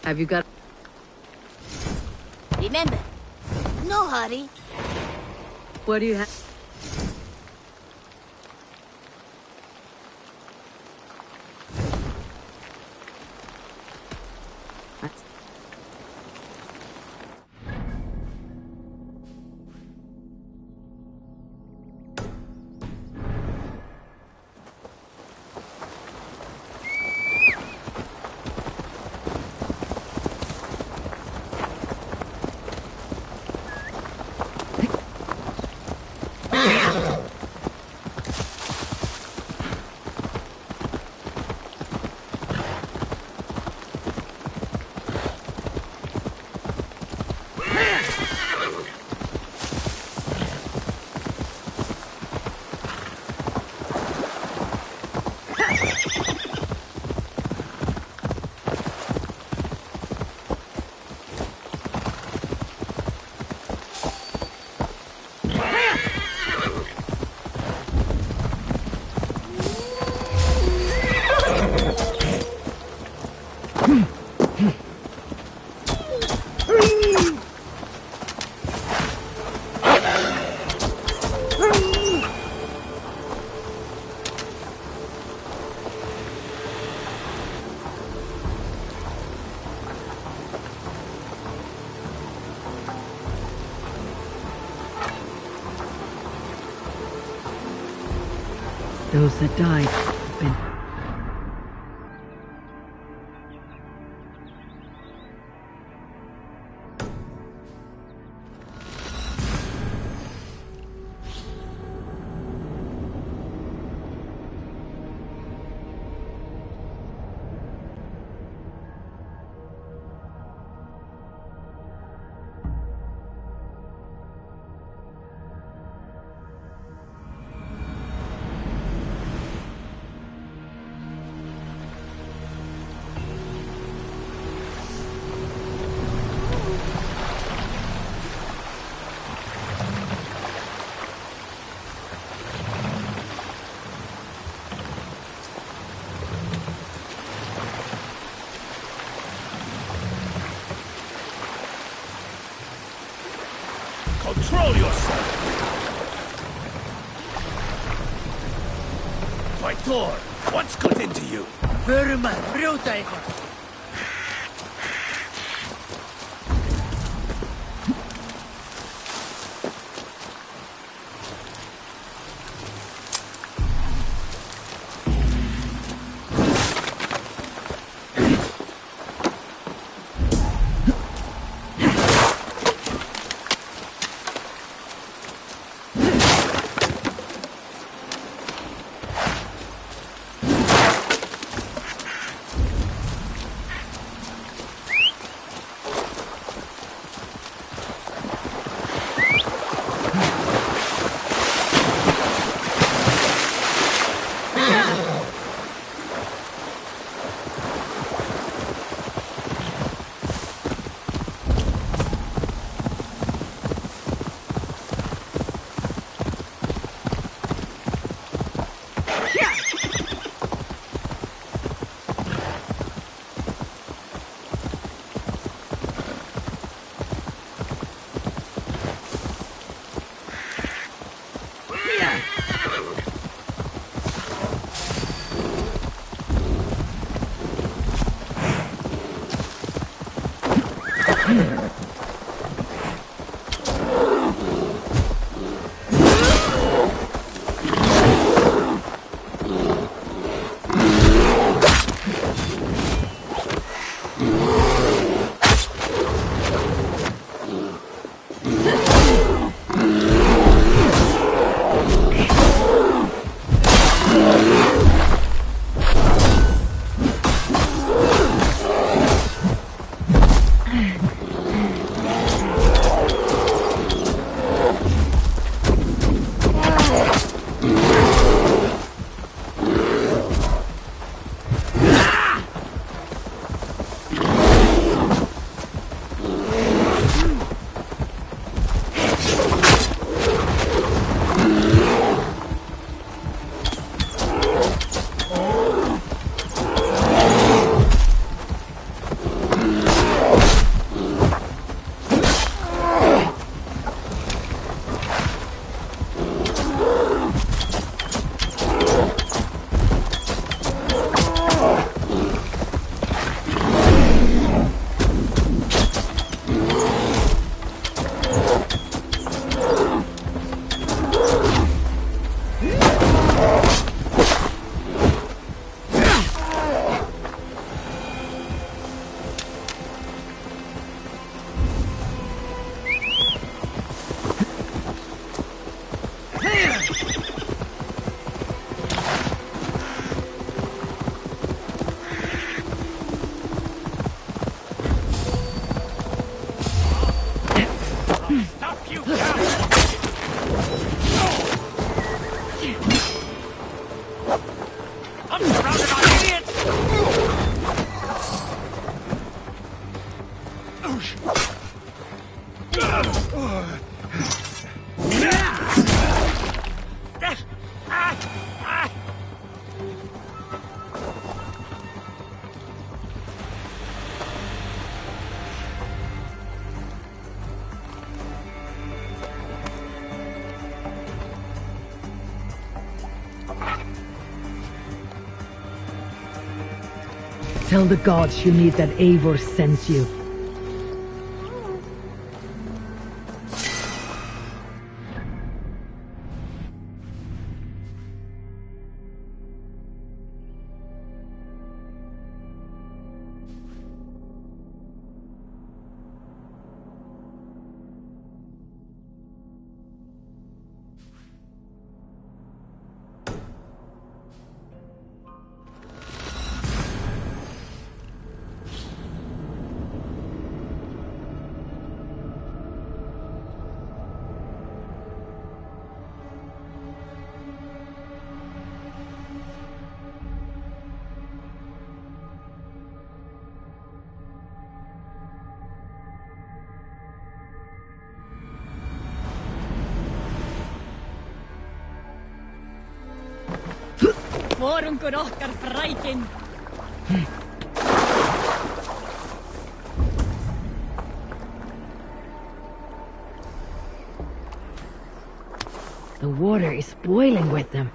Have you got... Remember, no hurry. What do you have? Those that died have been... Control yourself! My door, what's got into you? Verma, brutaiko. Tell the gods you need that Eivor sends you. Vuorunko rohkar freikin? The water is boiling with them.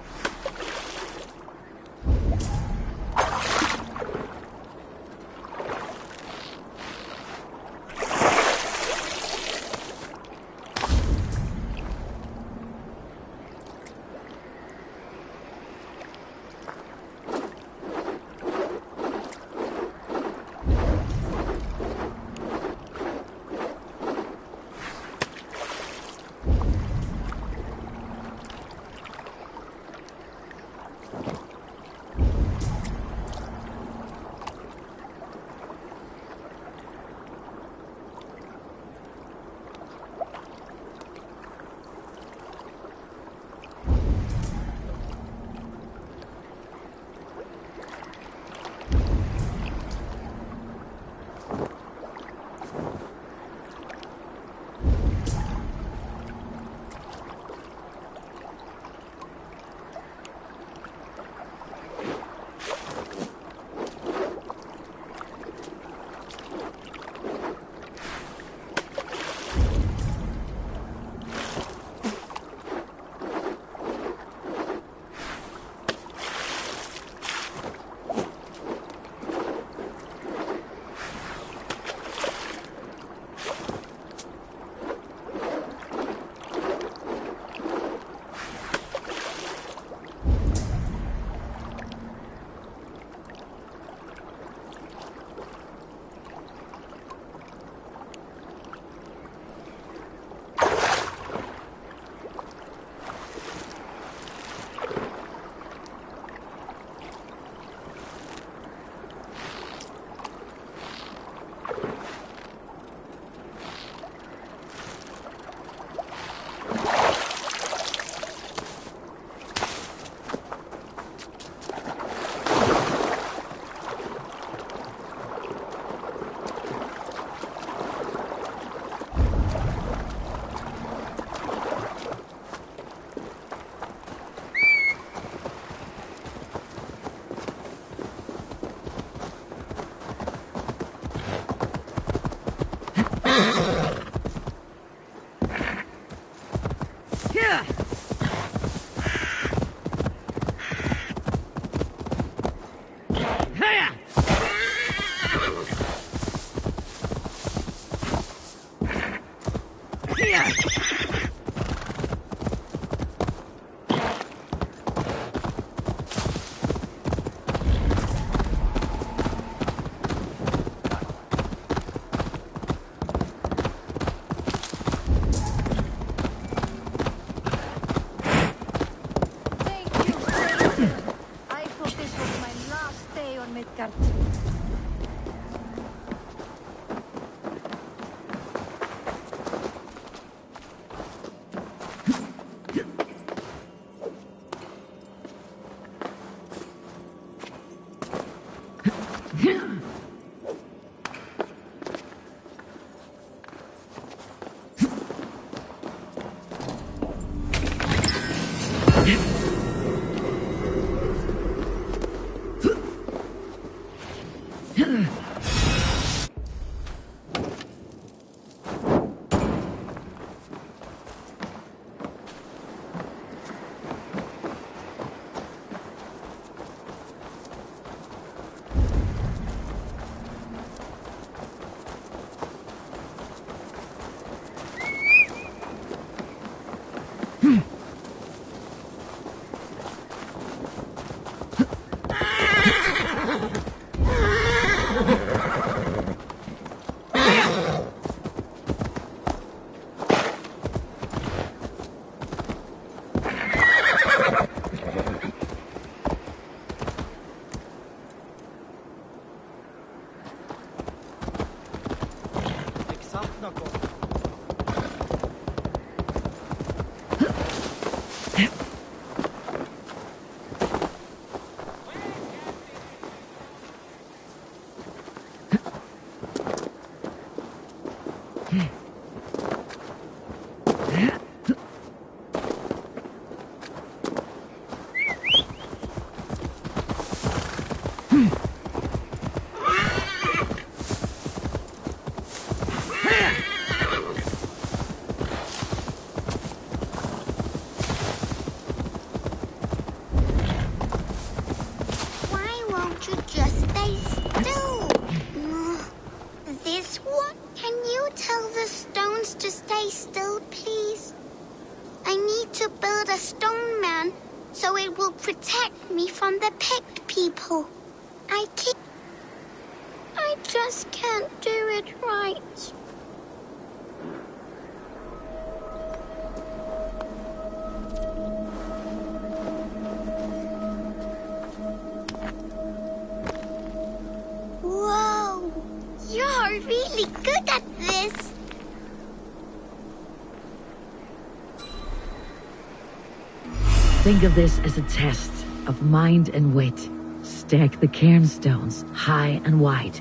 I just can't do it right. Whoa! You're really good at this. Think of this as a test of mind and wit. Stack the cairnstones high and wide.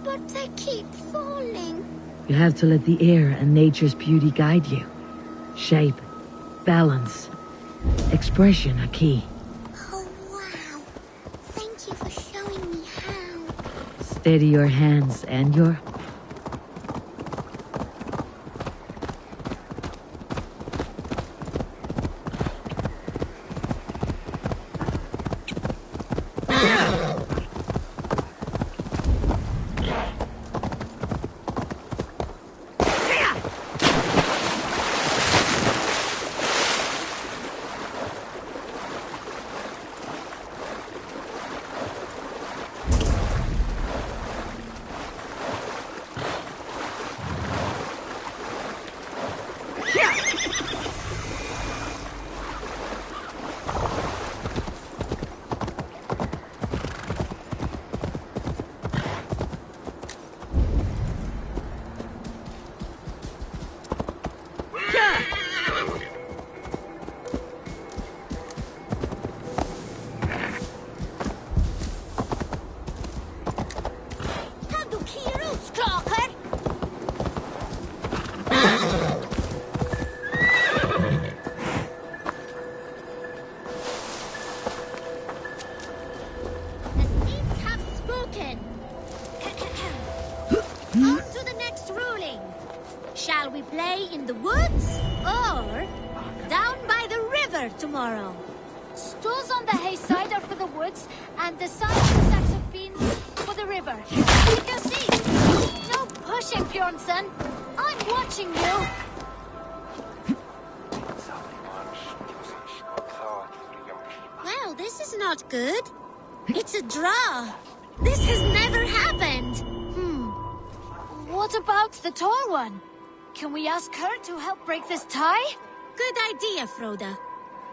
But they keep falling. You have to let the air and nature's beauty guide you. Shape, balance, expression are key. Oh, wow. Thank you for showing me how. Steady your hands and your... Shall we play in the woods or down by the river tomorrow? Stools on the hay side are for the woods, and the side of the sacks of beans for the river. Take your seat. No pushing, Bjornsson. I'm watching you. Well, this is not good. It's a draw. This has never happened. What about the tall one? Can we ask her to help break this tie? Good idea, Froda.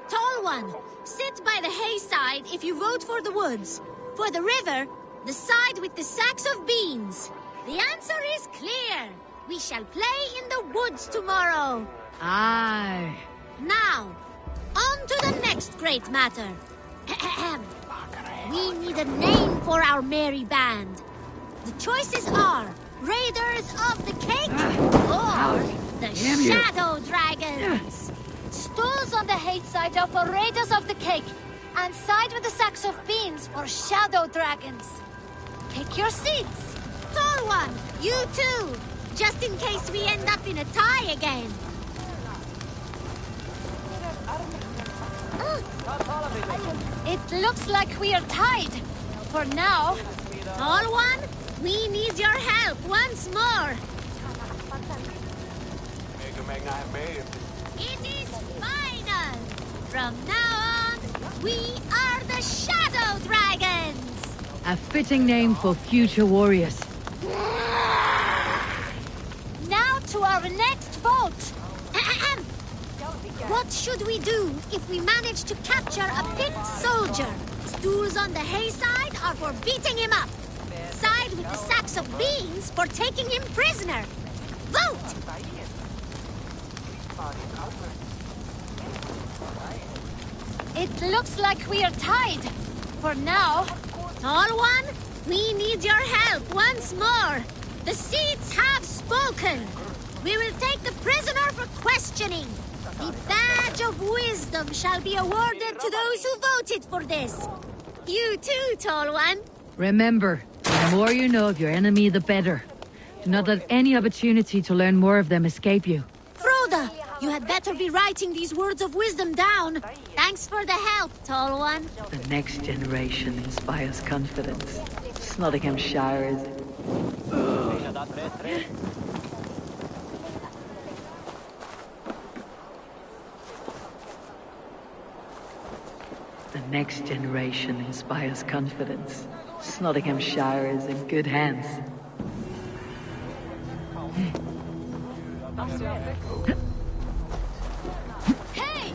Tall one, sit by the hay side if you vote for the woods. For the river, the side with the sacks of beans. The answer is clear. We shall play in the woods tomorrow. Aye. Now, on to the next great matter. We need a name for our merry band. The choices are Raiders of the Cake or the Shadow Dragons. Stools on the hay side are for Raiders of the Cake, and side with the sacks of beans for Shadow Dragons. Take your seats. Tall one, you too, just in case we end up in a tie again. It looks like we are tied. For now. Tall one, we need your help once more. It is final. From now on, we are the Shadow Dragons. A fitting name for future warriors. Now to our next vote. What should we do if we manage to capture a picked soldier? Stools on the hay side are for beating him up. Side with the sacks of beans for taking him prisoner. Vote! It looks like we are tied. For now. Tall One, we need your help once more. The seats have spoken. We will take the prisoner for questioning. The badge of wisdom shall be awarded to those who voted for this. You too, Tall One. Remember, the more you know of your enemy, the better. Do not let any opportunity to learn more of them escape you. Froda, you had better be writing these words of wisdom down. Thanks for the help, Tall One. The next generation inspires confidence. It's Nottinghamshire, is it? The next generation inspires confidence. Nottinghamshire is in good hands. Hey!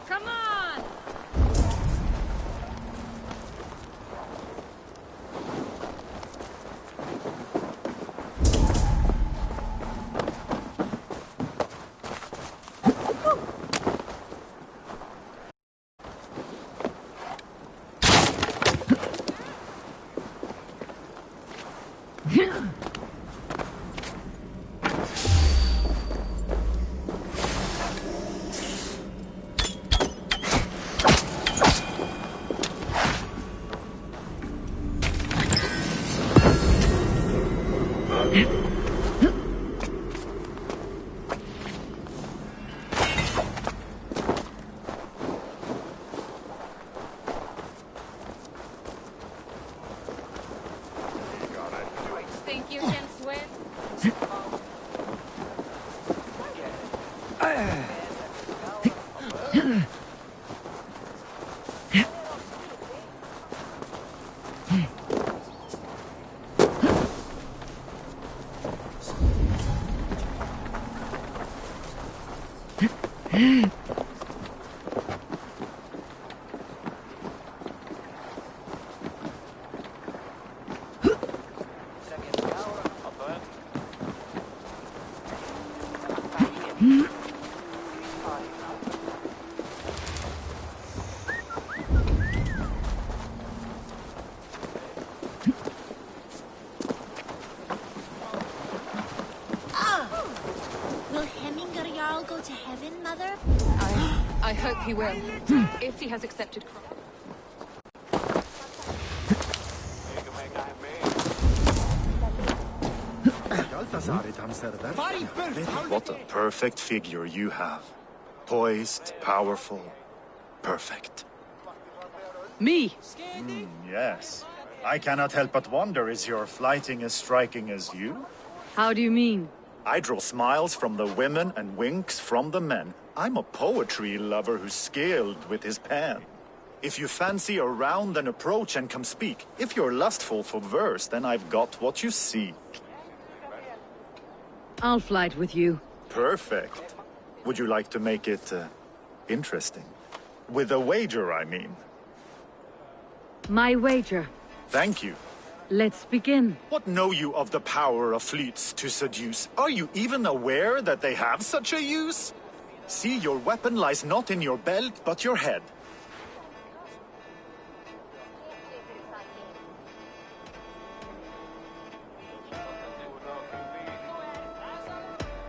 Come on! Think you can swim? Will Hemminger Jarl go to heaven, Mother? I hope he will. If he has accepted Christ. What a perfect figure you have. Poised, powerful, perfect. Me! Yes. I cannot help but wonder, is your flighting as striking as you? How do you mean? I draw smiles from the women and winks from the men. I'm a poetry lover who's skilled with his pen. If you fancy a round, then approach and come speak. If you're lustful for verse, then I've got what you seek. I'll flight with you. Perfect. Would you like to make it interesting? With a wager, I mean. My wager. Thank you. Let's begin. What know you of the power of fleets to seduce? Are you even aware that they have such a use? See, your weapon lies not in your belt, but your head.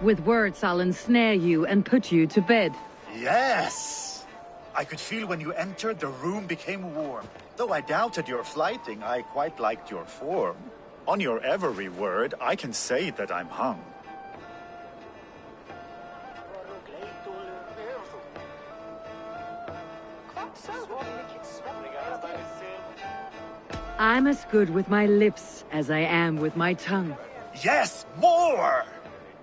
With words, I'll ensnare you and put you to bed. Yes! I could feel when you entered, the room became warm. Though I doubted your flighting, I quite liked your form. On your every word, I can say that I'm hung. I'm as good with my lips as I am with my tongue. Yes, more!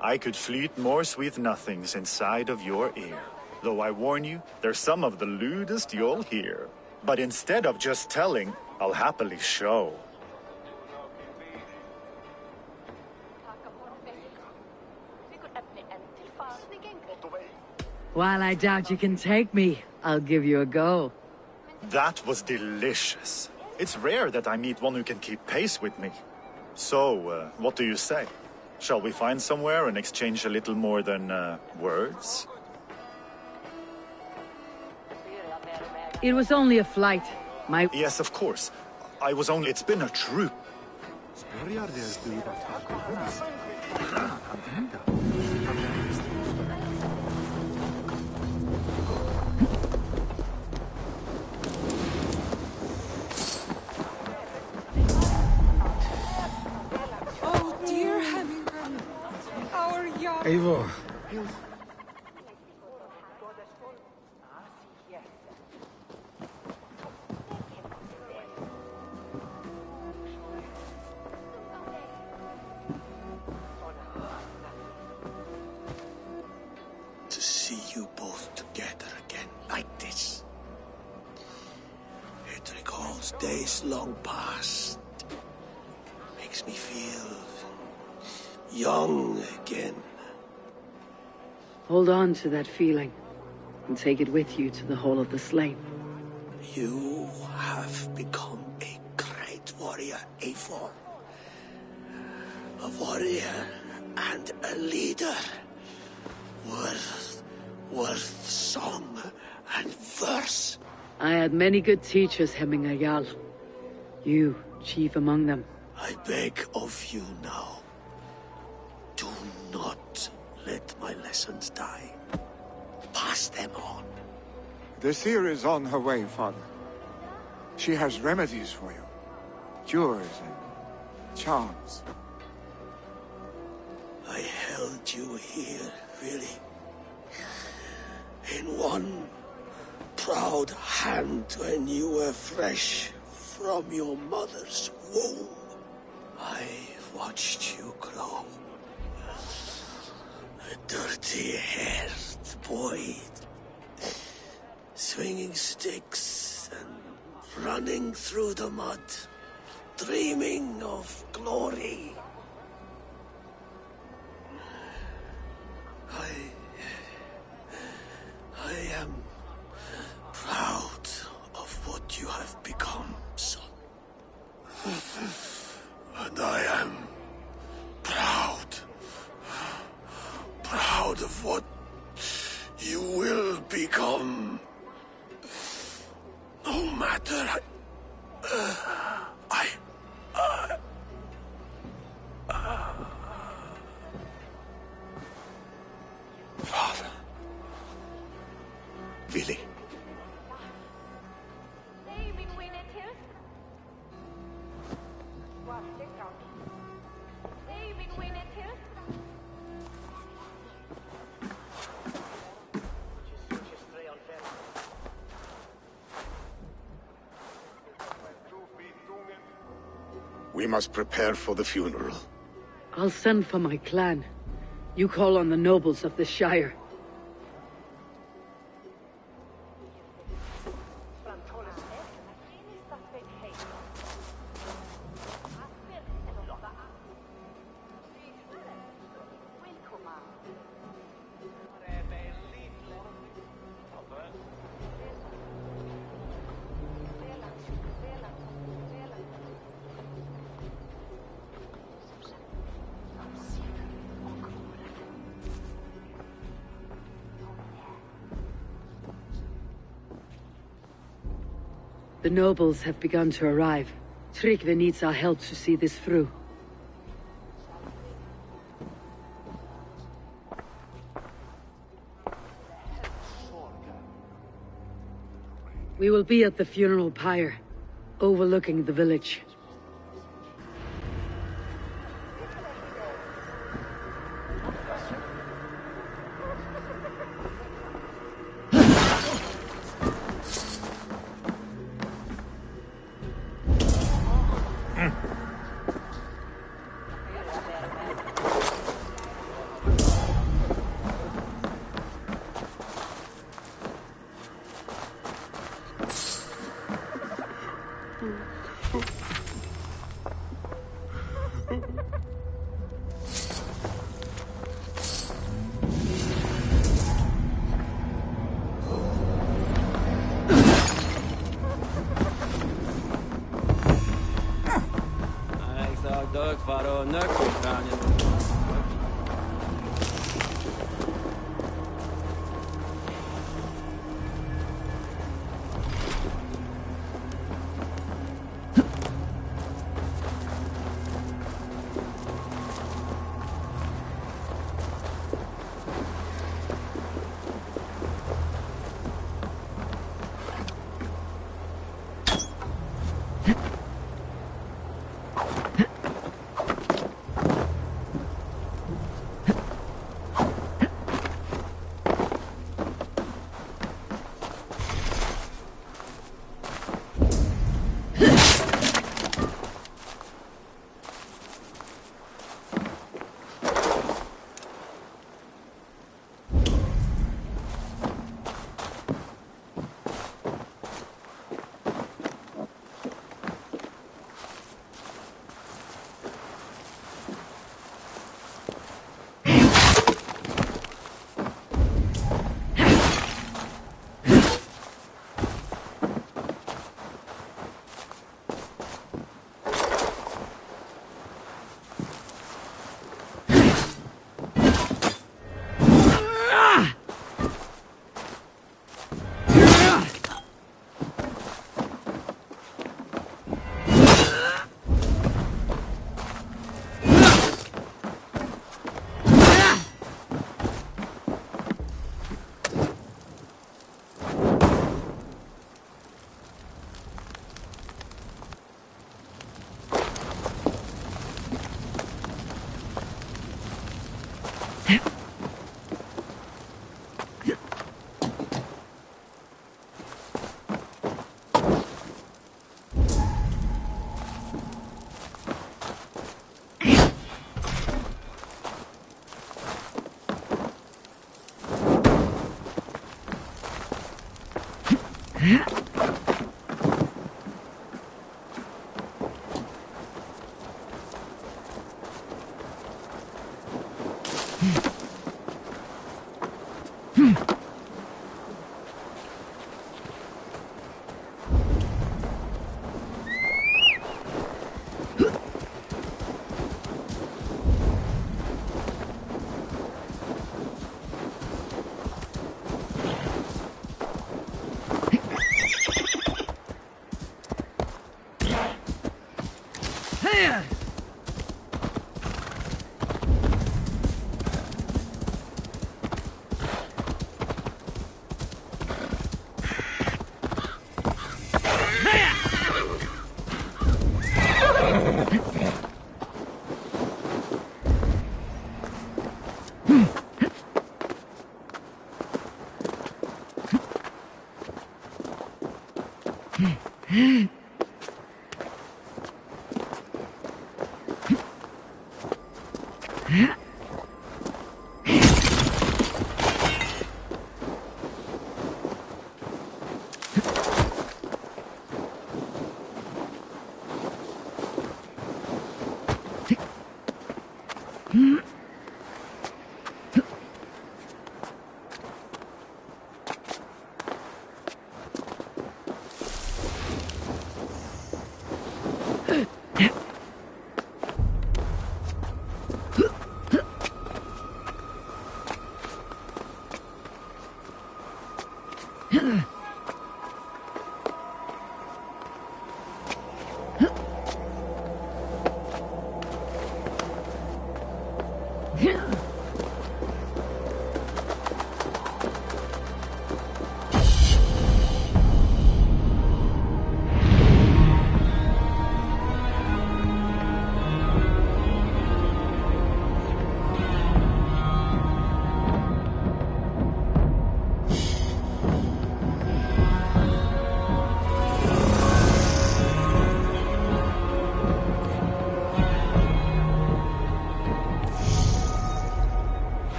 I could fleet more sweet nothings inside of your ear. Though I warn you, they're some of the lewdest you'll hear. But instead of just telling, I'll happily show. While I doubt you can take me, I'll give you a go. That was delicious. It's rare that I meet one who can keep pace with me. So, what do you say? Shall we find somewhere and exchange a little more than, words? It was only a flight. Yes, of course. It's been a troop. Oh dear, Hemingway. Our young... Eivor. To see you both together again like this. It recalls days long past. Makes me feel young again. Hold on to that feeling and take it with you to the Hall of the Slain. You have become a great warrior, Eivor. A warrior and a leader. Worth song and verse. I had many good teachers, Hemingway. You, chief among them. I beg of you now, do not let my lessons die. Pass them on. The seer is on her way, Father. She has remedies for you. Cures and charms. I held you here, really. In one proud hand when you were fresh from your mother's womb. I watched you grow. A dirty-haired boy, swinging sticks and running through the mud, dreaming of glory. I am proud of what you have become, son. And I am proud of what you will become. No matter Father. Willy. We must prepare for the funeral. I'll send for my clan. You call on the nobles of the Shire. The nobles have begun to arrive. Tryggve needs our help to see this through. We will be at the funeral pyre, overlooking the village.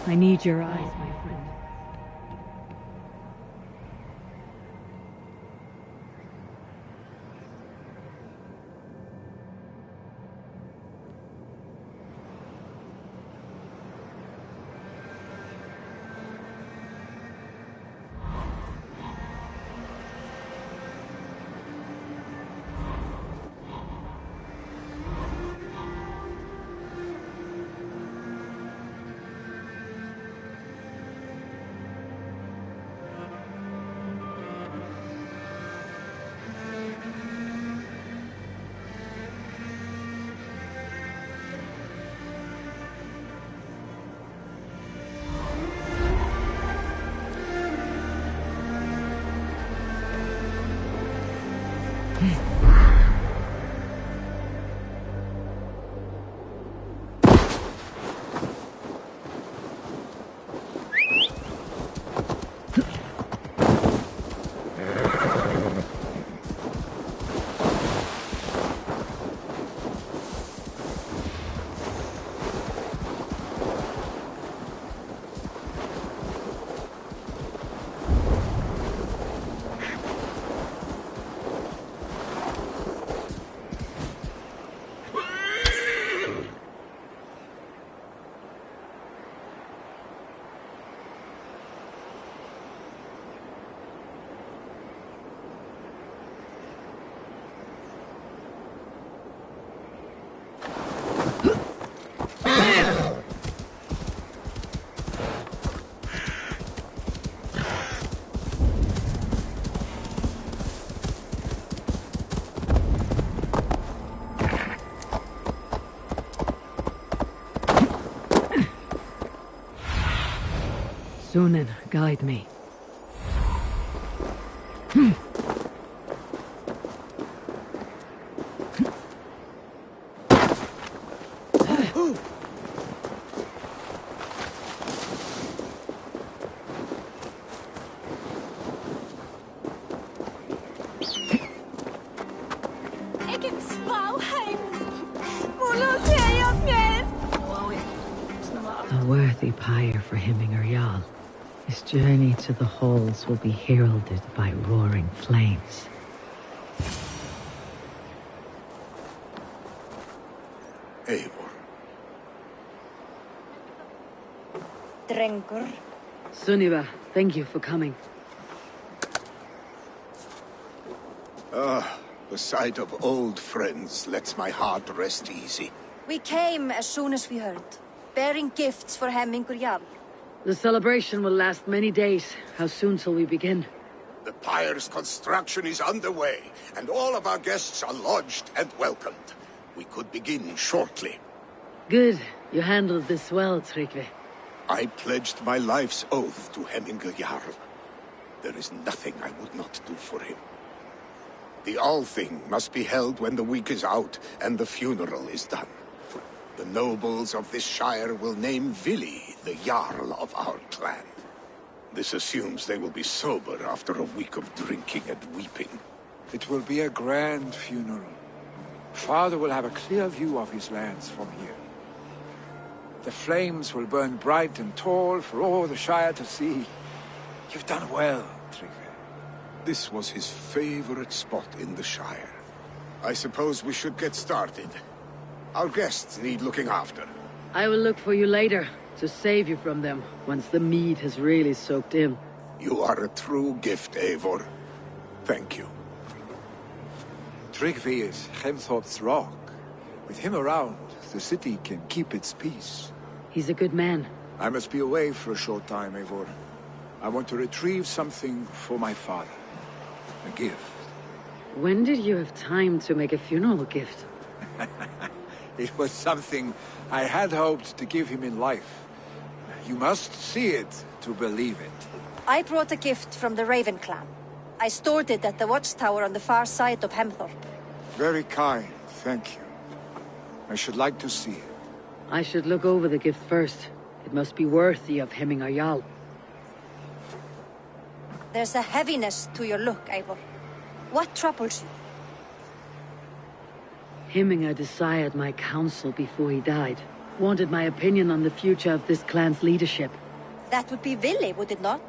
I need your eyes, my friend. Sunan, guide me. A worthy pyre for Hemminger Jarl. His journey to the halls will be heralded by roaring flames. Eivor. Drengur. Sunniva, thank you for coming. The sight of old friends lets my heart rest easy. We came as soon as we heard, bearing gifts for Hemminger Jarl. The celebration will last many days. How soon till we begin? The pyre's construction is underway, and all of our guests are lodged and welcomed. We could begin shortly. Good. You handled this well, Tryggvi. I pledged my life's oath to Hemminger Jarl. There is nothing I would not do for him. The Althing must be held when the week is out and the funeral is done. The nobles of this shire will name Vili the Jarl of our clan. This assumes they will be sober after a week of drinking and weeping. It will be a grand funeral. Father will have a clear view of his lands from here. The flames will burn bright and tall for all the Shire to see. You've done well, Tryggvi. This was his favorite spot in the Shire. I suppose we should get started. Our guests need looking after. I will look for you later, to save you from them, once the mead has really soaked in. You are a true gift, Eivor. Thank you. Tryggvi is Hemthorpe's rock. With him around, the city can keep its peace. He's a good man. I must be away for a short time, Eivor. I want to retrieve something for my father. A gift. When did you have time to make a funeral gift? It was something I had hoped to give him in life. You must see it to believe it. I brought a gift from the Raven clan. I stored it at the watchtower on the far side of Hemthorpe. Very kind, thank you. I should like to see it. I should look over the gift first. It must be worthy of Hemminger Jarl. There's a heaviness to your look, Eivor. What troubles you? Hemminger desired my counsel before he died. Wanted my opinion on the future of this clan's leadership. That would be Vili, would it not?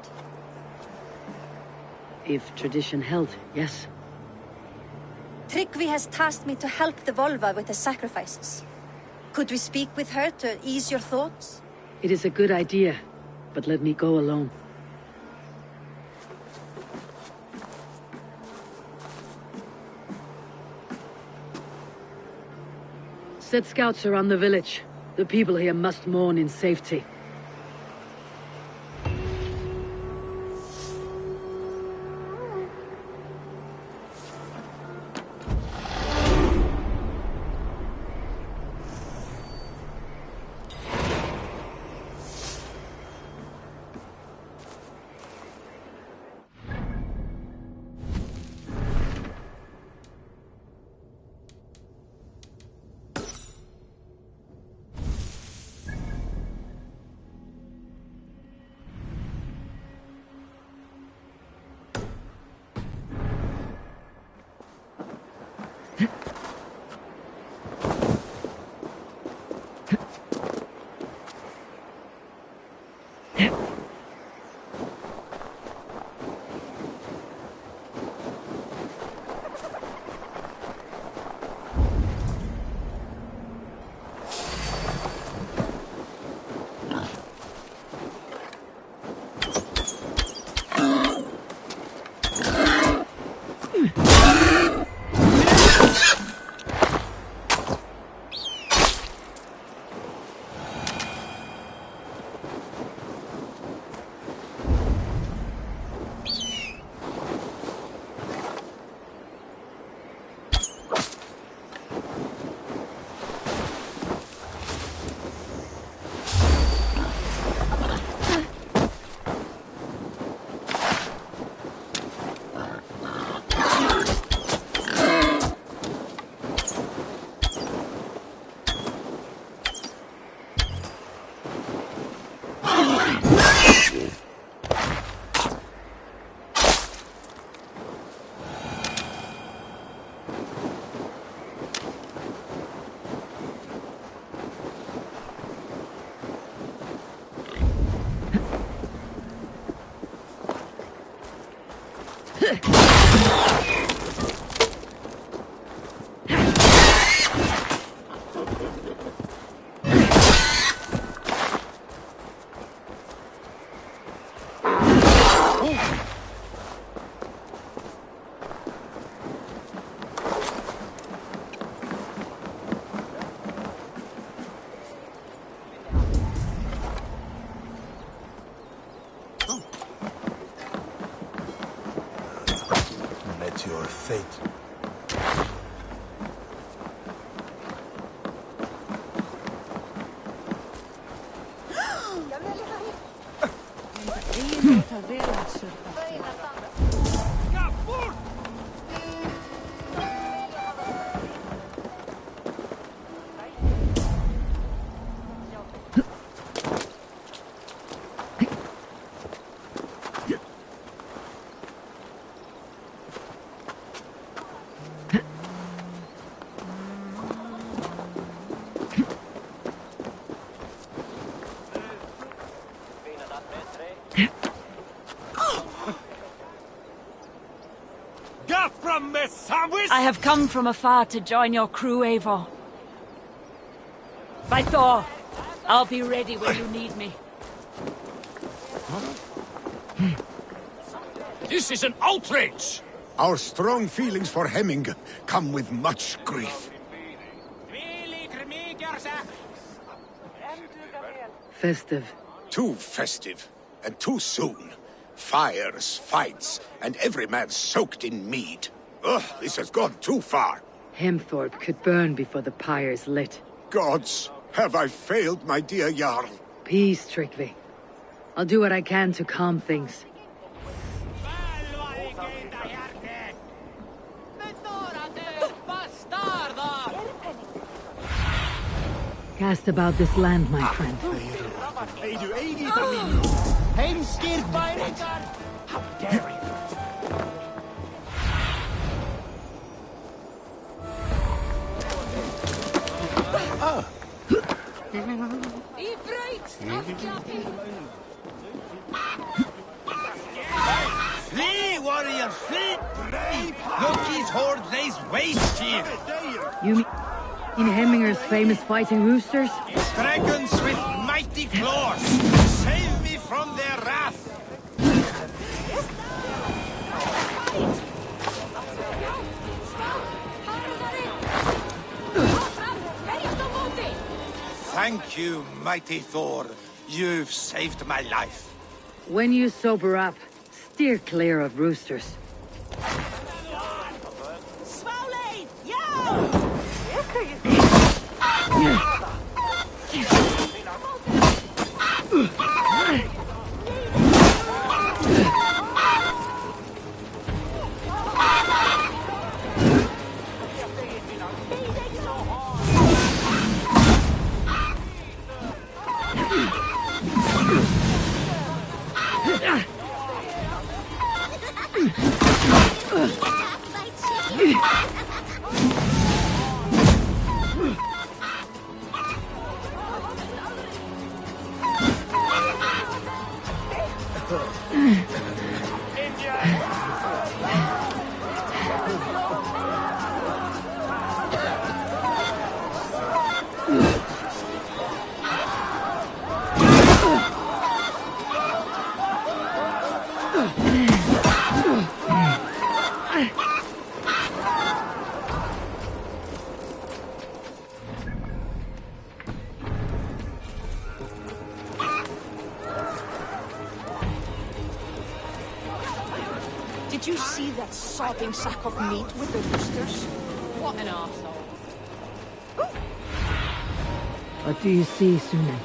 If tradition held, yes. Tryggvi has tasked me to help the Volva with the sacrifices. Could we speak with her to ease your thoughts? It is a good idea, but let me go alone. Set scouts around the village. The people here must mourn in safety. Met your fate. I have come from afar to join your crew, Eivor. By Thor, I'll be ready when you need me. This is an outrage! Our strong feelings for Hemming come with much grief. Festive. Too festive, and too soon. Fires, fights, and every man soaked in mead. Ugh, this has gone too far. Hemthorpe could burn before the pyre's lit. Gods, have I failed my dear Jarl? Peace, Tryggvi. I'll do what I can to calm things. Cast about this land, my friend. How dare you! Flee, warrior, flee! Loki's horde lays waste here! You mean Hemminger's famous fighting roosters? Dragons with mighty claws! Save me from their wrath! Thank you, mighty Thor. You've saved my life. When you sober up, steer clear of roosters. Swollen! Yo! Did you see that sopping sack of meat with the roosters? What an arsehole. What do you see, Sune?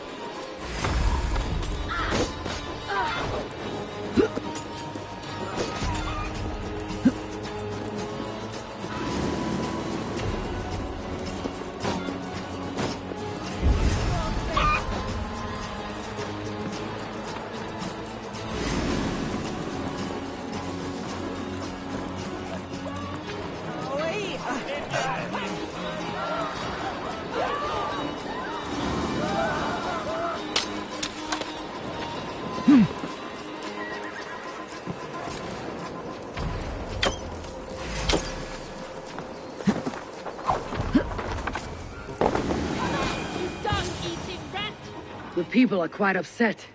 The people are quite upset.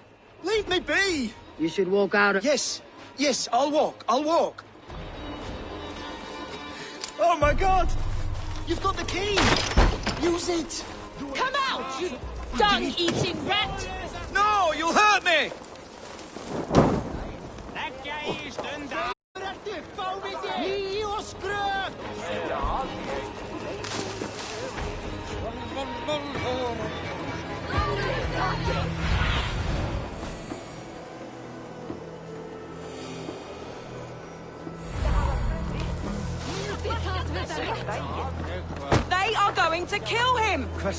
Leave me be! You should walk out. Yes, I'll walk. Oh my god! You've got the key! Use it! Come out, you dung-eating rat! No, you'll hurt me! They are going to kill him! They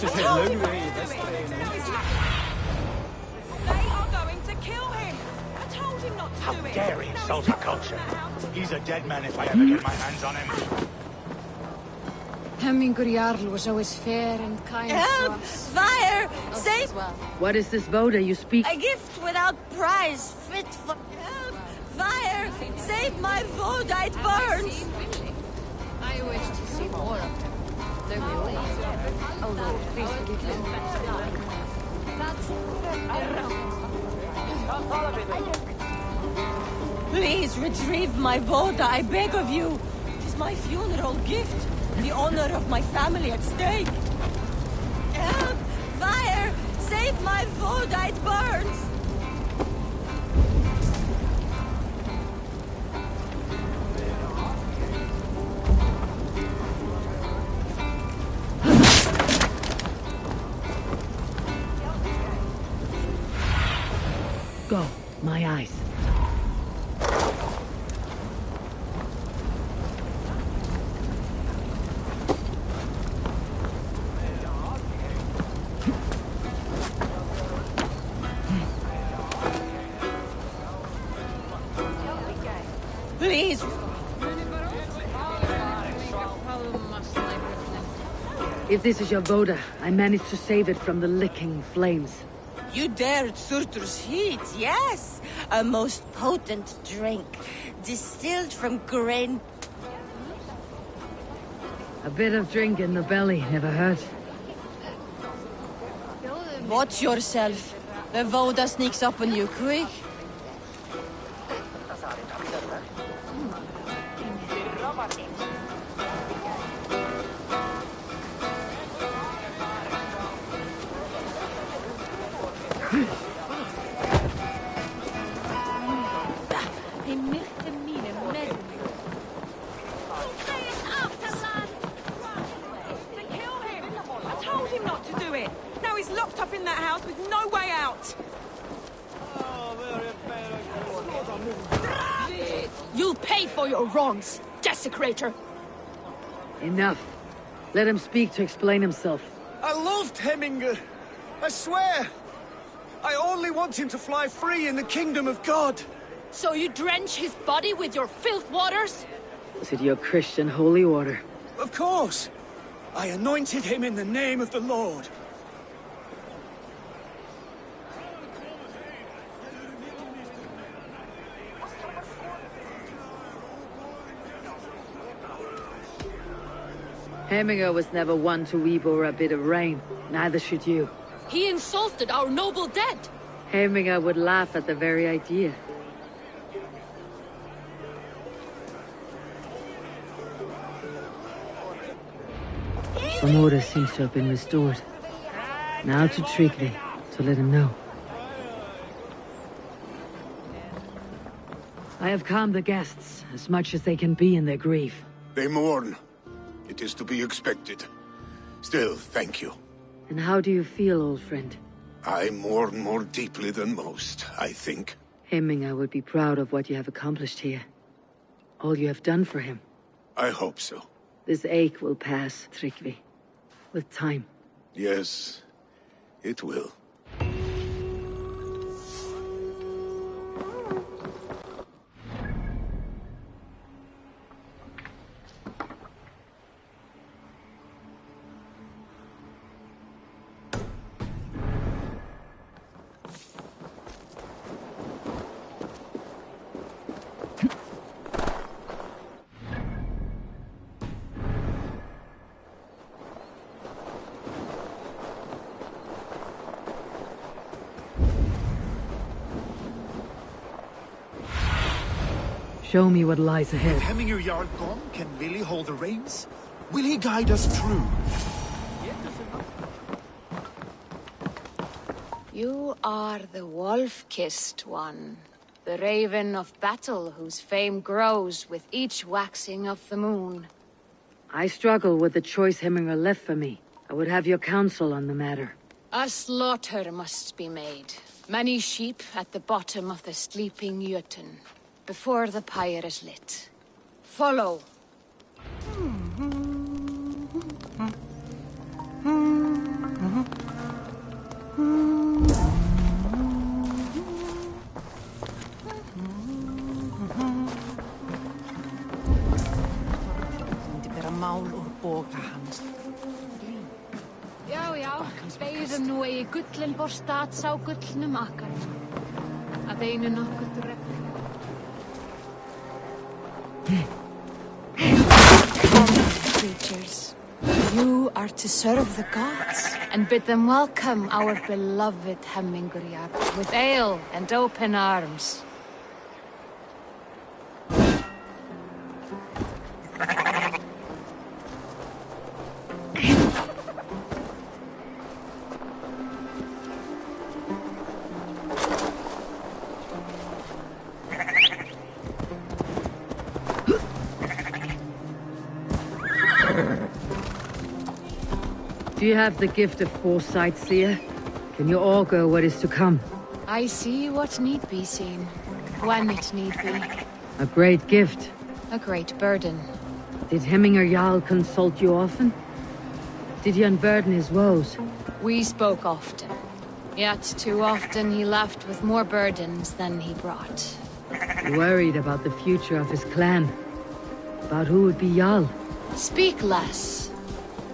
are going to kill him! I told him not to do it! How dare he insult our culture? He's a dead man if I ever get my hands on him. Hemmingur Jarl was always fair and kind to us. Fire! Save... Well. What is this Voda you speak? A gift without price, fit for... Help! Fire! Save my Voda, it burns! I wish to see more of him. There will be. Oh Lord, please forgive him. Please retrieve my Voda, I beg of you. It is my funeral gift. The honor of my family at stake. Help! Fire! Save my Voda, it burns! Go, my eyes. Please! If this is your Voda, I managed to save it from the licking flames. You dared Surtur's heat, yes! A most potent drink, distilled from grain... A bit of drink in the belly never hurt. Watch yourself. The Voda sneaks up on you quick. You'll pay for your wrongs, desecrator! Enough. Let him speak to explain himself. I loved Hemminger. I swear. I only want him to fly free in the kingdom of God. So you drench his body with your filth waters? Was it your Christian holy order? Of course. I anointed him in the name of the Lord. Hemminger was never one to weep over a bit of rain. Neither should you. He insulted our noble dead. Hemminger would laugh at the very idea. Some order seems to have been restored. Now to Tryggvi, to let him know. I have calmed the guests, as much as they can be in their grief. They mourn. It is to be expected. Still, thank you. And how do you feel, old friend? I mourn more deeply than most, I think. Hemminger would be proud of what you have accomplished here. All you have done for him. I hope so. This ache will pass, Tryggvi. With time. Yes, it will. Show me what lies ahead. With Hemminger Jarl gone, can Willy hold the reins? Will he guide us through? You are the wolf-kissed one. The raven of battle whose fame grows with each waxing of the moon. I struggle with the choice Hemminger left for me. I would have your counsel on the matter. A slaughter must be made. Many sheep at the bottom of the sleeping Jotun, before the pyre is lit. Follow. Já, beigðum nú eigi gullin vor stað sá gullnum akkar. Að einu nokkuð regn. Creatures, you are to serve the gods and bid them welcome our beloved Hemminger Jarl with ale and open arms. Do you have the gift of foresight, seer? Can you augur what is to come? I see what need be seen, when it need be. A great gift. A great burden. Did Hemminger Jarl consult you often? Did he unburden his woes? We spoke often. Yet too often he left with more burdens than he brought. Worried about the future of his clan. About who would be Jarl. Speak less,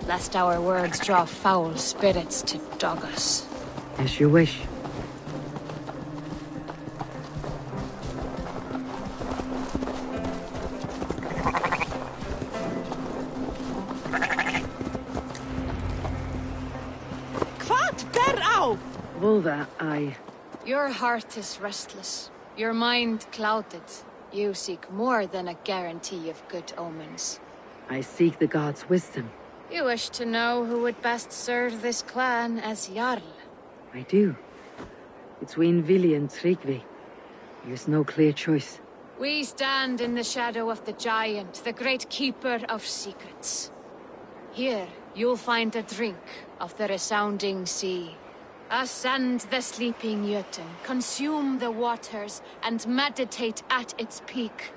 lest our words draw foul spirits to dog us. As you wish. Volva, Your heart is restless. Your mind clouded. You seek more than a guarantee of good omens. I seek the gods' wisdom. You wish to know who would best serve this clan as Jarl. I do. Between Vili and Tryggvi, there's no clear choice. We stand in the shadow of the giant, the great keeper of secrets. Here, you'll find a drink of the resounding sea. Ascend the sleeping Jotun, consume the waters, and meditate at its peak.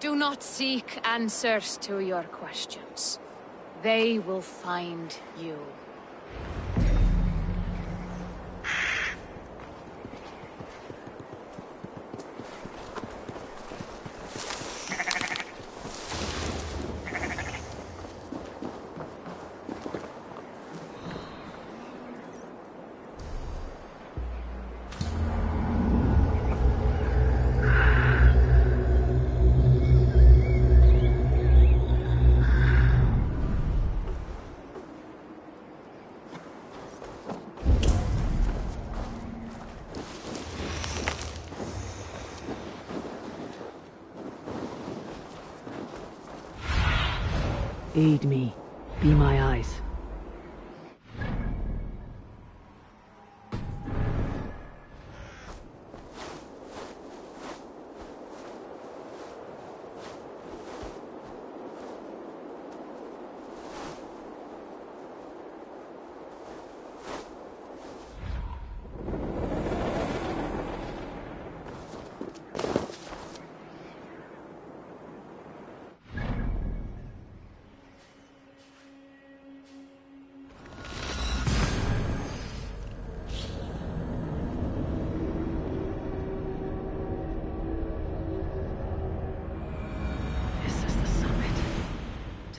Do not seek answers to your questions. They will find you. Aid me. Be my eyes.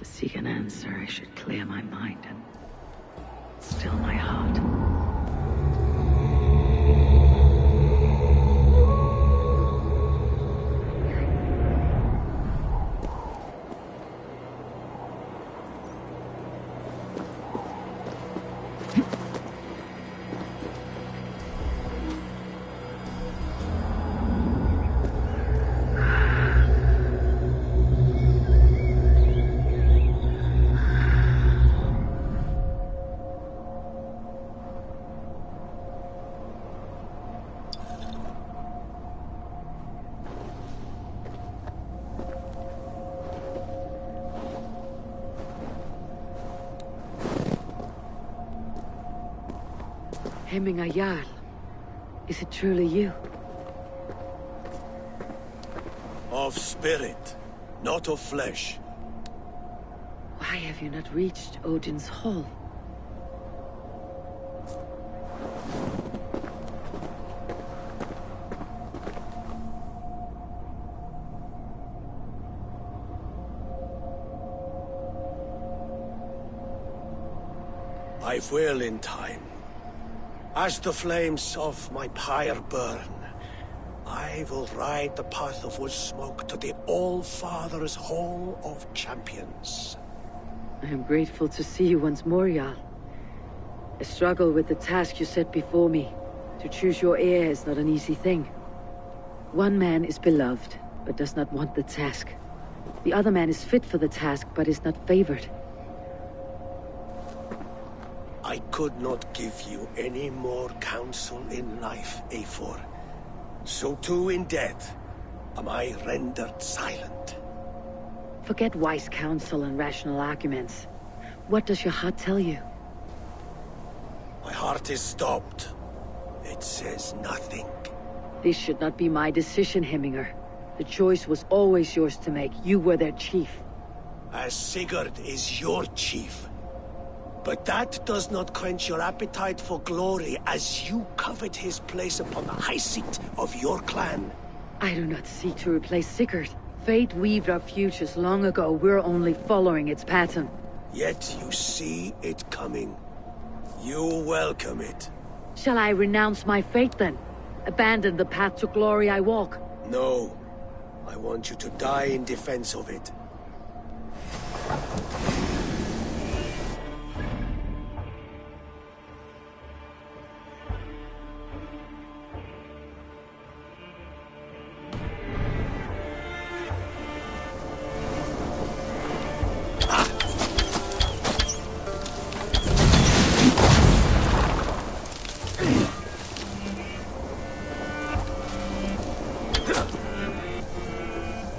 Seek an answer, I should clear my mind and still my heart. Hemminger Jarl, is it truly you? Of spirit, not of flesh. Why have you not reached Odin's Hall? I will in time. As the flames of my pyre burn, I will ride the path of wood smoke to the All-Father's Hall of Champions. I am grateful to see you once more, Jarl. I struggle with the task you set before me. To choose your heir is not an easy thing. One man is beloved, but does not want the task. The other man is fit for the task, but is not favored. I could not give you any more counsel in life, Eivor. So too in death am I rendered silent. Forget wise counsel and rational arguments. What does your heart tell you? My heart is stopped. It says nothing. This should not be my decision, Hemminger. The choice was always yours to make. You were their chief. As Sigurd is your chief. But that does not quench your appetite for glory as you covet his place upon the high seat of your clan. I do not seek to replace Sigurd. Fate weaved our futures long ago. We're only following its pattern. Yet you see it coming. You welcome it. Shall I renounce my fate then? Abandon the path to glory I walk? No. I want you to die in defense of it.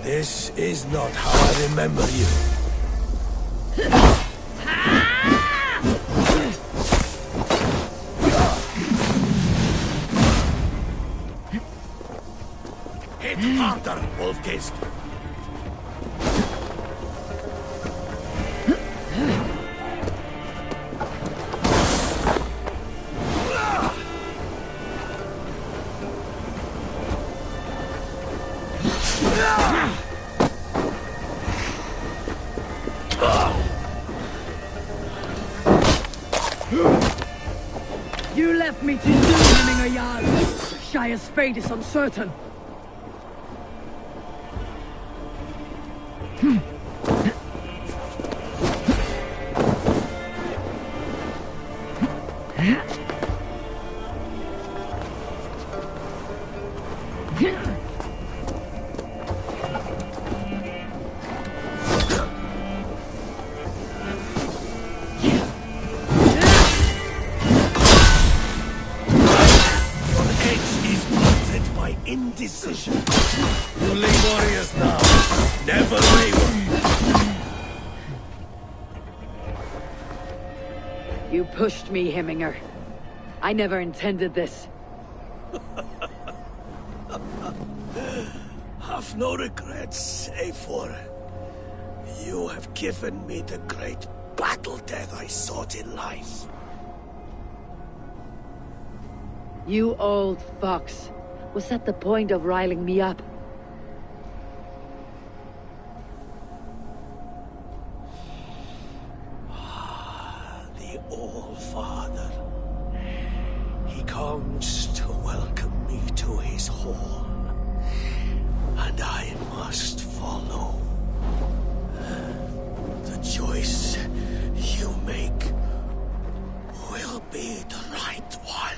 This is not how I remember you. Hit harder, Wolfgeist. You left me too soon, Hemminger Jarl. Shire's fate is uncertain. Indecision. Ruling warriors now. Never waver. You pushed me, Hemminger. I never intended this. Have no regrets, Eivor. You have given me the great battle death I sought in life. You old fox. Was that the point of riling me up? The All-Father. He comes to welcome me to his hall. And I must follow. The choice you make will be the right one.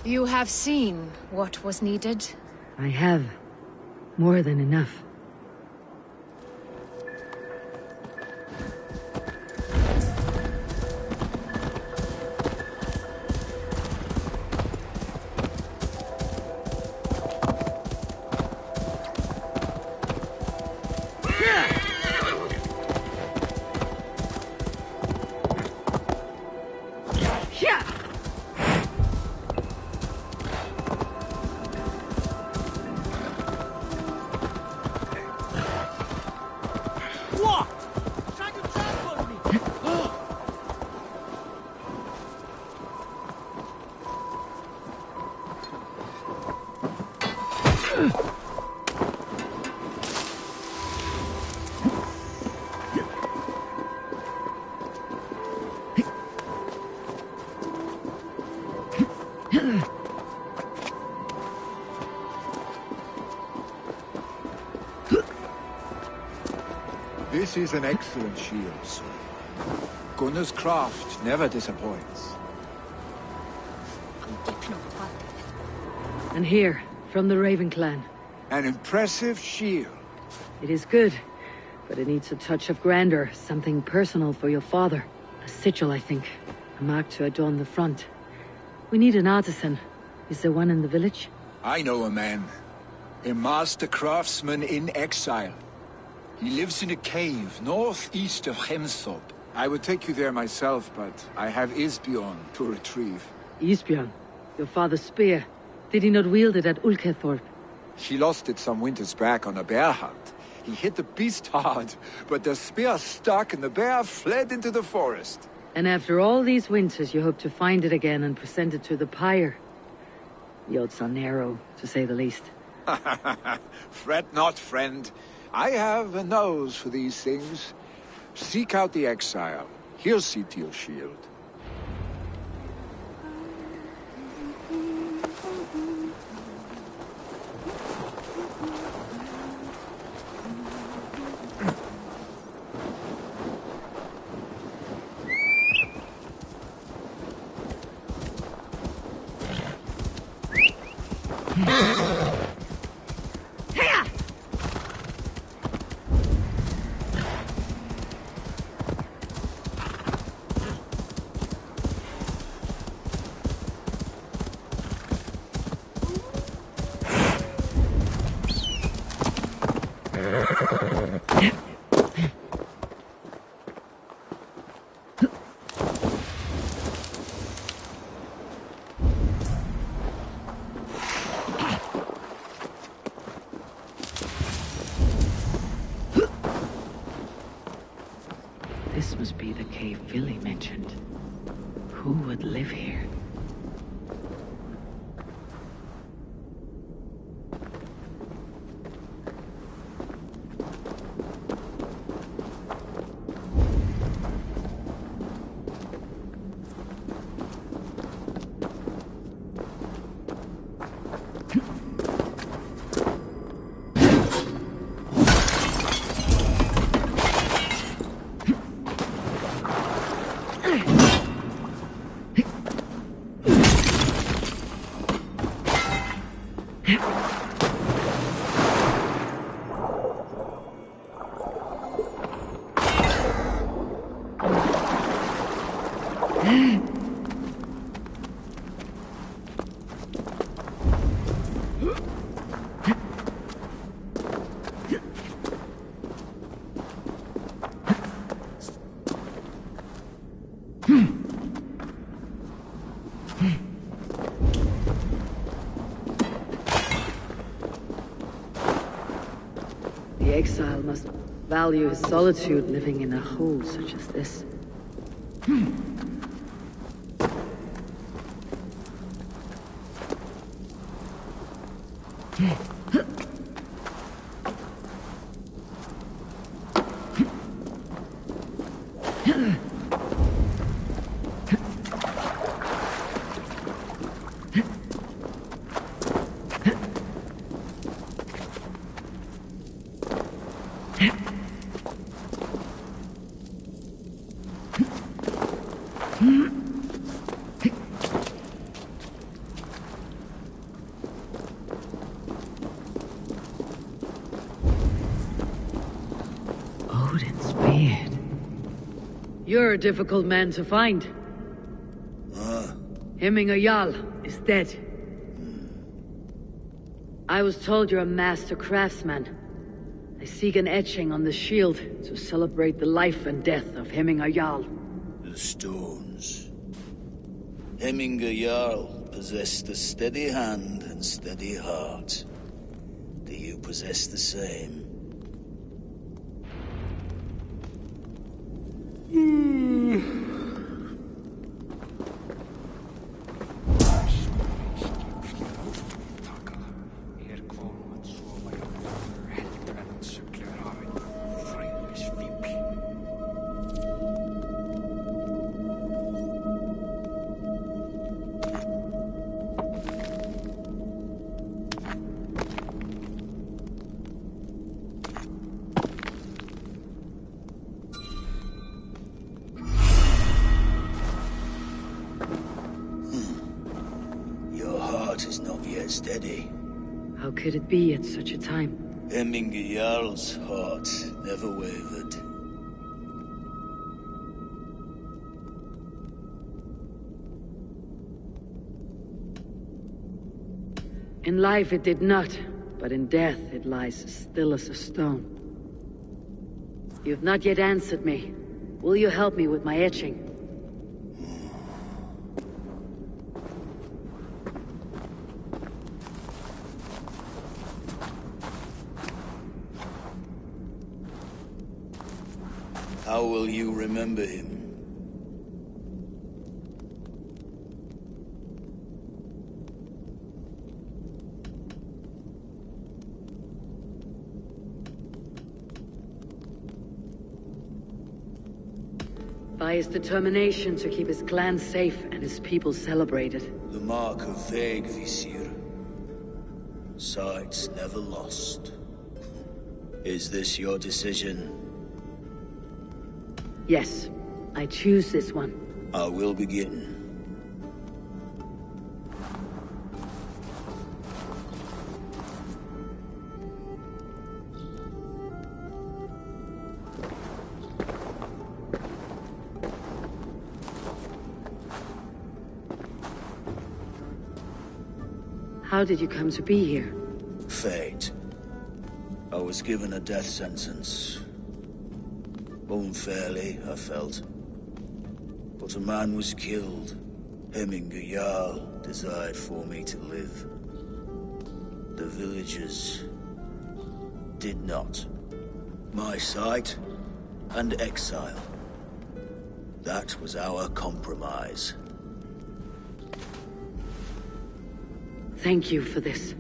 You have seen what was needed? I have. More than enough. This is an excellent shield, sir. Gunnar's craft never disappoints. And here, from the Raven clan. An impressive shield. It is good, but it needs a touch of grandeur, something personal for your father. A sigil, I think. A mark to adorn the front. We need an artisan. Is there one in the village? I know a man. A master craftsman in exile. He lives in a cave northeast of Hemthorpe. I would take you there myself, but I have Isbjorn to retrieve. Isbjorn? Your father's spear. Did he not wield it at Ulkethorpe? He lost it some winters back on a bear hunt. He hit the beast hard, but the spear stuck and the bear fled into the forest. And after all these winters, you hope to find it again and present it to the pyre. The odds are narrow, to say the least. Fret not, friend. I have a nose for these things. Seek out the exile. He'll see to your shield. This must be the cave Billy mentioned. Who would live here? The exile must value his solitude living in a hole such as this. Odin's beard. You're a difficult man to find. Hemminger Jarl is dead. I was told you're a master craftsman. I seek an etching on the shield to celebrate the life and death of Hemminger Jarl. The stones. Hemminger Jarl possessed a steady hand and steady heart. Do you possess the same? Steady. How could it be at such a time? Hemminger Jarl's heart never wavered. In life it did not, but in death it lies still as a stone. You've not yet answered me. Will you help me with my etching? How will you remember him? By his determination to keep his clan safe and his people celebrated. The mark of Visir. Sights never lost. Is this your decision? Yes, I choose this one. I will begin. How did you come to be here? Fate. I was given a death sentence. Unfairly, I felt. But a man was killed. Hemminger Jarl desired for me to live. The villagers did not. My sight and exile. That was our compromise. Thank you for this.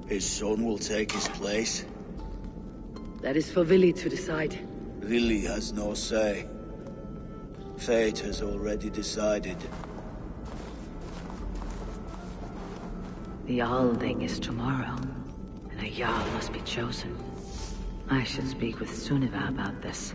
His son will take his place. That is for Vili to decide. Vili has no say. Fate has already decided. The Alding is tomorrow, and a Jarl must be chosen. I should speak with Sunniva about this.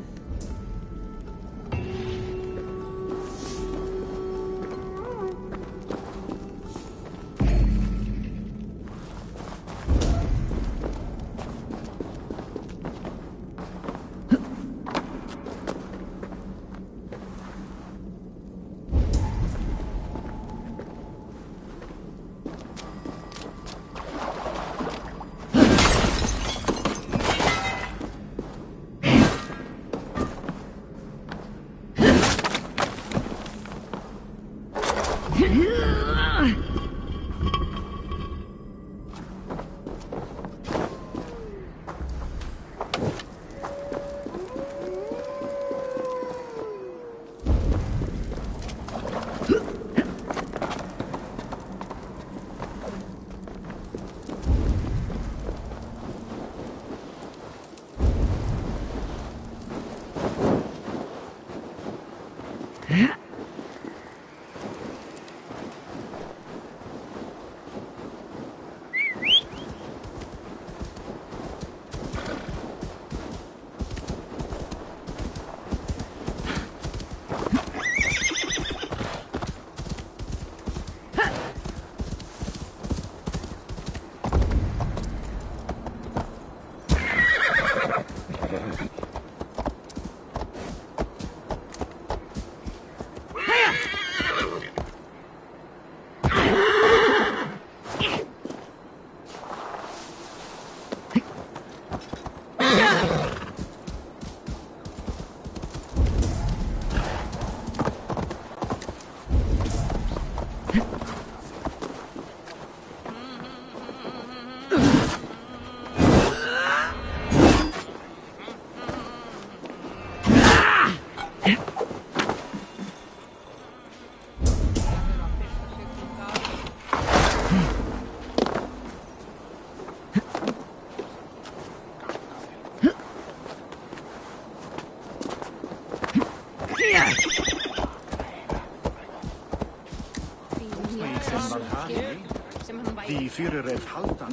Die Führer halten.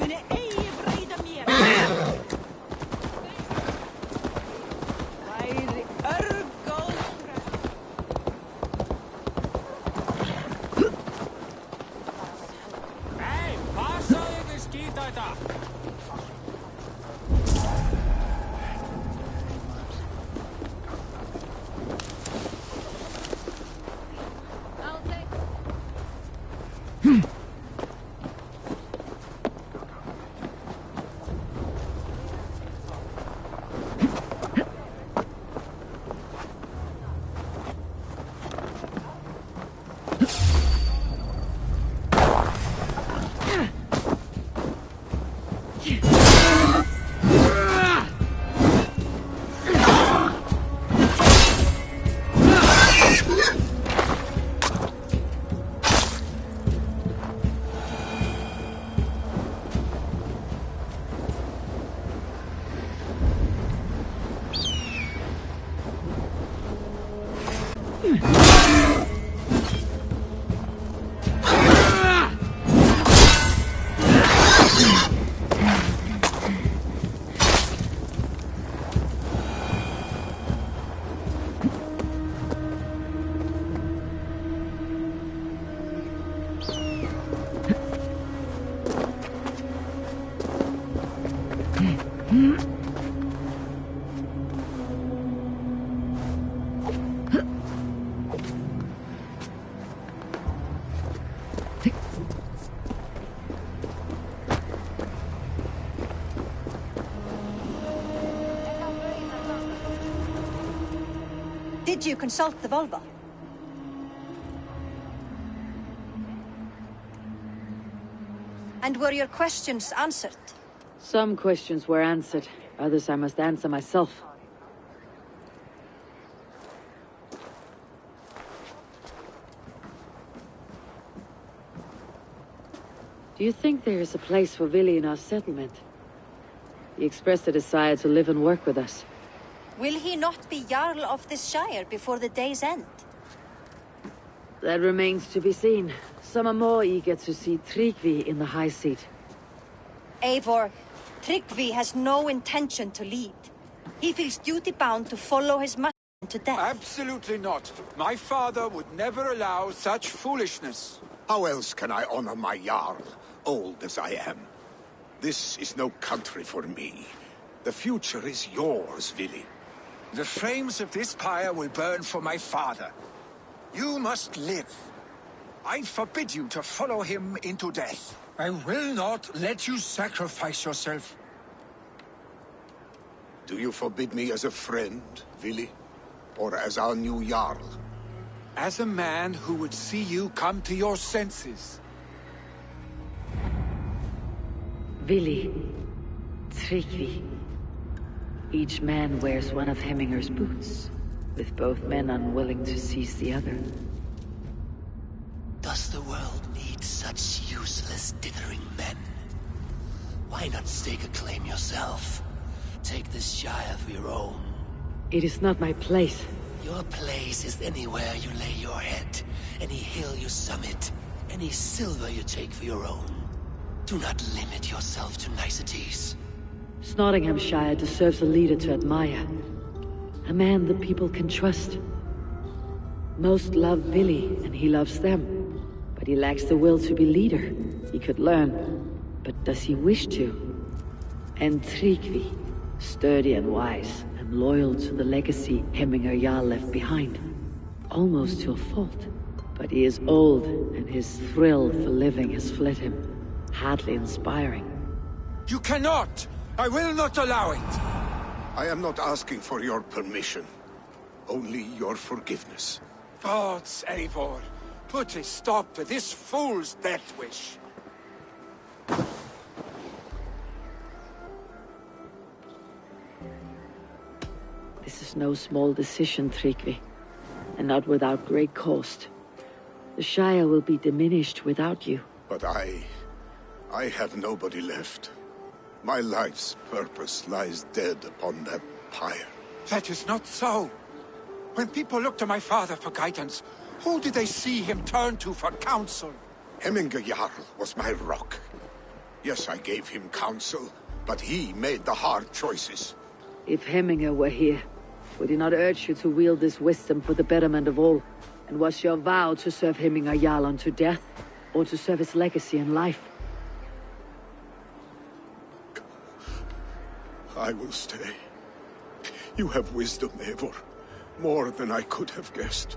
Did you consult the Volva? And were your questions answered? Some questions were answered. Others I must answer myself. Do you think there is a place for Vili in our settlement? He expressed a desire to live and work with us. Will he not be Jarl of this Shire before the day's end? That remains to be seen. Some are more eager to see Tryggvi in the high seat. Eivor, Tryggvi has no intention to lead. He feels duty-bound to follow his master to death. Absolutely not. My father would never allow such foolishness. How else can I honor my Jarl, old as I am? This is no country for me. The future is yours, Vili. The flames of this pyre will burn for my father. You must live. I forbid you to follow him into death. I will not let you sacrifice yourself. Do you forbid me as a friend, Vili? Or as our new Jarl? As a man who would see you come to your senses. Vili. Tryggvi. Each man wears one of Hemminger's boots, with both men unwilling to seize the other. Does the world need such useless, dithering men? Why not stake a claim yourself? Take this Shire for your own. It is not my place. Your place is anywhere you lay your head, any hill you summit, any silver you take for your own. Do not limit yourself to niceties. Nottinghamshire deserves a leader to admire. A man the people can trust. Most love Vili, and he loves them. But he lacks the will to be leader. He could learn, but does he wish to? And Tryggvi, sturdy and wise, and loyal to the legacy Hemminger Jarl left behind. Almost to a fault. But he is old, and his thrill for living has fled him. Hardly inspiring. You cannot! I will not allow it! I am not asking for your permission. Only your forgiveness. Gods, Eivor, put a stop to this fool's death wish. This is no small decision, Tryggvi. And not without great cost. The Shire will be diminished without you. But I have nobody left. My life's purpose lies dead upon that pyre. That is not so. When people look to my father for guidance, who did they see him turn to for counsel? Hemminger Jarl was my rock. Yes, I gave him counsel, but he made the hard choices. If Hemminger were here, would he not urge you to wield this wisdom for the betterment of all? And was your vow to serve Hemminger Jarl unto death, or to serve his legacy in life? I will stay. You have wisdom, Eivor. More than I could have guessed.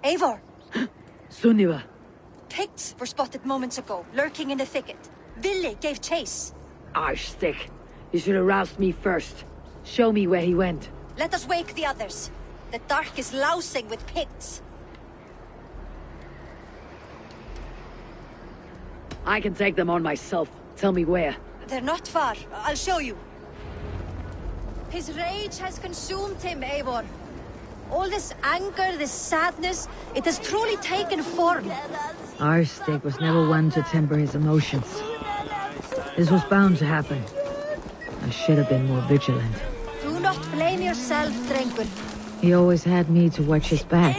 Eivor! Sunniva! Picts were spotted moments ago, lurking in the thicket. Ville gave chase. Arstick! You should have roused me first. Show me where he went. Let us wake the others. The dark is lousing with Picts. I can take them on myself. Tell me where. They're not far. I'll show you. His rage has consumed him, Eivor. All this anger, this sadness, it has truly taken form. Arstick was never one to temper his emotions. This was bound to happen. I should have been more vigilant. Do not blame yourself, Drengur. He always had me to watch his back,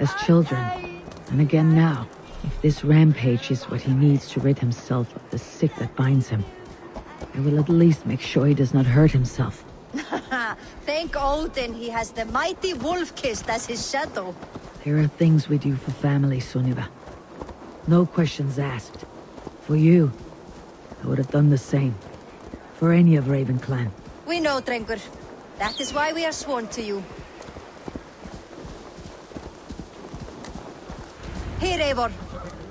as children. And again now, if this rampage is what he needs to rid himself of the sick that binds him, I will at least make sure he does not hurt himself. Thank Odin he has the mighty Wolf-Kissed as his shadow. There are things we do for family, Sunniva. No questions asked. For you, I would have done the same. For any of Raven clan. We know, Drengur. That is why we are sworn to you. Here, Eivor.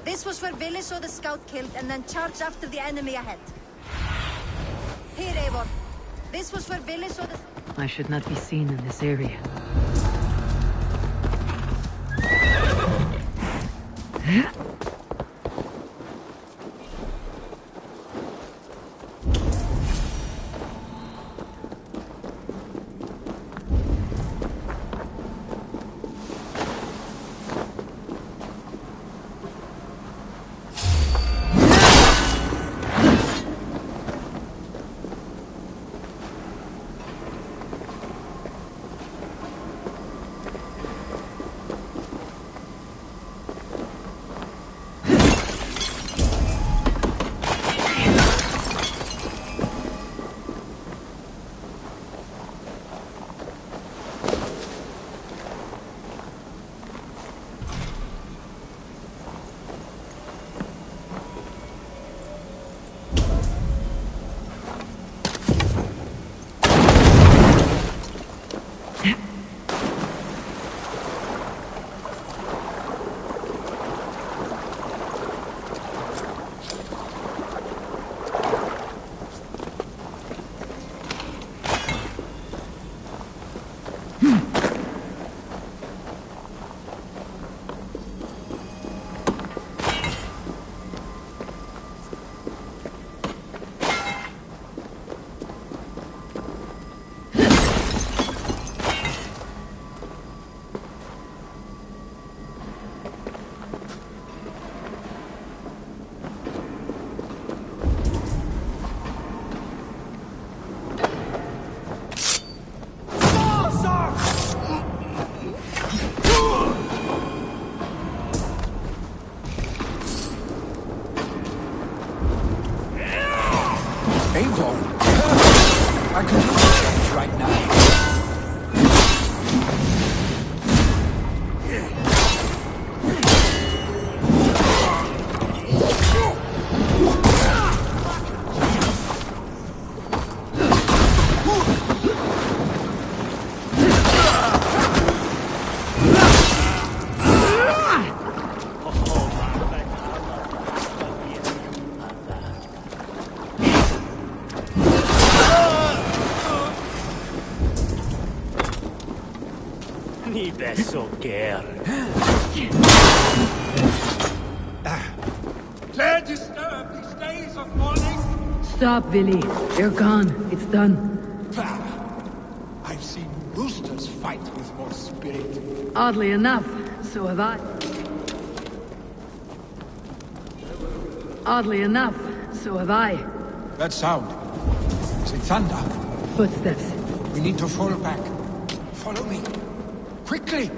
This was where Ville saw the scout killed and then charged after the enemy ahead. Here, Eivor. This was where Ville saw the... I should not be seen in this area. Ni beso quer. Dare disturb these days of mourning? Stop, Billy. You're gone. It's done. I've seen roosters fight with more spirit. Oddly enough, so have I. Oddly enough, so have I. That sound. Is it thunder? Footsteps. We need to fall back. Follow me. Quickly!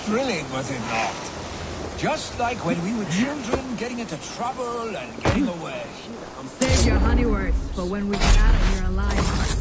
Thrilling, was it not? Just like when we were children, getting into trouble and getting away. Save your honey words for when we get out of here alive.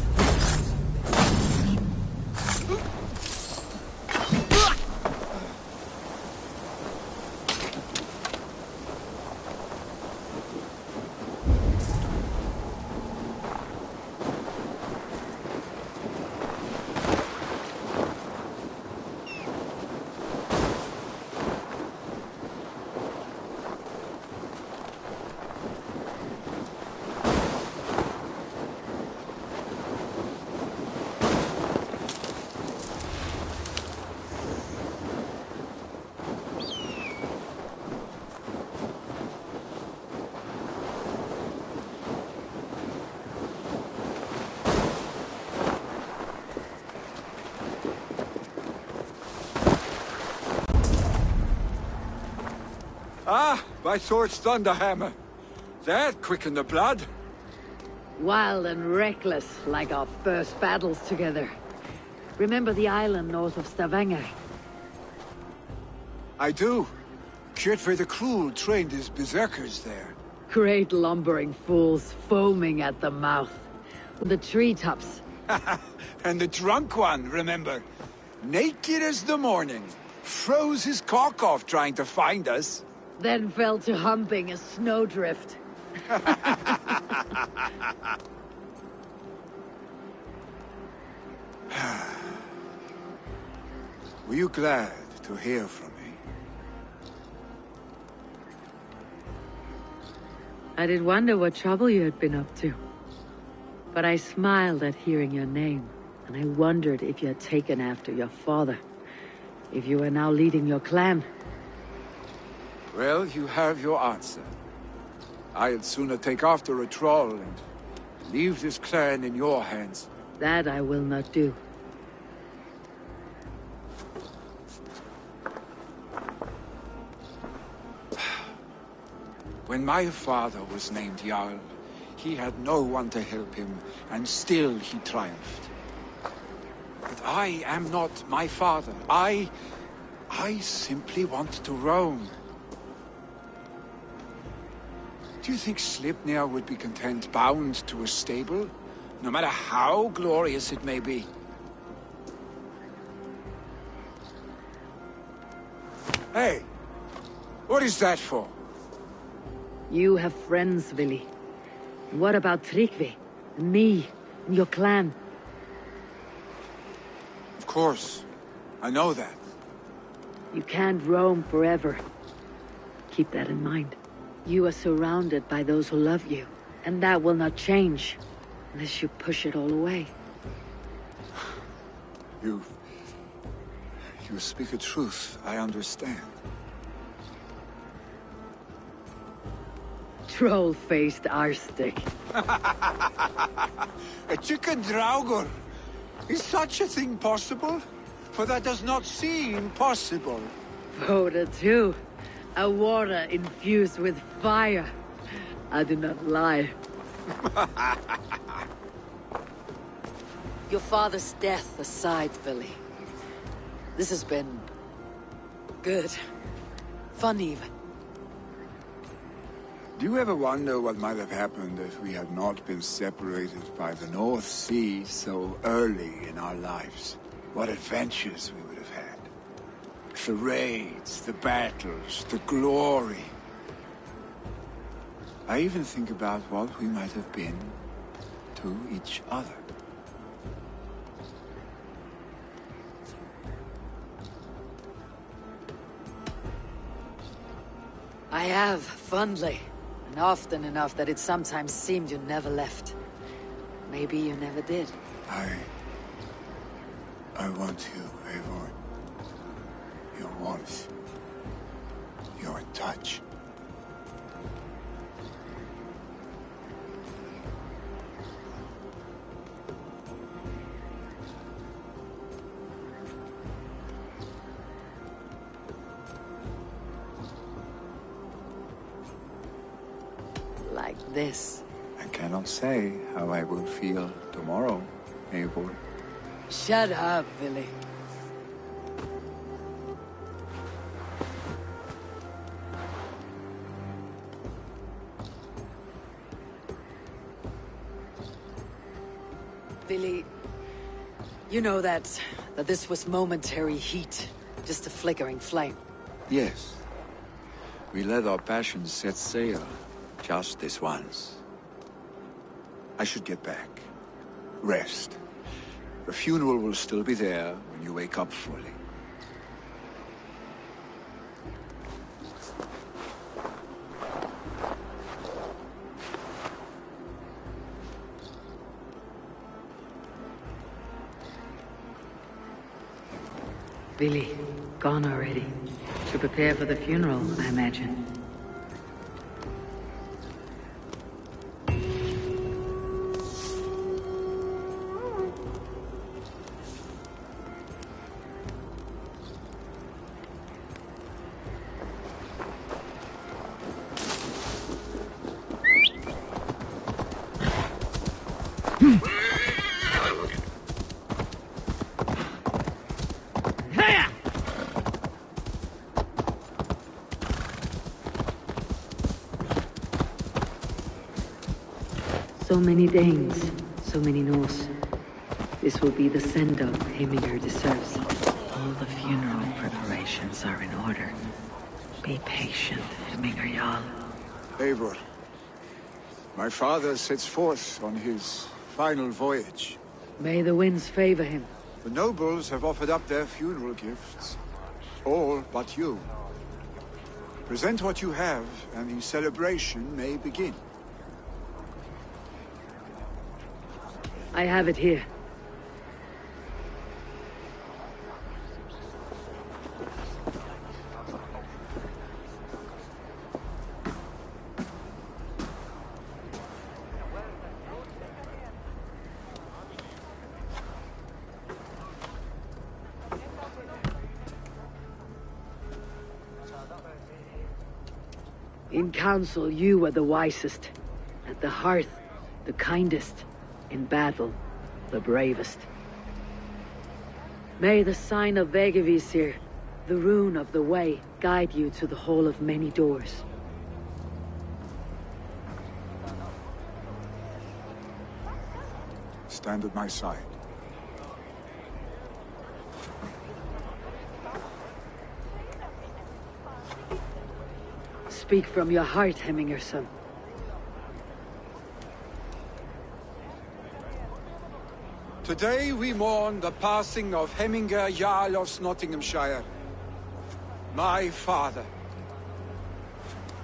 Ah, by Thor's thunderhammer. That quickened the blood. Wild and reckless, like our first battles together. Remember the island north of Stavanger? I do. Kjotve the Cruel trained his berserkers there. Great lumbering fools, foaming at the mouth. The treetops. And the drunk one, remember? Naked as the morning. Froze his cock off trying to find us. Then fell to humping a snowdrift. Were you glad to hear from me? I did wonder what trouble you had been up to. But I smiled at hearing your name, and I wondered if you had taken after your father. If you were now leading your clan. Well, you have your answer. I'd sooner take after a troll and leave this clan in your hands. That I will not do. When my father was named Jarl, he had no one to help him, and still he triumphed. But I am not my father. I simply want to roam. Do you think Sleipnir would be content bound to a stable, no matter how glorious it may be? Hey! What is that for? You have friends, Vili. What about Tryggvi, and me, and your clan? Of course. I know that. You can't roam forever. Keep that in mind. You are surrounded by those who love you, and that will not change unless you push it all away. You speak a truth, I understand. Troll-faced arstick. A chicken Draugr! Is such a thing possible? For that does not seem possible. Voda too. A water infused with fire. I do not lie. Your father's death aside, Billy. This has been... good. Fun even. Do you ever wonder what might have happened if we had not been separated by the North Sea so early in our lives? What adventures we would have had. The raids, the battles, the glory. I even think about what we might have been to each other. I have, fondly. And often enough that it sometimes seemed you never left. Maybe you never did. I want you, Eivor. Your warmth. Your touch. Like this. I cannot say how I will feel tomorrow, Eivor. Shut up, Billy. Billy, you know that this was momentary heat, just a flickering flame. Yes. We let our passions set sail, just this once. I should get back. Rest. The funeral will still be there when you wake up fully. Billy, gone already. To prepare for the funeral, I imagine. So many Danes, so many Norse. This will be the send-up Heminger deserves. All the funeral preparations are in order. Be patient, Heminger Jarl. Eivor, my father sets forth on his final voyage. May the winds favor him. The nobles have offered up their funeral gifts. All but you. Present what you have, and the celebration may begin. I have it here. In council, you were the wisest. At the hearth, the kindest. In battle, the bravest. May the sign of Vegavisir, the rune of the way, guide you to the hall of many doors. Stand at my side. Speak from your heart, Heminger, son. Today we mourn the passing of Heminger Jarl of Nottinghamshire. My father.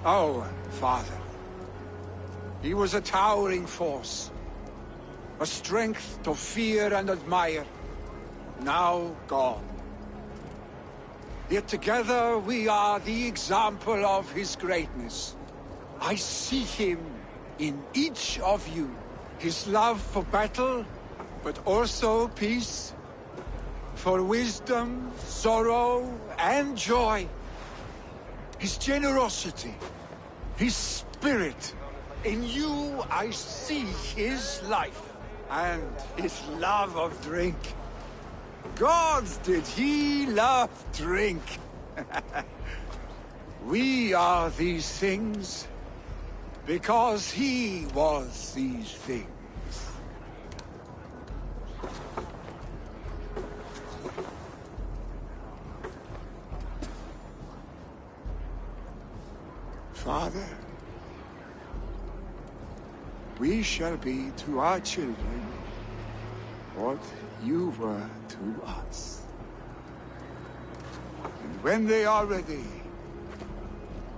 Our father. He was a towering force. A strength to fear and admire. Now gone. Yet together we are the example of his greatness. I see him in each of you. His love for battle, but also peace. For wisdom, sorrow, and joy. His generosity, his spirit. In you I see his life, and his love of drink. Gods, did he love drink! We are these things because he was these things. Father, we shall be to our children what you were to us. And when they are ready,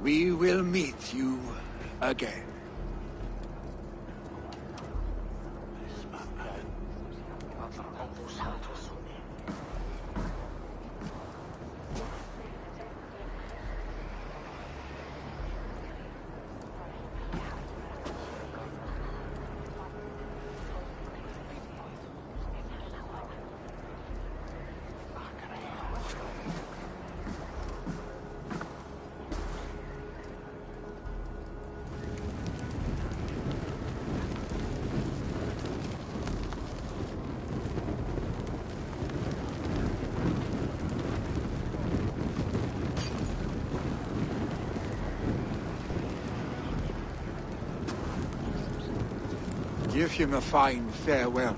we will meet you again. Give him a fine farewell.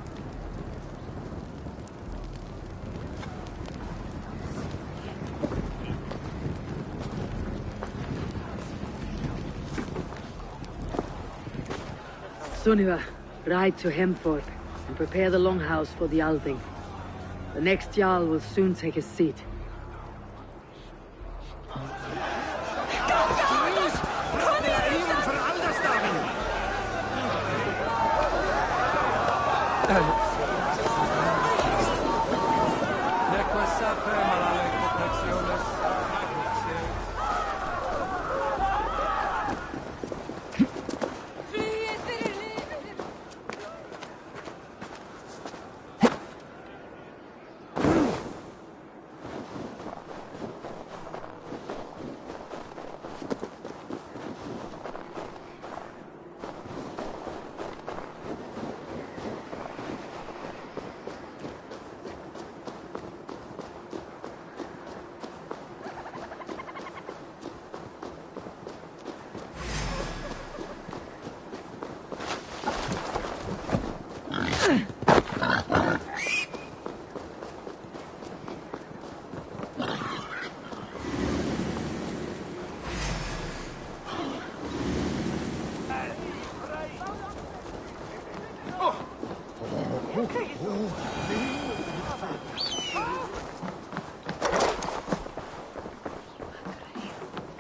Sunniva, ride to Hemthorpe and prepare the longhouse for the Althing. The next Jarl will soon take his seat.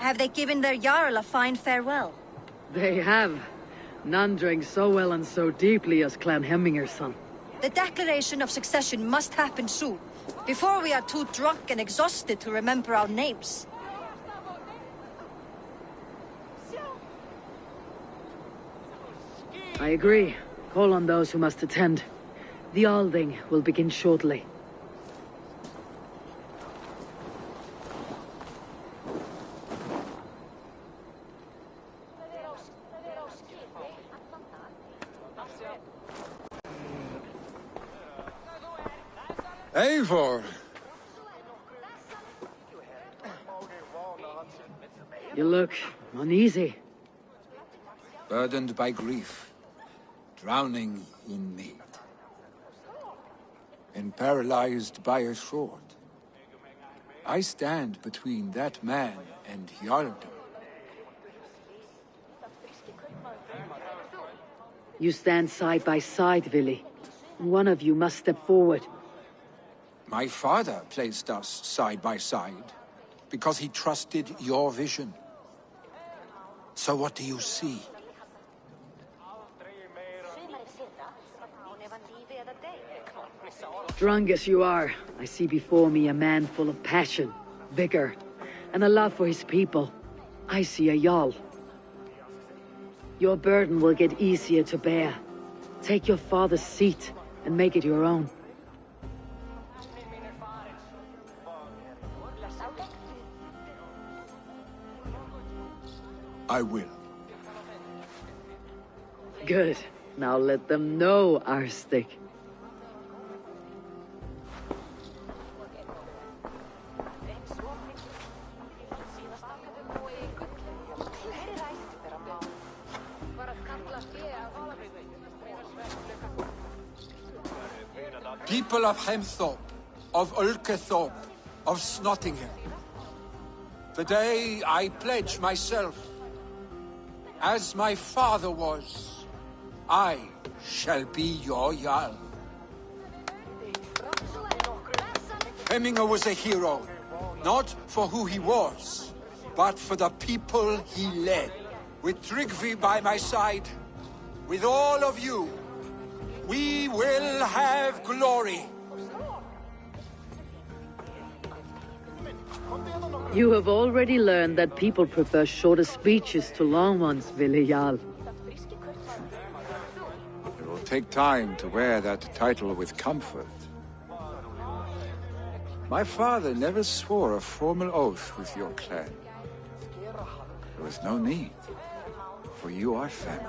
Have they given their Jarl a fine farewell? They have. None drank so well and so deeply as Clan Hemmingerson. The declaration of succession must happen soon, before we are too drunk and exhausted to remember our names. I agree. Call on those who must attend. The Alding will begin shortly. Eivor! You look uneasy. Burdened by grief, drowning in need, and paralyzed by a sword. I stand between that man and Jarldom. You stand side by side, Vili. One of you must step forward. My father placed us side by side because he trusted your vision. So what do you see? Drunk as you are, I see before me a man full of passion, vigor, and a love for his people. I see a Jarl. Your burden will get easier to bear. Take your father's seat and make it your own. I will. Good. Now let them know our stick. People of Hemthorpe, of Ulkethorpe, of Snottingham. Today I pledge myself, as my father was, I shall be your Jarl. Hemminger was a hero, not for who he was, but for the people he led. With Tryggvi by my side, with all of you, we will have glory. You have already learned that people prefer shorter speeches to long ones, Vili Jarl. It will take time to wear that title with comfort. My father never swore a formal oath with your clan. There was no need, for you are family.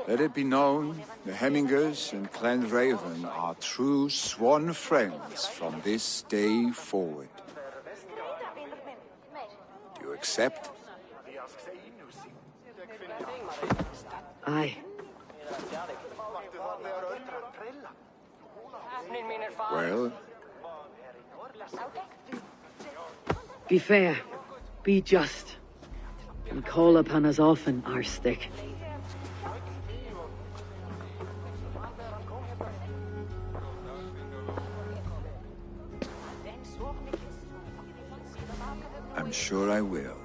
Let it be known, the Hemmingers and Clan Raven are true sworn friends from this day forward. Do you accept? Aye. Well? Be fair, be just, and call upon us often, our stick. I'm sure I will.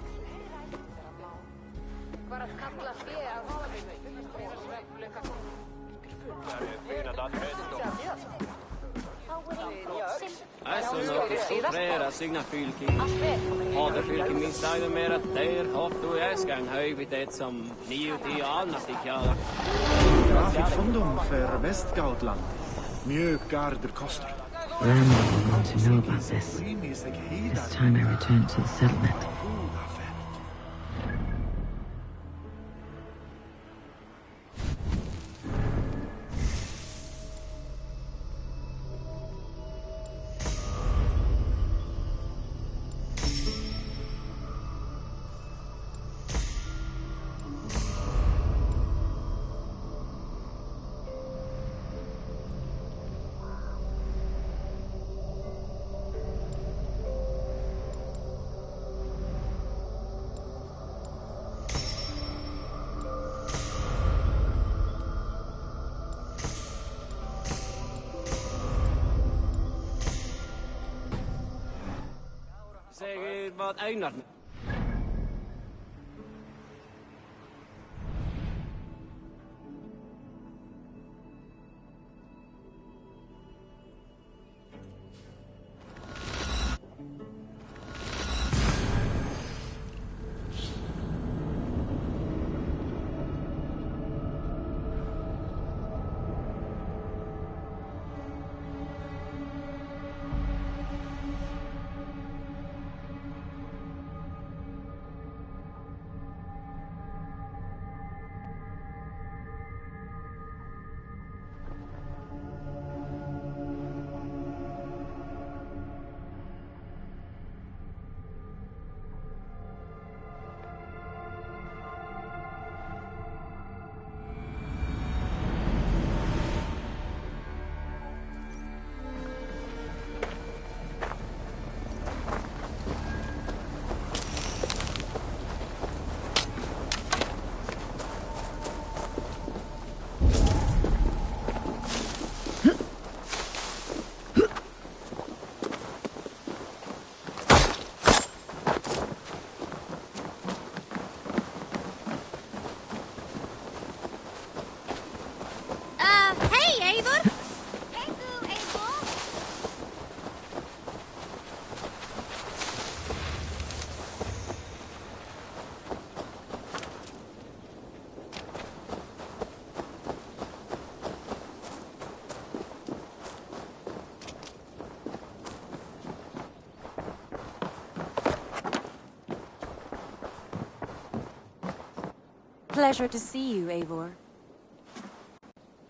Traffic fundum for Westgautland. Mjög garder koster. Rand will want to know about this. This time I return to the settlement. អត់អីណាត់ Pleasure to see you, Eivor.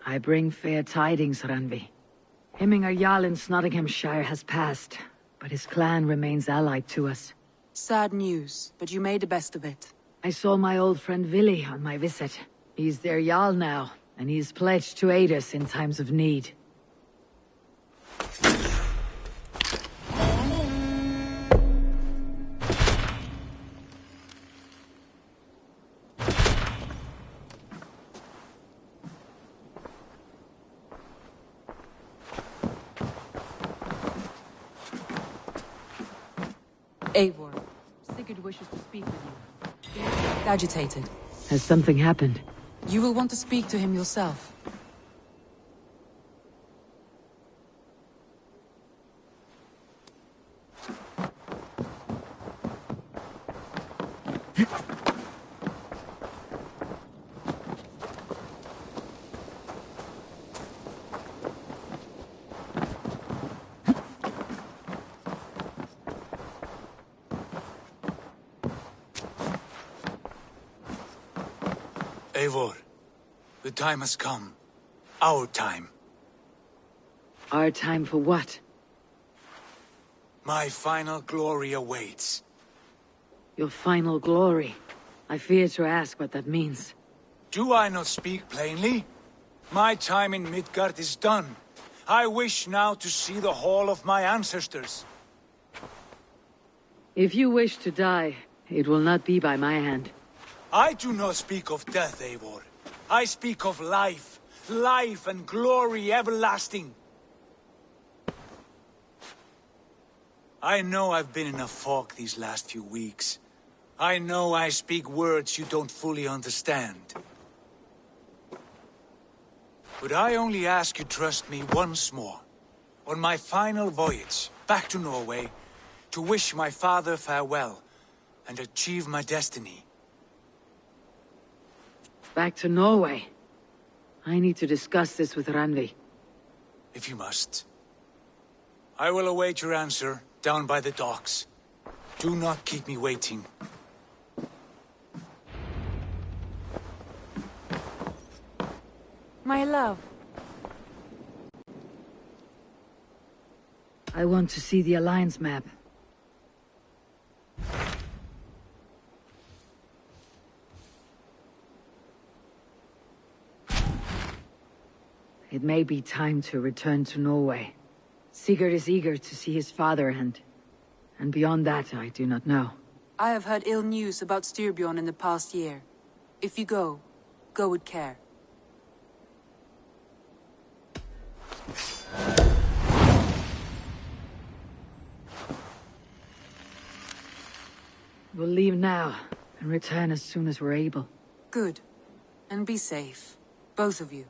I bring fair tidings, Randvi. Hemminger Jarl in Nottinghamshire has passed, but his clan remains allied to us. Sad news, but you made the best of it. I saw my old friend Vili on my visit. He's their Jarl now, and he is pledged to aid us in times of need. Eivor, Sigurd wishes to speak with you. He's agitated. Has something happened? You will want to speak to him yourself. Eivor, the time has come. Our time. Our time for what? My final glory awaits. Your final glory? I fear to ask what that means. Do I not speak plainly? My time in Midgard is done. I wish now to see the hall of my ancestors. If you wish to die, it will not be by my hand. I do not speak of death, Eivor. I speak of life. Life and glory everlasting. I know I've been in a fog these last few weeks. I know I speak words you don't fully understand. But I only ask you trust me once more. On my final voyage, back to Norway, to wish my father farewell, and achieve my destiny. Back to Norway? I need to discuss this with Randvi. If you must. I will await your answer, down by the docks. Do not keep me waiting. My love. I want to see the Alliance map. It may be time to return to Norway. Sigurd is eager to see his father and beyond that I do not know. I have heard ill news about Styrbjorn in the past year. If you go with care. We'll leave now, and return as soon as we're able. Good. And be safe. Both of you.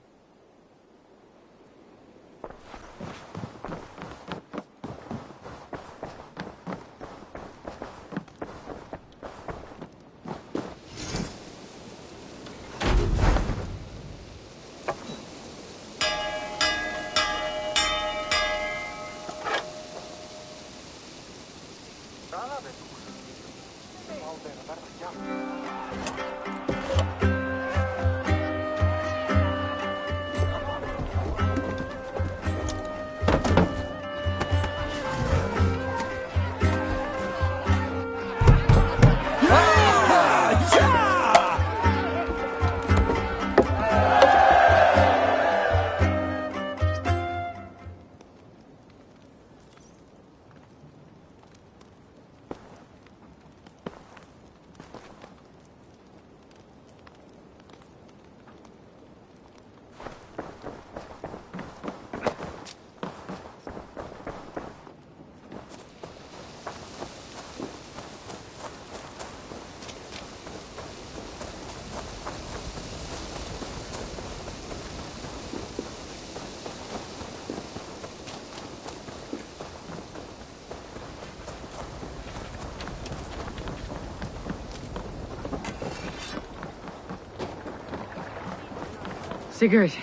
Sigurd.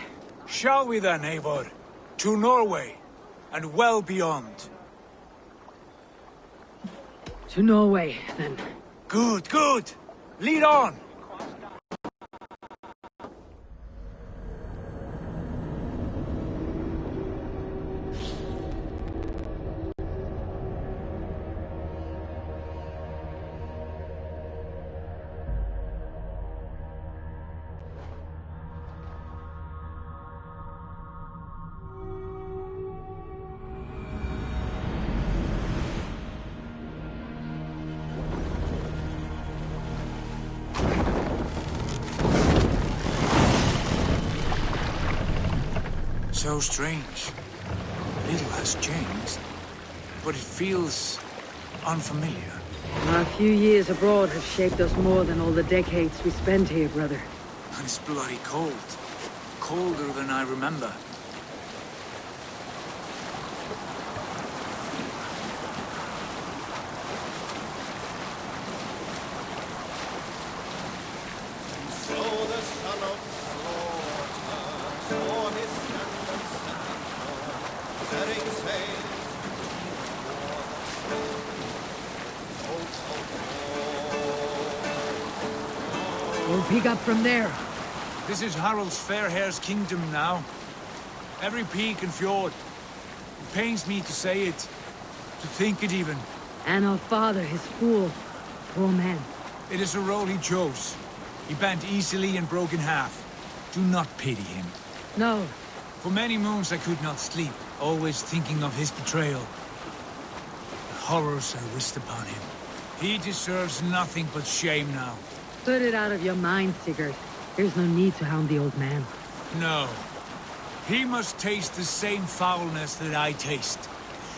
Shall we then, Eivor? To Norway, and well beyond. To Norway, then. Good, good! Lead on! So strange. Little has changed, but it feels unfamiliar. Our few years abroad have shaped us more than all the decades we spent here, brother. And it's bloody cold. Colder than I remember. We'll pick up from there. This is Harald's Fairhair's kingdom now. Every peak and fjord. It pains me to say it, to think it even. And our father, his fool. Poor man. It is a role he chose. He bent easily and broke in half. Do not pity him. No. For many moons I could not sleep, always thinking of his betrayal. The horrors I wished upon him. He deserves nothing but shame now. Put it out of your mind, Sigurd. There's no need to hound the old man. No. He must taste the same foulness that I taste.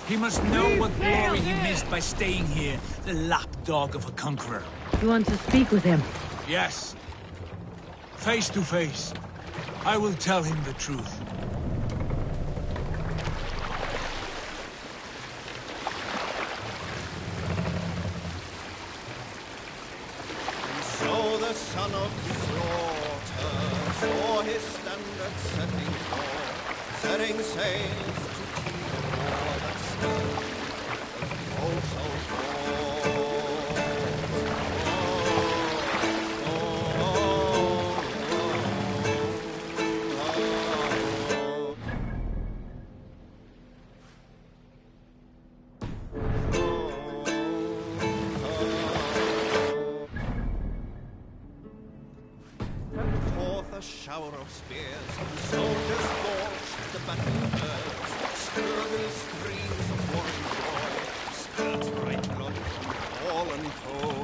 He must know what glory he missed by staying here, the lapdog of a conqueror. You want to speak with him? Yes. Face to face. I will tell him the truth. So the son of slaughter saw his standard setting forth, setting sails to keep the war that stood, also shower of spears, soldiers launched the battle birds, skirmish streams of warring joy, spilt bright blood from fallen foes.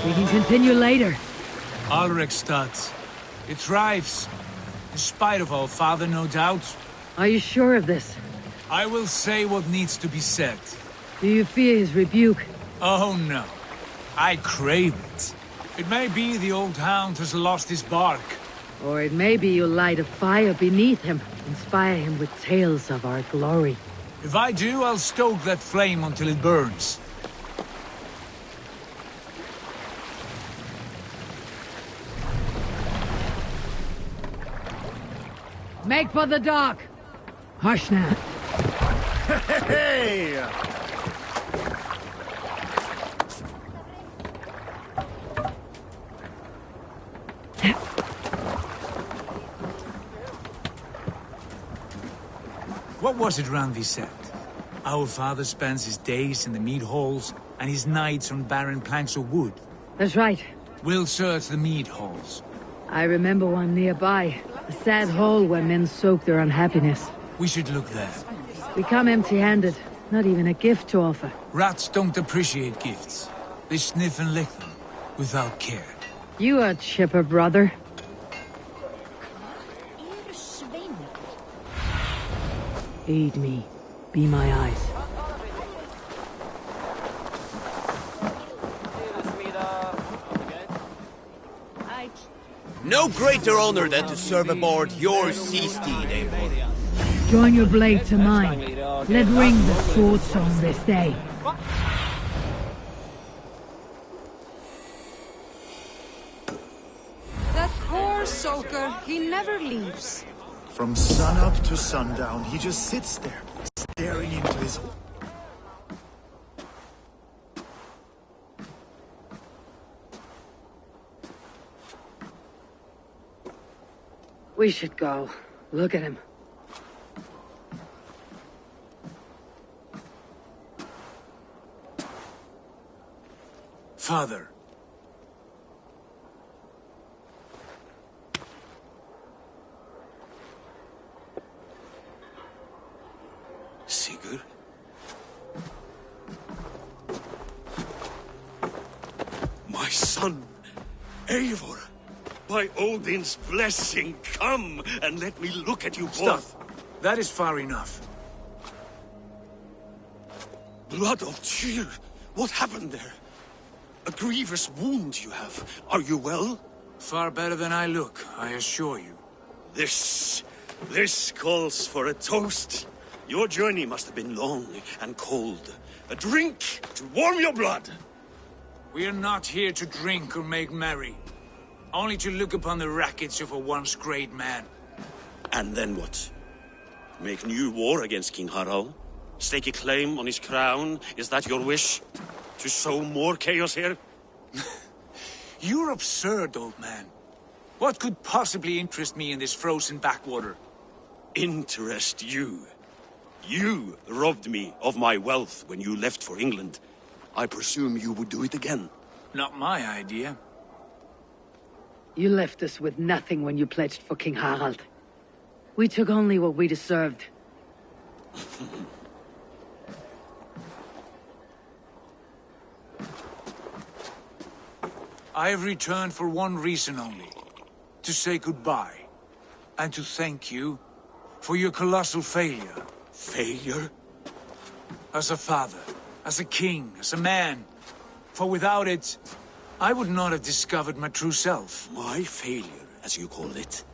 We can continue later. Alrekstad. It thrives. In spite of our father, no doubt. Are you sure of this? I will say what needs to be said. Do you fear his rebuke? Oh no. I crave it. It may be the old hound has lost his bark. Or it may be you'll light a fire beneath him, inspire him with tales of our glory. If I do, I'll stoke that flame until it burns. Make for the dock! Hush now. Hey! What was it Randvi said? Our father spends his days in the mead halls and his nights on barren planks of wood. That's right. We'll search the mead halls. I remember one nearby. A sad hole where men soak their unhappiness. We should look there. We come empty-handed. Not even a gift to offer. Rats don't appreciate gifts. They sniff and lick them, without care. You are chipper, brother. Aid me. Be my eyes. No greater honor than to serve aboard your sea steed, Eivor. Join your blade to mine. Let ring the sword song this day. That poor soaker, he never leaves. From sunup to sundown, he just sits there, staring into his... We should go. Look at him. Father. Sigurd? My son, Eivor. By Odin's blessing, come and let me look at you both. Stop. That is far enough. Blood of Tyr, what happened there? A grievous wound you have. Are you well? Far better than I look, I assure you. This calls for a toast. Your journey must have been long and cold. A drink to warm your blood. We are not here to drink or make merry. Only to look upon the wreckage of a once great man. And then what? Make new war against King Harald? Stake a claim on his crown? Is that your wish? To sow more chaos here? You're absurd, old man. What could possibly interest me in this frozen backwater? Interest you? You robbed me of my wealth when you left for England. I presume you would do it again. Not my idea. You left us with nothing when you pledged for King Harald. We took only what we deserved. I have returned for one reason only. To say goodbye. And to thank you for your colossal failure. Failure? As a father, as a king, as a man. For without it, I would not have discovered my true self. My failure, as you call it.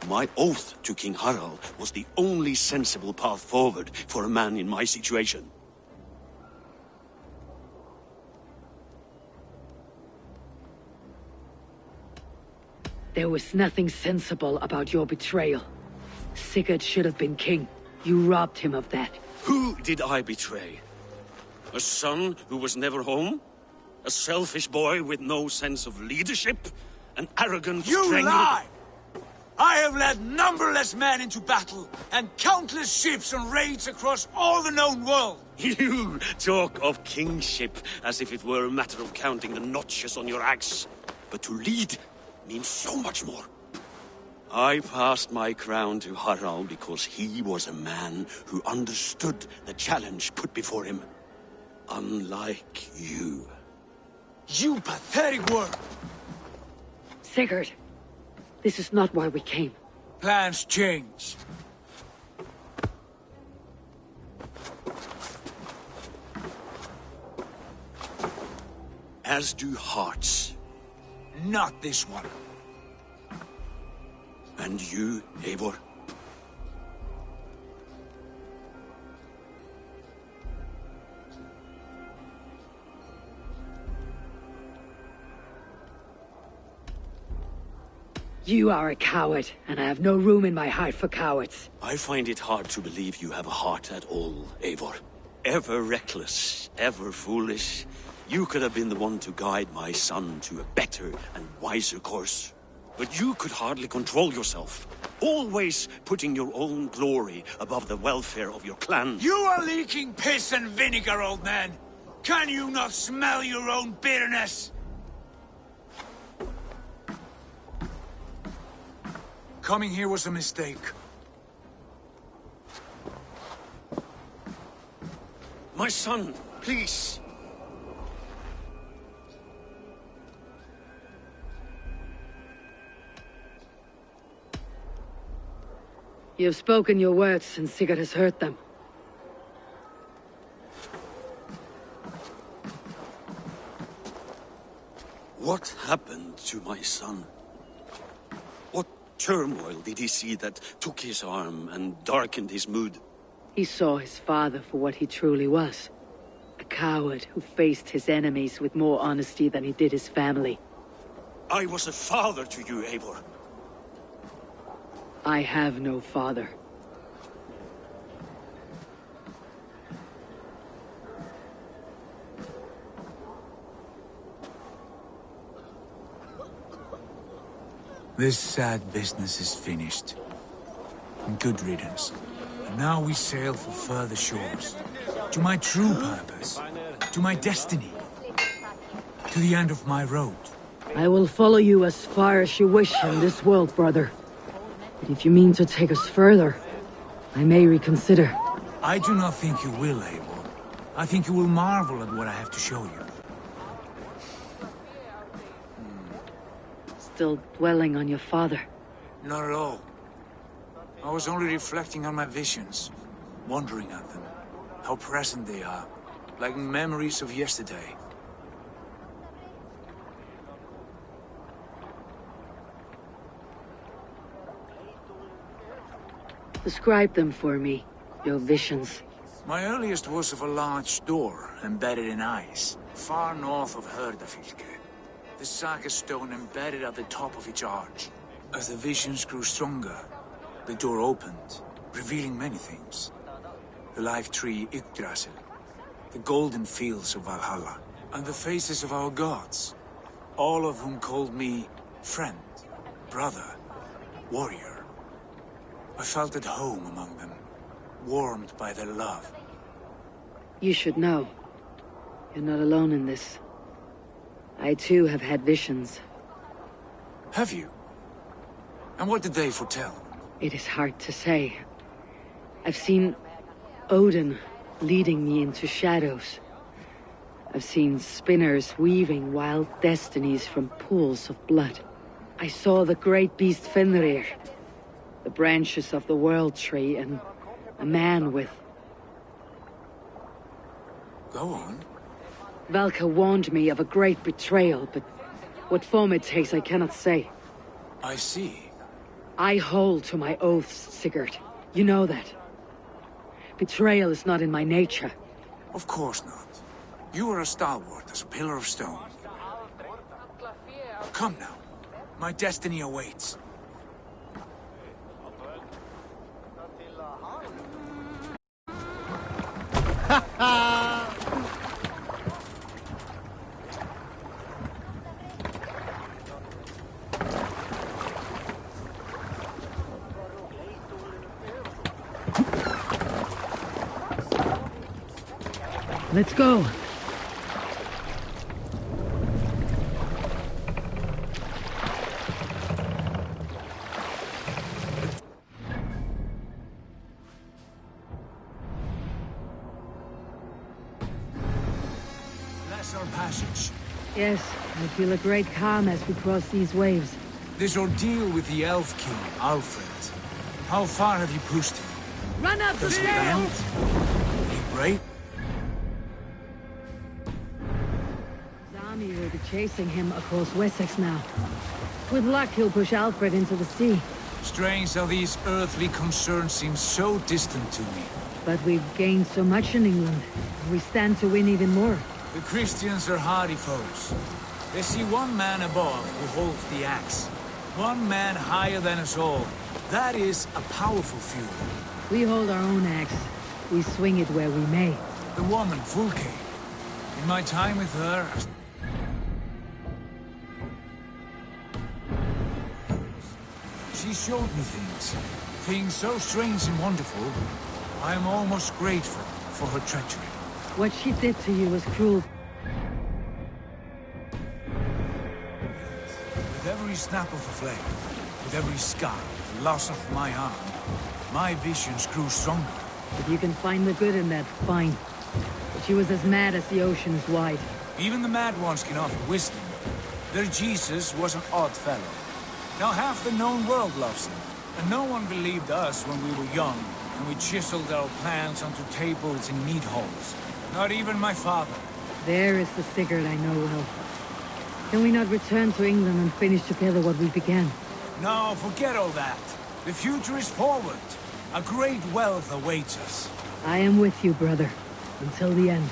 My oath to King Harald was the only sensible path forward for a man in my situation. There was nothing sensible about your betrayal. Sigurd should have been king. You robbed him of that. Who did I betray? A son who was never home? A selfish boy with no sense of leadership? An arrogant You lie! I have led numberless men into battle, and countless ships on raids across all the known world. You talk of kingship as if it were a matter of counting the notches on your axe. But to lead means so much more. I passed my crown to Harald because he was a man who understood the challenge put before him. Unlike you. You pathetic worm! Sigurd, this is not why we came. Plans change. As do hearts. Not this one. And you, Eivor? You are a coward, and I have no room in my heart for cowards. I find it hard to believe you have a heart at all, Eivor. Ever reckless, ever foolish. You could have been the one to guide my son to a better and wiser course. But you could hardly control yourself. Always putting your own glory above the welfare of your clan. You are leaking piss and vinegar, old man! Can you not smell your own bitterness? Coming here was a mistake. My son, please. You have spoken your words, and Sigurd has heard them. What happened to my son? What turmoil did he see that took his arm and darkened his mood? He saw his father for what he truly was. A coward who faced his enemies with more honesty than he did his family. I was a father to you, Eivor. I have no father. This sad business is finished. Good riddance. And now we sail for further shores. To my true purpose. To my destiny. To the end of my road. I will follow you as far as you wish in this world, brother. But if you mean to take us further, I may reconsider. I do not think you will, Eivor. I think you will marvel at what I have to show you. Still dwelling on your father? Not at all. I was only reflecting on my visions, wondering at them. How present they are, like memories of yesterday. Describe them for me, your visions. My earliest was of a large door embedded in ice, far north of Herdafylke. The saga stone embedded at the top of its arch. As the visions grew stronger, the door opened, revealing many things. The life tree Yggdrasil, the golden fields of Valhalla, and the faces of our gods, all of whom called me friend, brother, warrior. I felt at home among them, warmed by their love. You should know. You're not alone in this. I too have had visions. Have you? And what did they foretell? It is hard to say. I've seen Odin leading me into shadows. I've seen spinners weaving wild destinies from pools of blood. I saw the great beast Fenrir, the branches of the world tree, and a man with... Go on. Valka warned me of a great betrayal, but what form it takes I cannot say. I see. I hold to my oaths, Sigurd. You know that. Betrayal is not in my nature. Of course not. You are a stalwart as a pillar of stone. Come now. My destiny awaits. Ha ha! Let's go. Lesser passage. Yes, I feel a great calm as we cross these waves. This ordeal with the Elf King, Alfred. How far have you pushed him? Run up the Does he stairs! bend? He break? His army will be chasing him across Wessex now. With luck, he'll push Alfred into the sea. Strange how these earthly concerns seem so distant to me. But we've gained so much in England. We stand to win even more. The Christians are hardy foes. They see one man above who holds the axe. One man higher than us all. That is a powerful feud. We hold our own axe. We swing it where we may. The woman, Fulke. In my time with her... She showed me things. Things so strange and wonderful. I am almost grateful for her treachery. What she did to you was cruel. With every snap of a flame, with every scar, the loss of my arm, my visions grew stronger. If you can find the good in that, fine. But she was as mad as the ocean is wide. Even the mad ones can offer wisdom. Their Jesus was an odd fellow. Now half the known world loves him. And no one believed us when we were young, and we chiseled our plans onto tables in meat halls. Not even my father. There is the Sigurd I know well. Can we not return to England and finish together what we began? No, forget all that. The future is forward. A great wealth awaits us. I am with you, brother. Until the end.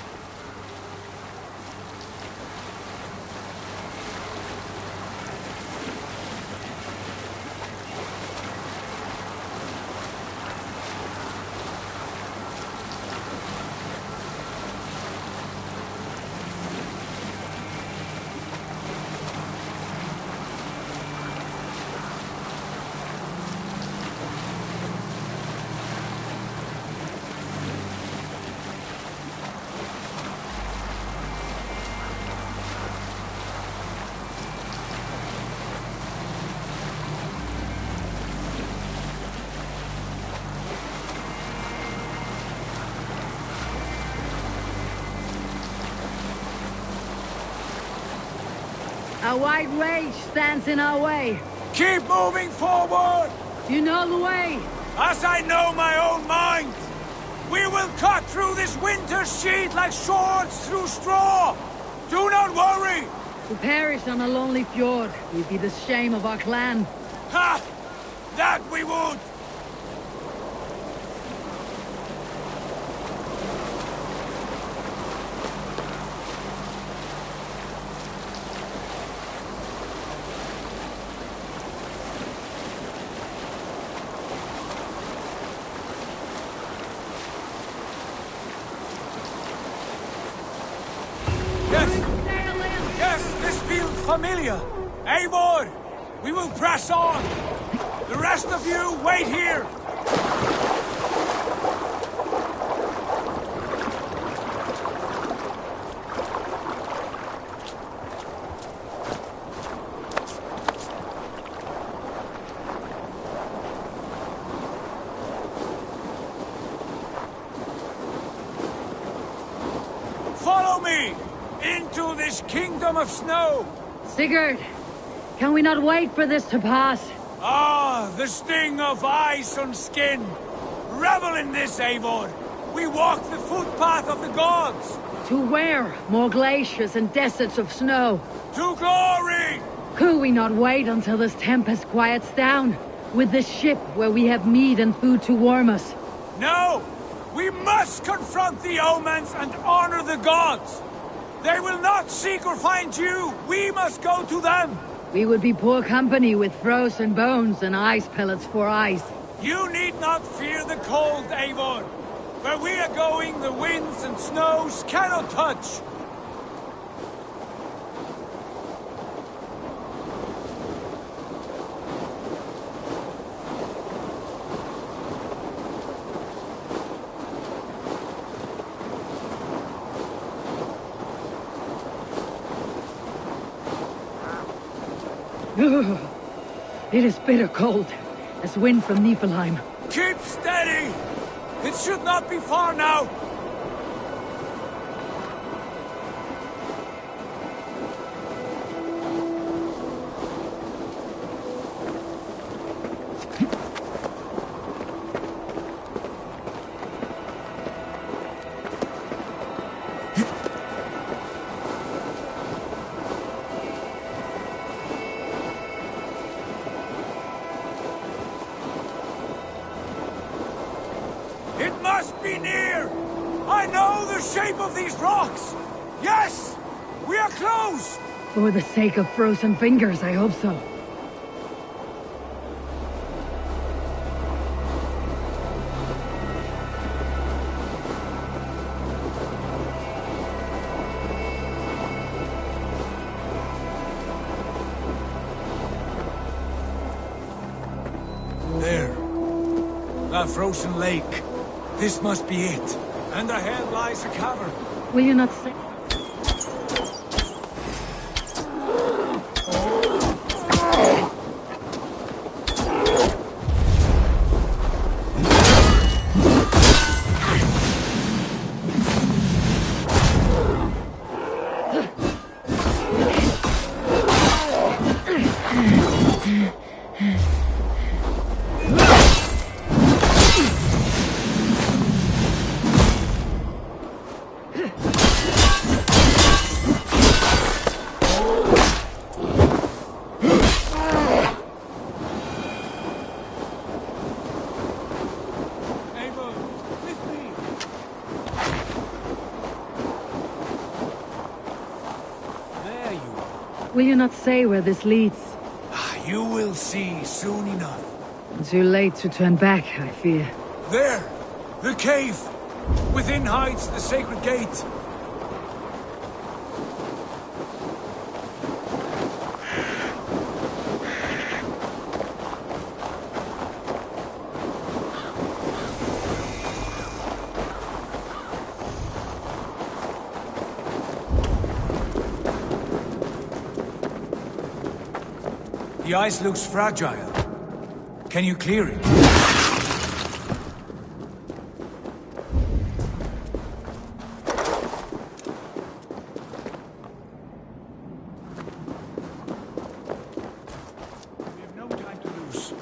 A wide rage stands in our way. Keep moving forward! You know the way. As I know my own mind! We will cut through this winter's sheet like swords through straw! Do not worry! To perish on a lonely fjord would be the shame of our clan. Ha! That we would! Familiar! Eivor! We will press on! The rest of you, wait here! Follow me! Into this kingdom of snow! Sigurd, can we not wait for this to pass? Ah, the sting of ice on skin! Revel in this, Eivor! We walk the footpath of the gods! To where? More glaciers and deserts of snow. To glory! Could we not wait until this tempest quiets down? With the ship where we have meat and food to warm us? No! We must confront the omens and honor the gods! They will not seek or find you! We must go to them! We would be poor company with frozen bones and ice pellets for eyes. You need not fear the cold, Eivor! Where we are going, the winds and snows cannot touch! It is bitter cold, as wind from Niflheim. Keep steady! It should not be far now! these rocks! Yes! We are close! For the sake of frozen fingers, I hope so. There. That frozen lake. This must be it. And ahead lies a cavern. Will you not say... Will you not say where this leads? You will see soon enough. Too late to turn back, I fear. There! The cave! Within hides the sacred gate. The ice looks fragile. Can you clear it? We have no time to lose.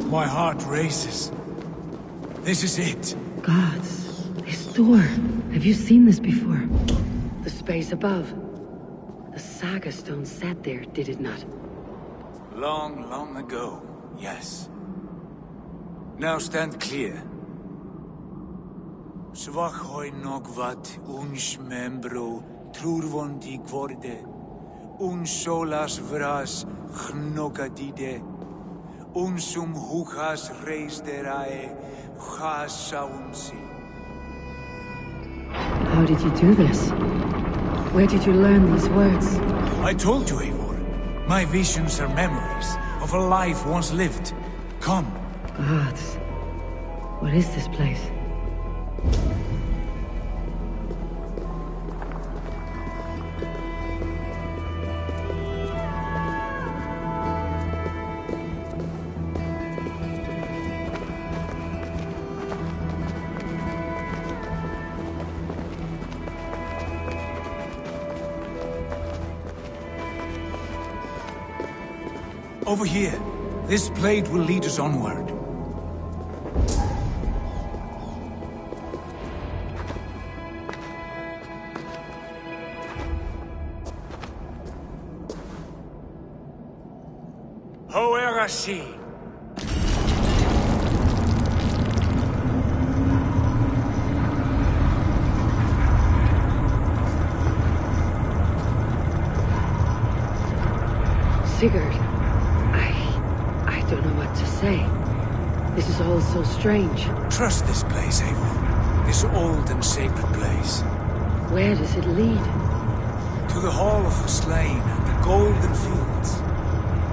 My heart races. This is it. Gods, this door. Have you seen this before? The space above. The saga stone sat there, did it not? Long, long ago, yes. Now stand clear. Svachoi nogvat uns membro trurvondi gvorde, uns solas vras chnogadide, unsum huchas reisderae chasaunsi. How did you do this? Where did you learn these words? I told you, Eivor. My visions are memories of a life once lived. Come. Gods. What is this place? Over here. This blade will lead us onward. Hoerasi. Sigurd. I don't know what to say. This is all so strange. Trust this place, Eivor. This old and sacred place. Where does it lead? To the Hall of the Slain and the Golden Fields.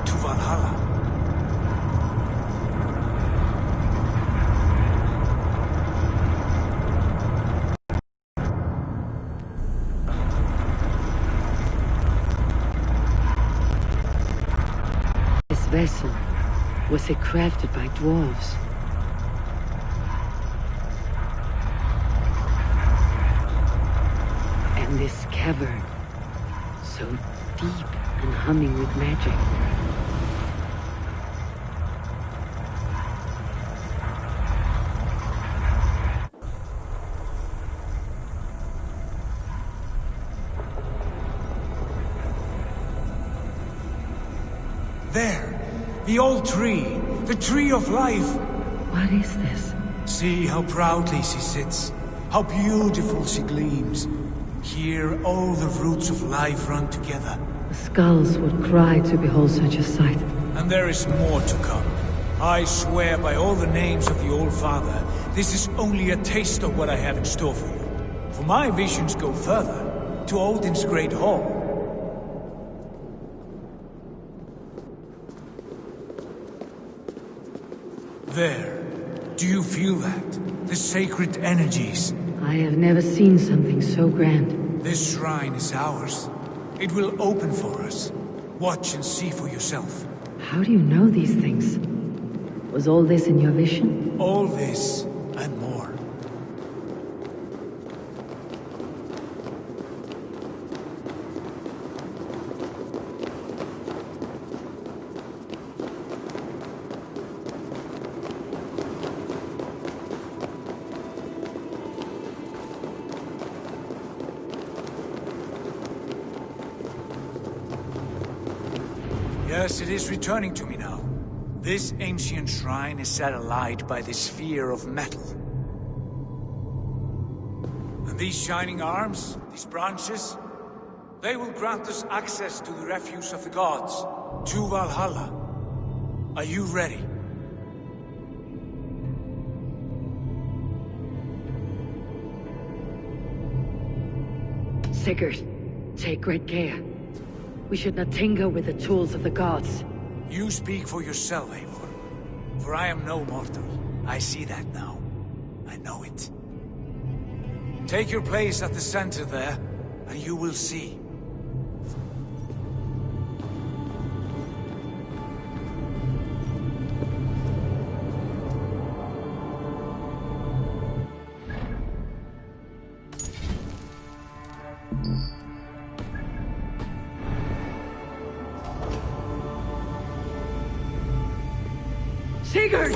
To Valhalla. This vessel, was it crafted by dwarves? And this cavern, so deep and humming with magic. There! The old tree. The tree of life. What is this? See how proudly she sits. How beautiful she gleams. Here all the roots of life run together. The skulls would cry to behold such a sight. And there is more to come. I swear by all the names of the Old Father, this is only a taste of what I have in store for you. For my visions go further, to Odin's great hall. There. Do you feel that? The sacred energies. I have never seen something so grand. This shrine is ours. It will open for us. Watch and see for yourself. How do you know these things? Was all this in your vision? All this, and more. Yes, it is returning to me now. This ancient shrine is set alight by the sphere of metal. And these shining arms, these branches, they will grant us access to the refuse of the gods, to Valhalla. Are you ready? Sigurd, take great care. We should not tinker with the tools of the gods. You speak for yourself, Eivor. For I am no mortal. I see that now. I know it. Take your place at the center there, and you will see. Sigurd!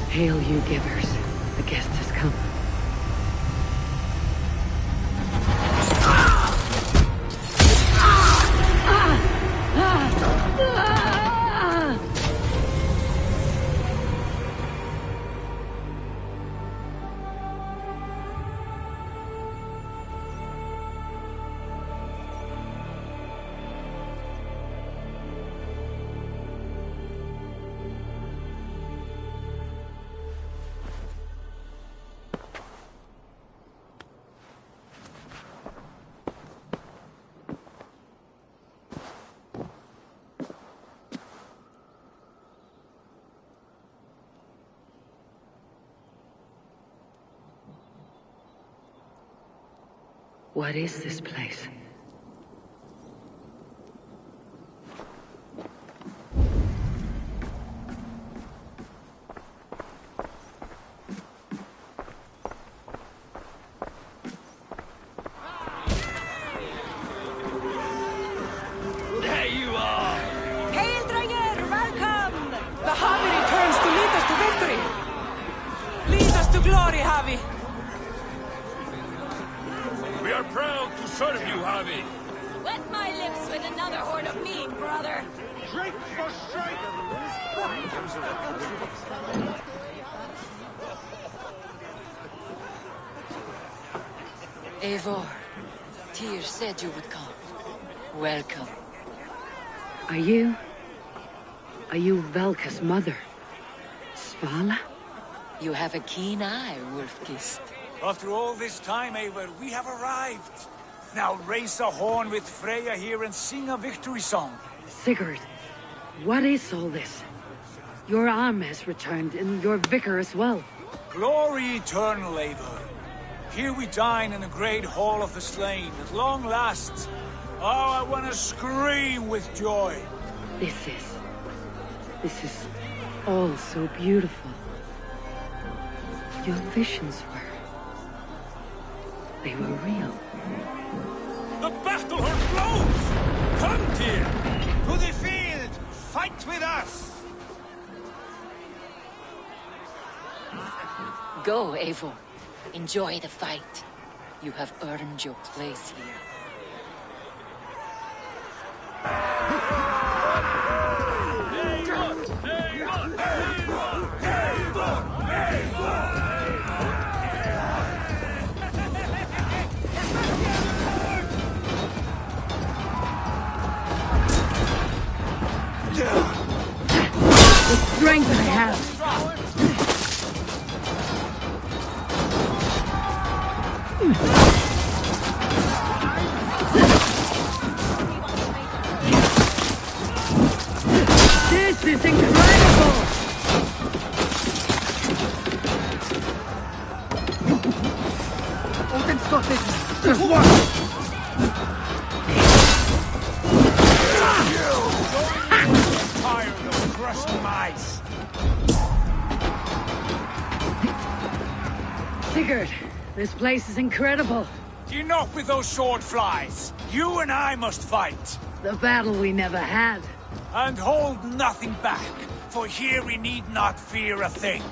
Hail, you givers. The guest has come. What is this place? There you are! Hail, Dranger! Welcome! The Havi returns to lead us to victory! Lead us to glory, Havi! We are proud to serve you, Havi! Wet my lips with another horn of mead, brother! Drink for strength! Eivor, Tyr said you would come. Welcome. Are you Valka's mother? Svala? You have a keen eye, Wolfgist. After all this time, Eivor, we have arrived. Now raise a horn with Freya here and sing a victory song. Sigurd, what is all this? Your arm has returned, and your vicar as well. Glory eternal, Eivor. Here we dine in the great hall of the slain, at long last. Oh, I want to scream with joy. This is all so beautiful. Your visions were... they were real. The battle horn blows! Come, dear! To the field! Fight with us! Go, Eivor. Enjoy the fight. You have earned your place here. The strength I have. This is incredible! Odin's got it! There's one! Tired of crushing mice. Sigurd, this place is incredible. Enough with those sword flies. You and I must fight. The battle we never had. And hold nothing back, for here we need not fear a thing.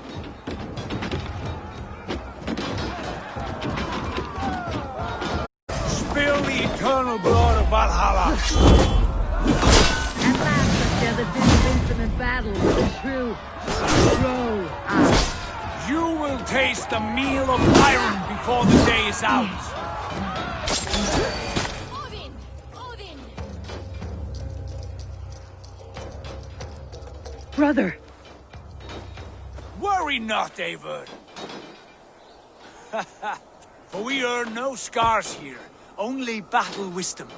Spill the eternal blood of Valhalla. At last, I've gathered this infinite battle with the true You will taste the meal of iron before the day is out. Odin! Odin! Brother! Worry not, Eivor. For we earn no scars here, only battle wisdom.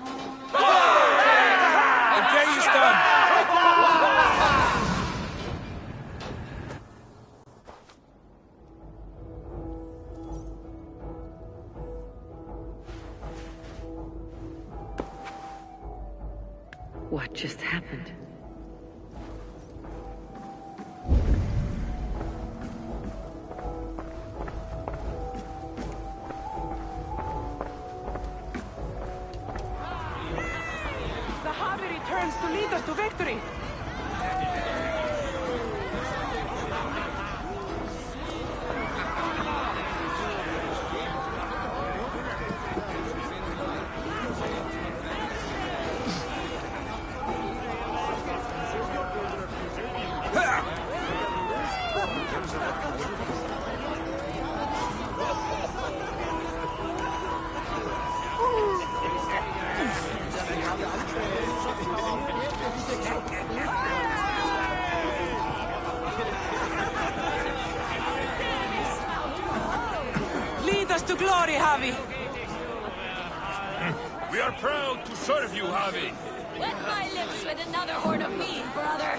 The day is done. What just happened? The Harvey returns to lead us to victory! Lead us to glory, Harvey! We are proud to serve you, Harvey. Wet my lips with another horn of mead, brother.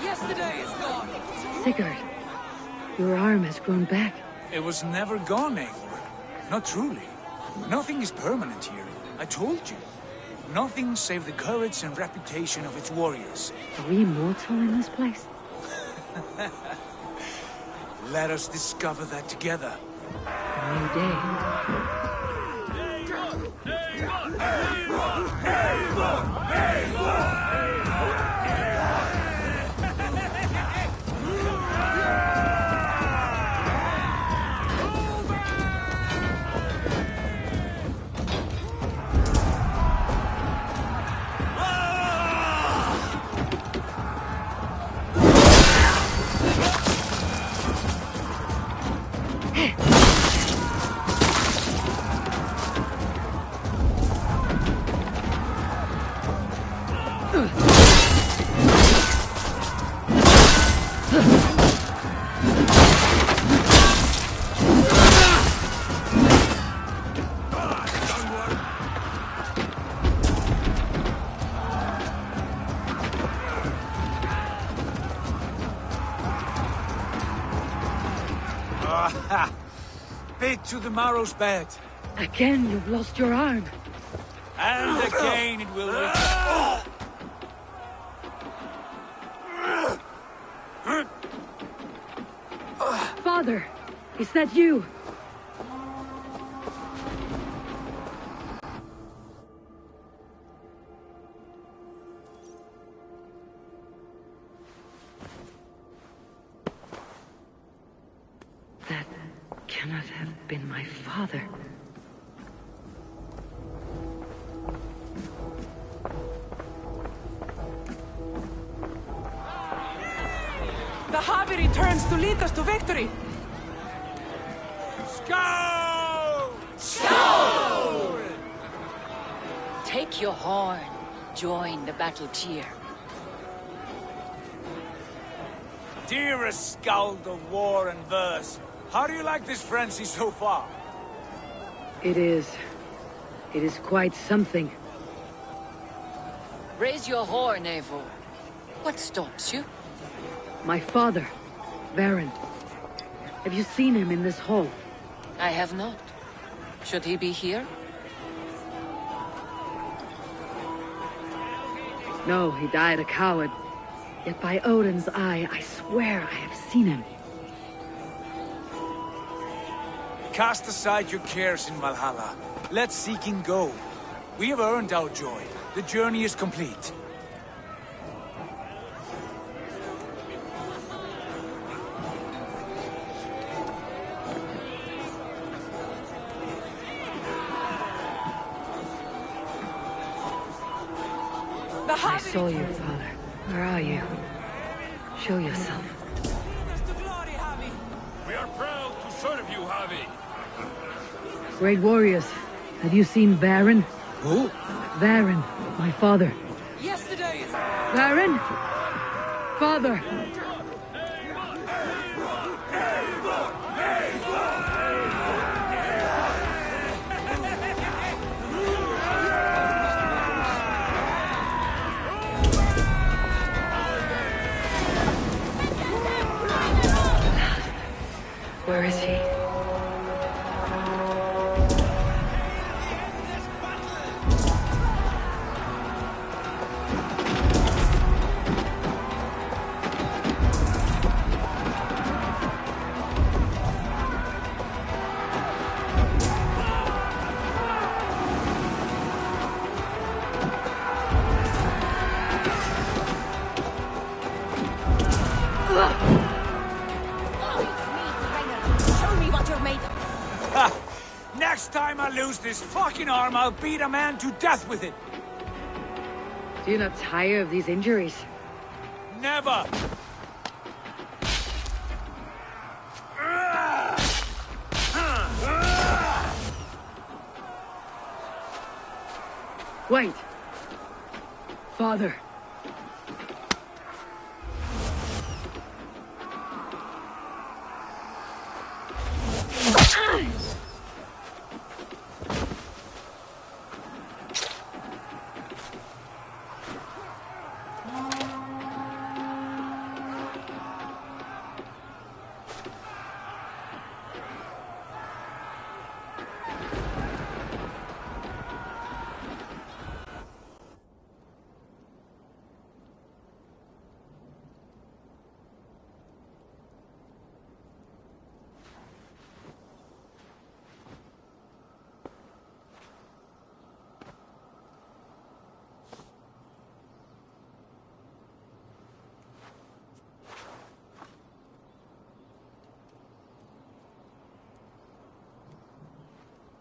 Yesterday is gone! Sigurd, your arm has grown back. It was never gone, Eivor. Not truly. Nothing is permanent here. I told you. Nothing save the courage and reputation of its warriors. Are we immortal in this place? Let us discover that together. A new day. Bit to the marrow's bed. Again, you've lost your arm. And again it will return. Father, is that you? That cannot have been my father. The Harvey returns to lead us to victory! Skull! Skull! Take your horn. Join the battle cheer. Dearest skald of war and verse, how do you like this frenzy so far? It is quite something. Raise your horn, Eivor. What stops you? My father, Baron. Have you seen him in this hall? I have not. Should he be here? No, he died a coward. Yet by Odin's eye, I swear I have seen him. Cast aside your cares in Valhalla. Let seeking go. We have earned our joy. The journey is complete. I saw you, Father. Where are you? Show yourself. We are proud to serve you, Javi. Great warriors, have you seen Baron? Who? Baron, my father. Yesterday is... Baron? Father! Where is he? Next time I lose this fucking arm, I'll beat a man to death with it. Do you not tire of these injuries? Never! Wait! Father!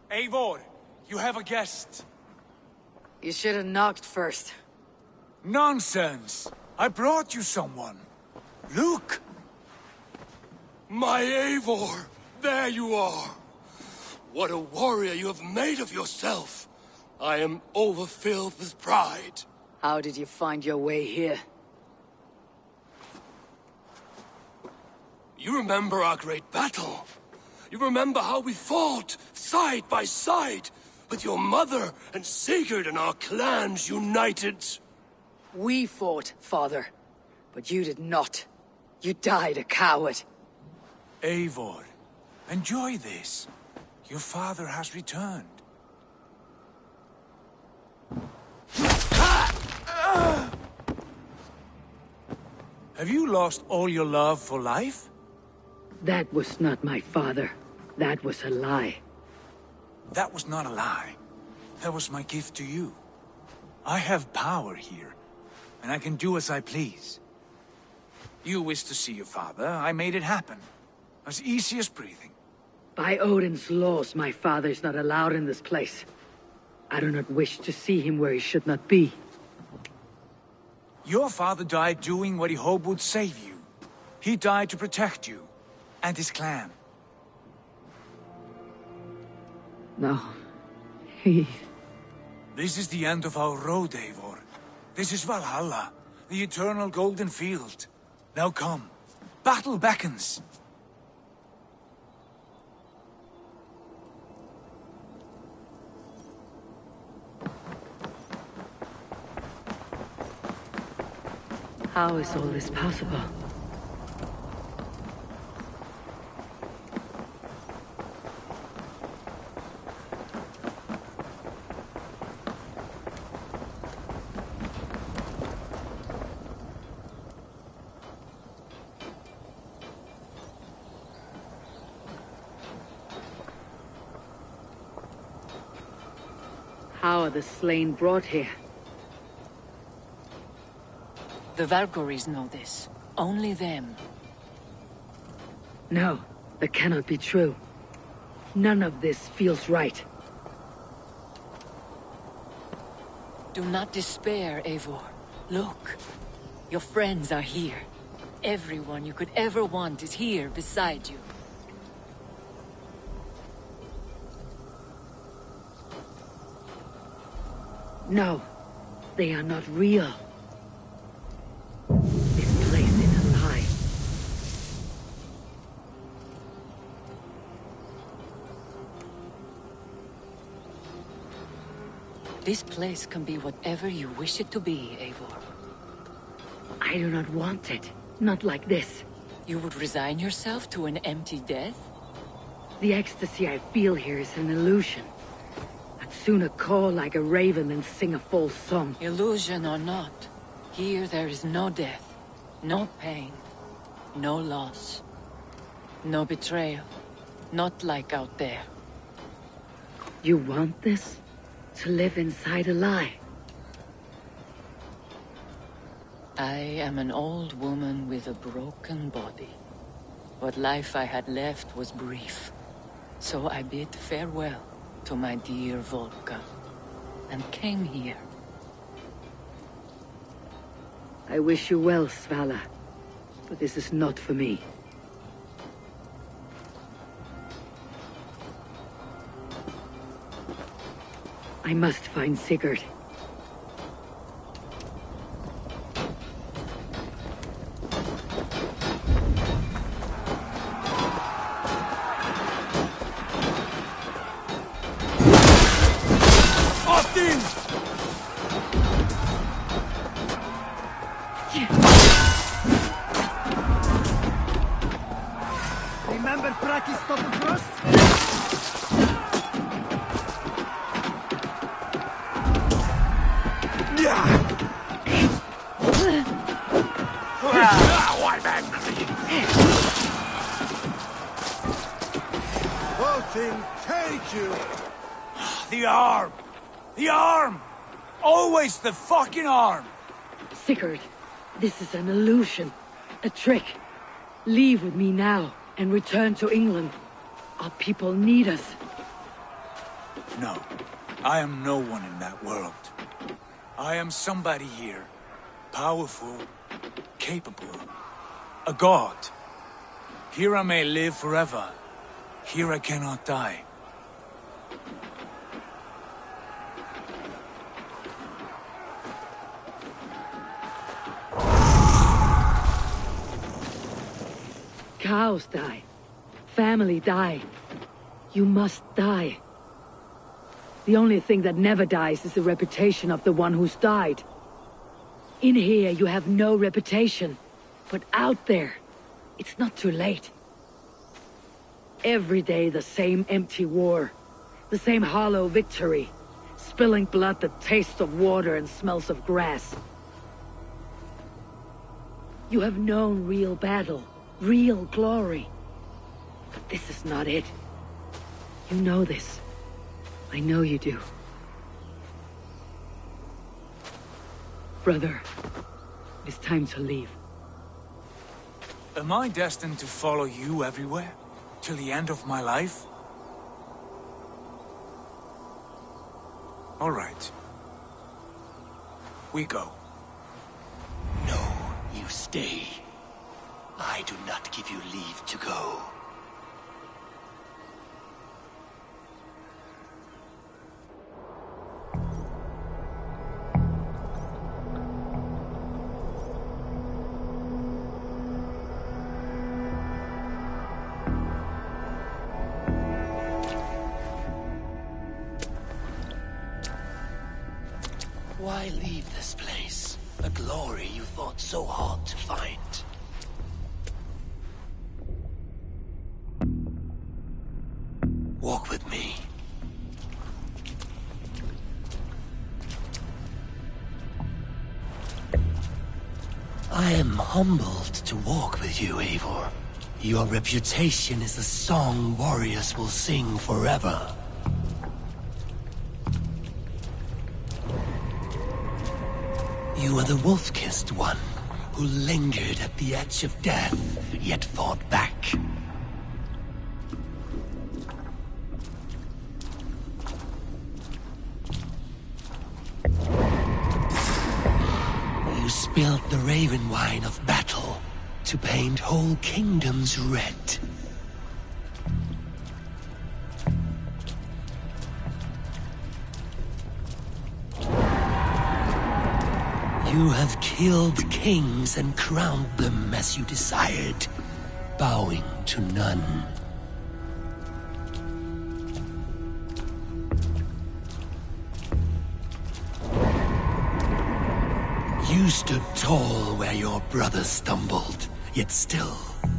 Eivor, you have a guest. You should have knocked first. Nonsense! I brought you someone. Look! My Eivor! There you are! What a warrior you have made of yourself! I am overfilled with pride. How did you find your way here? You remember our great battle? You remember how we fought, side by side, with your mother and Sigurd and our clans united? We fought, Father, but you did not. You died a coward. Eivor, enjoy this. Your father has returned. Have you lost all your love for life? That was not my father. That was a lie. That was not a lie. That was my gift to you. I have power here, and I can do as I please. You wished to see your father, I made it happen. As easy as breathing. By Odin's laws, my father is not allowed in this place. I do not wish to see him where he should not be. Your father died doing what he hoped would save you. He died to protect you, and his clan. No, he... This is the end of our road, Eivor. This is Valhalla, the eternal golden field. Now come, battle beckons. How is all this possible? How are the slain brought here? The Valkyries know this. Only them. No, that cannot be true. None of this feels right. Do not despair, Eivor. Look. Your friends are here. Everyone you could ever want is here beside you. No, they are not real. This place is a lie. This place can be whatever you wish it to be, Eivor. I do not want it. Not like this. You would resign yourself to an empty death? The ecstasy I feel here is an illusion. I'd sooner call like a raven than sing a false song. Illusion or not, here there is no death, no pain, no loss, no betrayal, not like out there. You want this? To live inside a lie? I am an old woman with a broken body. What life I had left was brief, so I bid farewell to my dear Volka, and came here. I wish you well, Svala, but this is not for me. I must find Sigurd. Remember Praki's stop across? I'm angry. Voting, take you! The arm! The arm! Always the fucking arm! Sigurd, this is an illusion. A trick. Leave with me now and return to England. Our people need us. No, I am no one in that world. I am somebody here. Powerful, capable. A god. Here I may live forever. Here I cannot die. Cows die. Family die. You must die. The only thing that never dies is the reputation of the one who's died. In here, you have no reputation. But out there, it's not too late. Every day, the same empty war. The same hollow victory. Spilling blood that tastes of water and smells of grass. You have known real battle, real glory. But this is not it. You know this. I know you do. Brother, it's time to leave. Am I destined to follow you everywhere? Till the end of my life? All right. We go. No, you stay. I do not give you leave to go. Why leave this place? A glory you thought so hard to find. Walk with me. I am humbled to walk with you, Eivor. Your reputation is a song warriors will sing forever. You are the wolf-kissed one, who lingered at the edge of death, yet fought back. You spilled the raven wine of battle to paint whole kingdoms red. You have killed kings and crowned them as you desired, bowing to none. You stood tall where your brother stumbled, yet still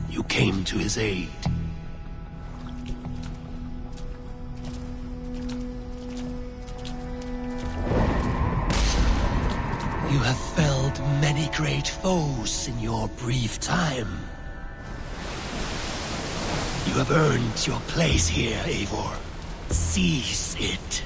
you came to his aid. You have felled many great foes in your brief time. You have earned your place here, Eivor. Seize it.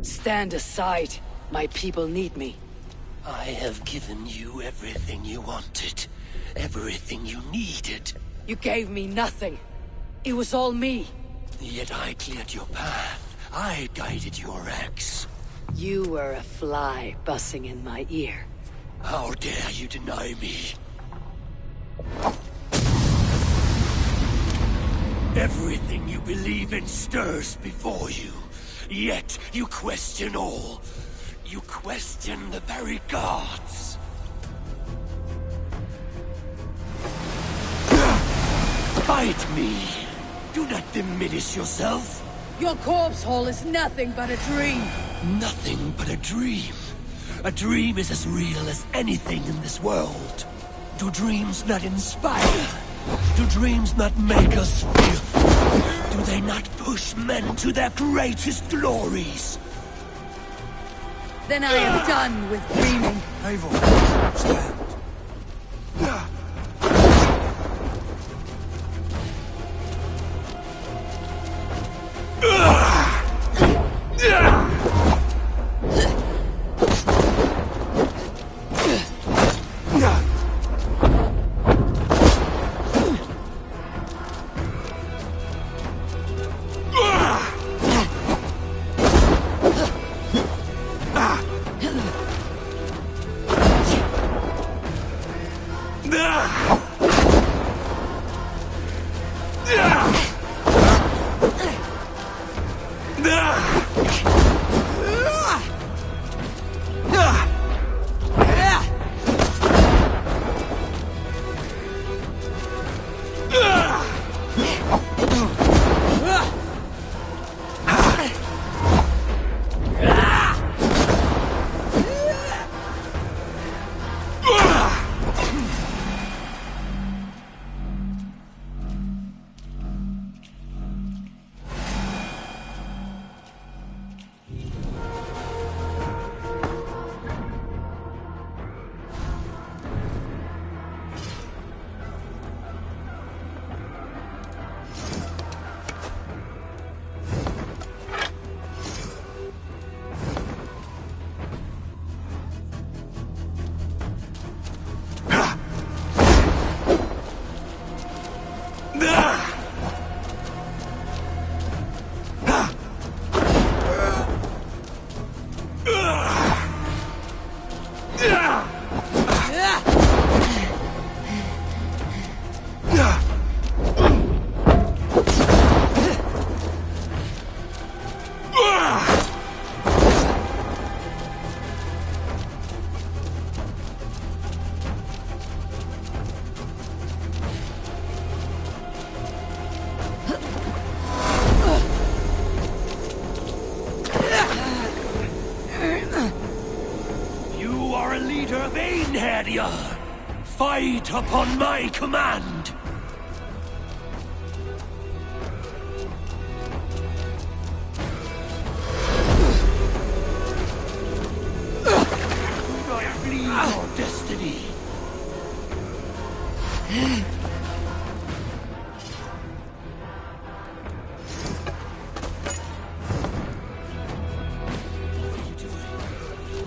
Stand aside. My people need me. I have given you everything you wanted, everything you needed. You gave me nothing. It was all me. Yet I cleared your path. I guided your axe. You were a fly buzzing in my ear. How dare you deny me? Everything you believe in stirs before you. Yet you question all. You question the very gods. Fight me. Do not diminish yourself. Your corpse hole is nothing but a dream. Nothing but a dream. A dream is as real as anything in this world. Do dreams not inspire? Do dreams not make us feel? Do they not push men to their greatest glories? Then I am done with dreaming. Eivor, stand. traitor Vainherdia! Fight upon my command! I flee your destiny!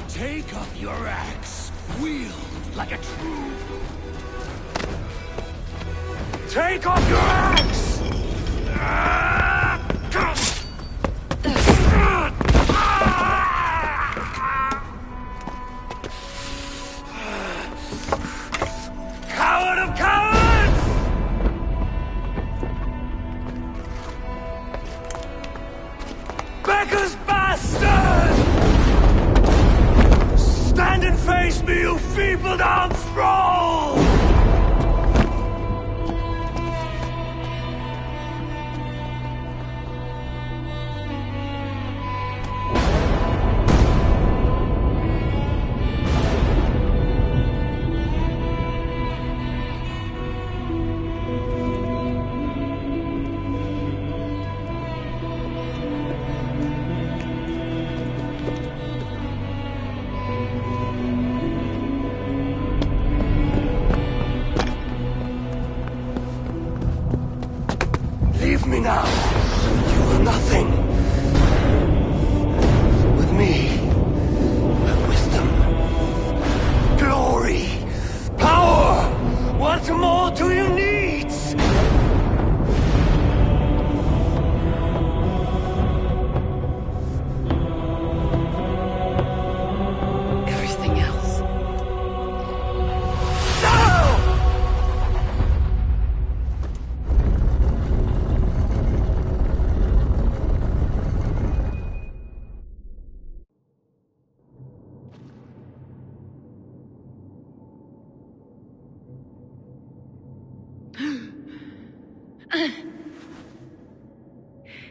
Take up your axe, wield like a true... Take up your axe! Coward of cowards! Becca's bastard! Stand and face me, you feeble-down thrall! Leave me now. You are nothing. With me, have wisdom, glory, power. What more do you need? Everything else.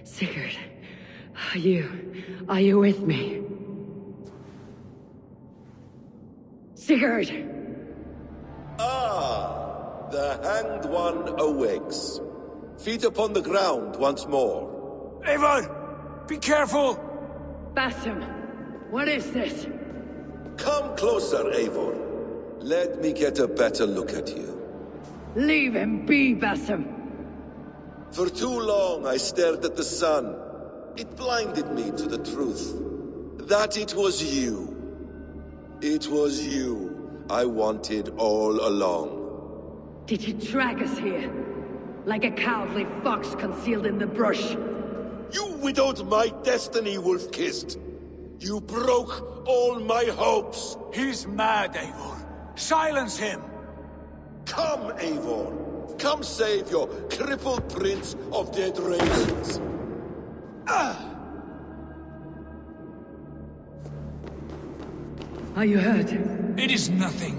Sigurd, are you with me? Sigurd! Ah, the hanged one awakes. Feet upon the ground once more. Eivor! Be careful! Basim, what is this? Come closer, Eivor. Let me get a better look at you. Leave him be, Basim. For too long I stared at the sun. It blinded me to the truth. That it was you. It was you I wanted all along. Did you drag us here? Like a cowardly fox concealed in the brush? You widowed my destiny, wolf-kissed. You broke all my hopes. He's mad, Eivor. Silence him! Come, Eivor. Come save your crippled prince of dead ravens. Are you hurt? It is nothing.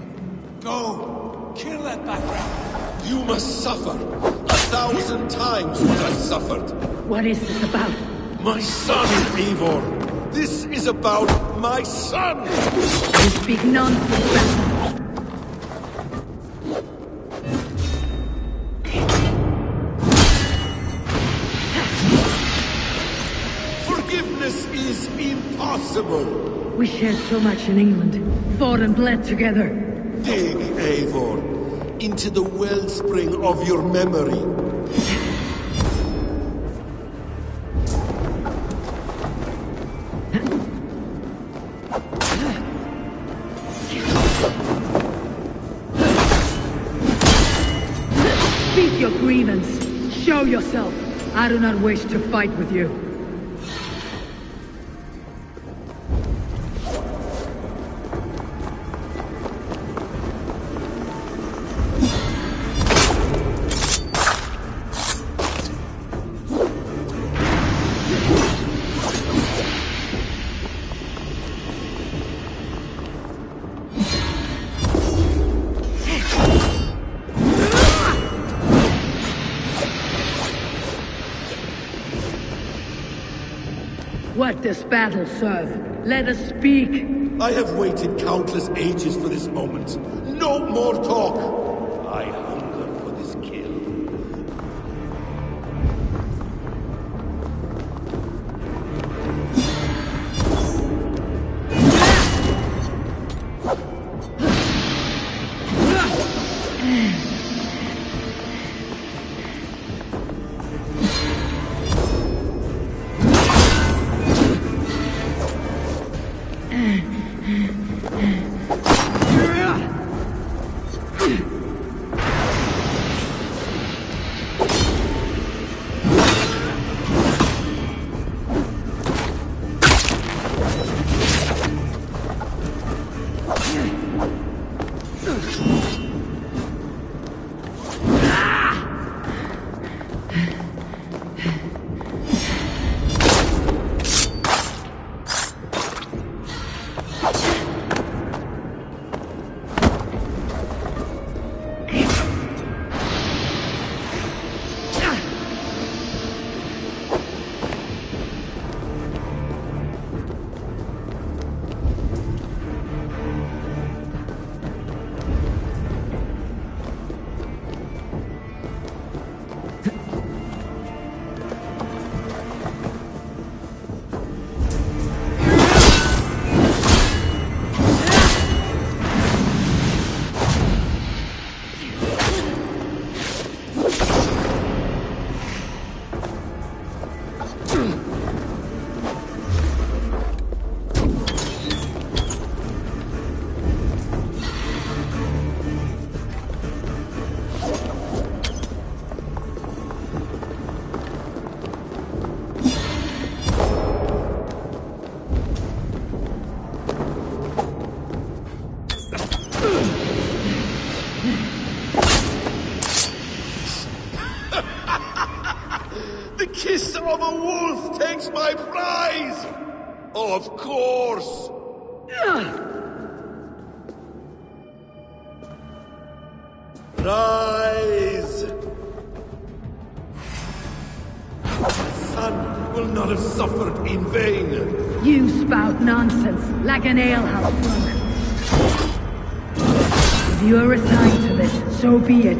Go. Kill that background. You must suffer 1,000 times what I suffered. What is this about? My son, Eivor. This is about my son. You speak nonsense, Basim. Forgiveness is impossible. We shared so much in England, fought and bled together. Dig, Eivor, into the wellspring of your memory. Speak your grievance. Show yourself. I do not wish to fight with you. What does battle serve? Let us speak. I have waited countless ages for this moment. No more talk. I hunger for this kill. The kiss of a wolf takes my prize! Of course! Rise! Son will not have suffered in vain. You spout nonsense like an alehouse drunk. If you are resigned to this, so be it.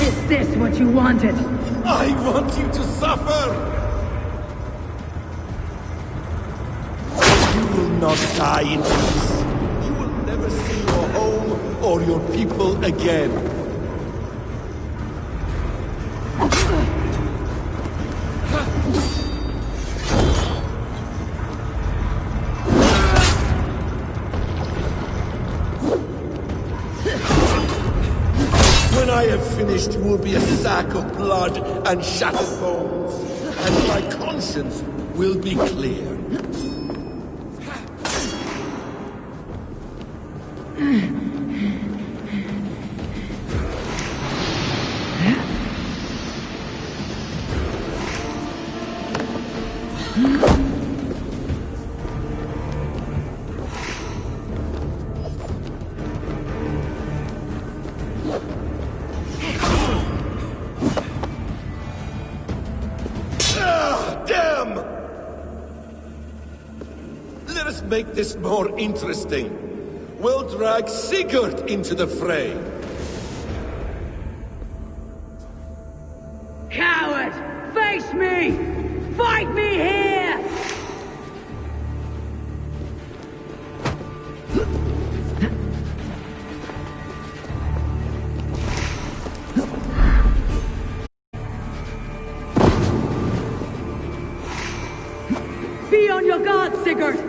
Is this what you wanted? I want you to suffer! You will not die in peace. You will never see your home or your people again. When I have finished, you will be a sack of blood and shattered bones, and my conscience will be clear. Damn! Let us make this more interesting. We'll drag Sigurd into the fray. Coward! Face me! Fight me here! Be on your guard, Sigurd!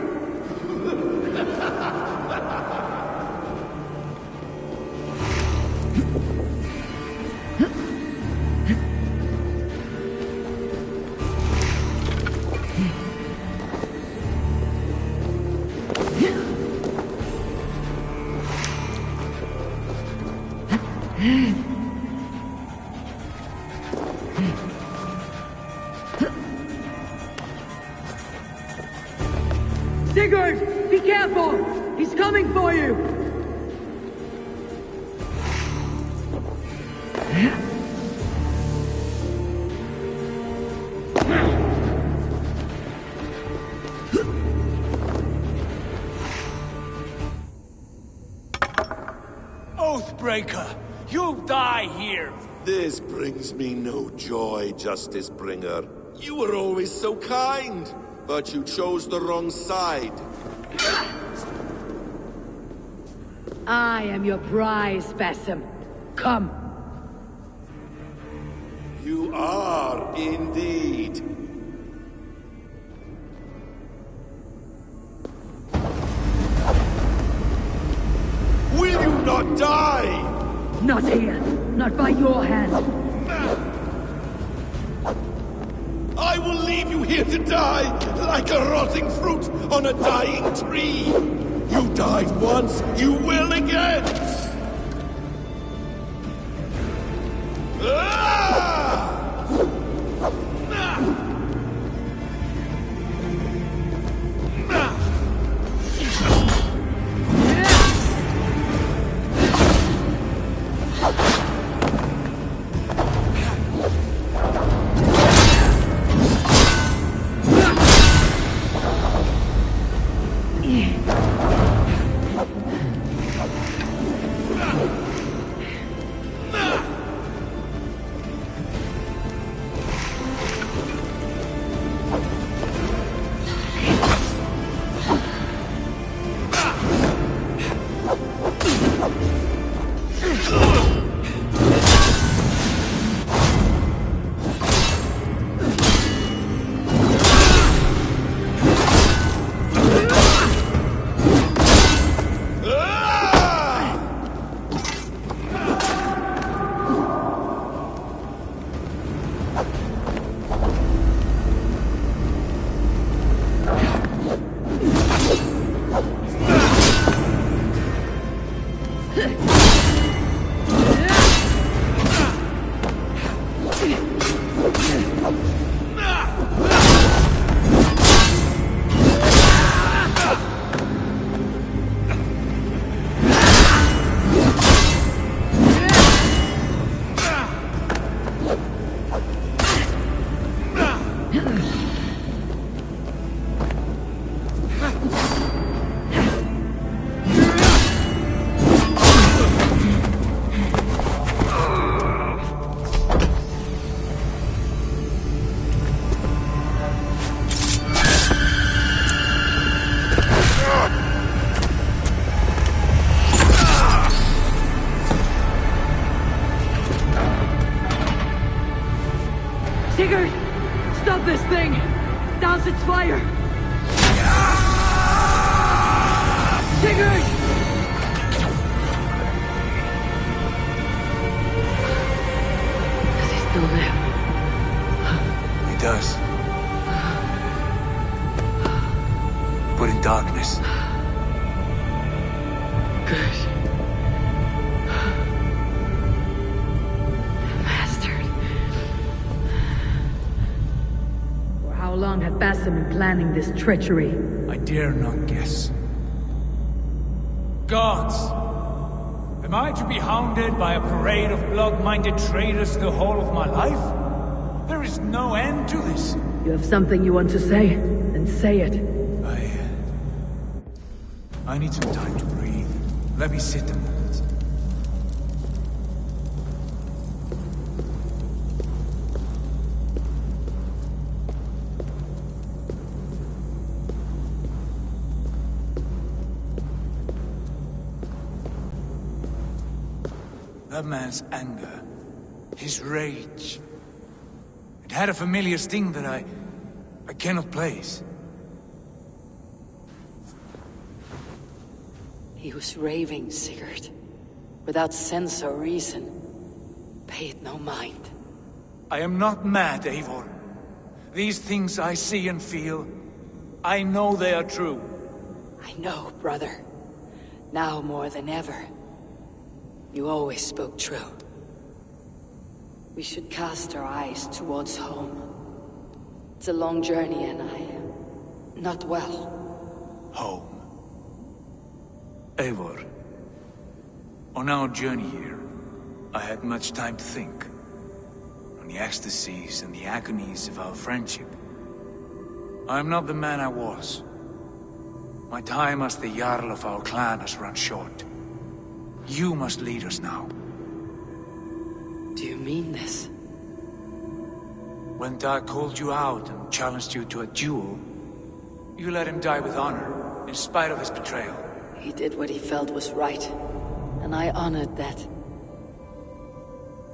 Sigurd! Be careful! He's coming for you! Oathbreaker! You'll die here! This brings me no joy, Justice Bringer. You were always so kind, but you chose the wrong side. I am your prize, Basim. Come. You are indeed. Will you not die? Not here. Not by your hand. I will leave you here to die, like a rotting fruit on a dying tree. You died once, you will again. Sigurd! Stop this thing! Douse its fire! Sigurd! Does he still live? He does. But in darkness. Good. Bastard. For how long had Basim been planning this treachery? I dare not guess. Gods! Am I to be hounded by a parade of blood-minded traitors the whole of my life? There is no end to this. You have something you want to say? Then say it. I need some time to breathe. Let me sit a moment. That man's anger, his rage, it had a familiar sting that I cannot place. He was raving, Sigurd. Without sense or reason. Pay it no mind. I am not mad, Eivor. These things I see and feel, I know they are true. I know, brother. Now more than ever. You always spoke true. We should cast our eyes towards home. It's a long journey and I... not well. Home. Eivor. On our journey here, I had much time to think. On the ecstasies and the agonies of our friendship. I am not the man I was. My time as the Jarl of our clan has run short. You must lead us now. Do you mean this? When Dag called you out and challenged you to a duel, you let him die with honor, in spite of his betrayal. He did what he felt was right, and I honored that.